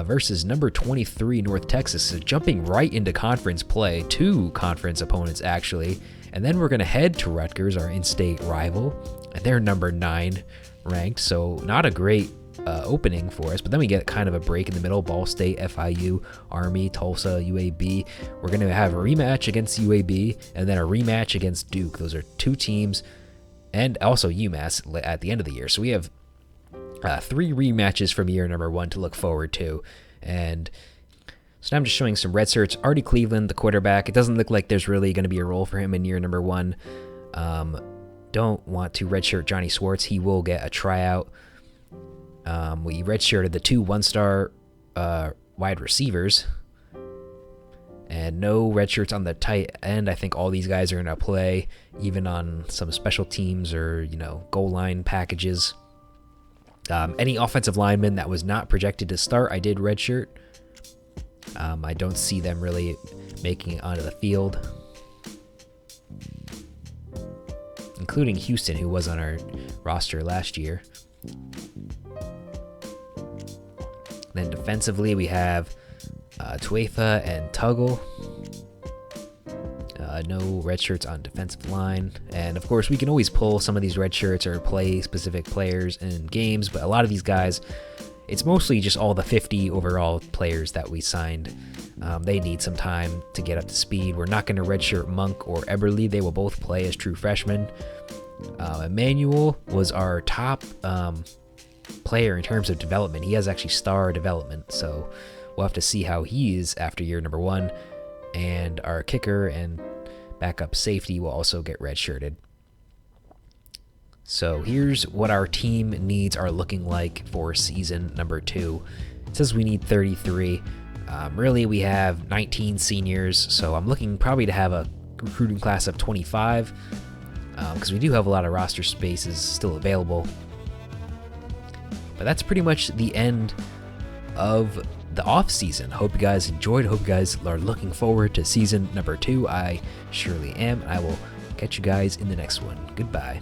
versus number 23 North Texas, so jumping right into conference play, 2 conference opponents actually, and then we're going to head to Rutgers, our in-state rival, and they're number 9 ranked, so not a great opening for us, but then we get kind of a break in the middle. Ball State, FIU, Army, Tulsa, UAB. We're going to have a rematch against UAB and then a rematch against Duke. Those are 2 teams, and also UMass at the end of the year. So we have 3 rematches from year number 1 to look forward to. And so now I'm just showing some red shirts. Artie Cleveland, the quarterback. It doesn't look like there's really going to be a role for him in year number 1. Don't want to redshirt Johnny Swartz. He will get a tryout. We redshirted the 2 one-star wide receivers, and no red shirts on the tight end. I think all these guys are going to play, even on some special teams or, goal line packages. Any offensive lineman that was not projected to start, I did redshirt. I don't see them really making it onto the field, including Houston, who was on our roster last year. Then defensively, we have Tuefa and Tuggle. No red shirts on defensive line. And of course, we can always pull some of these red shirts or play specific players in games, but a lot of these guys, it's mostly just all the 50 overall players that we signed. They need some time to get up to speed. We're not going to redshirt Monk or Eberle. They will both play as true freshmen. Emmanuel was our top player in terms of development. He has actually star development, so we'll have to see how he is after year number 1. And our kicker and backup safety will also get redshirted. So here's what our team needs are looking like for season number 2. It says we need 33. Really, we have 19 seniors, so I'm looking probably to have a recruiting class of 25, because we do have a lot of roster spaces still available. But that's pretty much the end of the off season. Hope you guys enjoyed. Hope you guys are looking forward to season number 2. I surely am. I will catch you guys in the next one. Goodbye.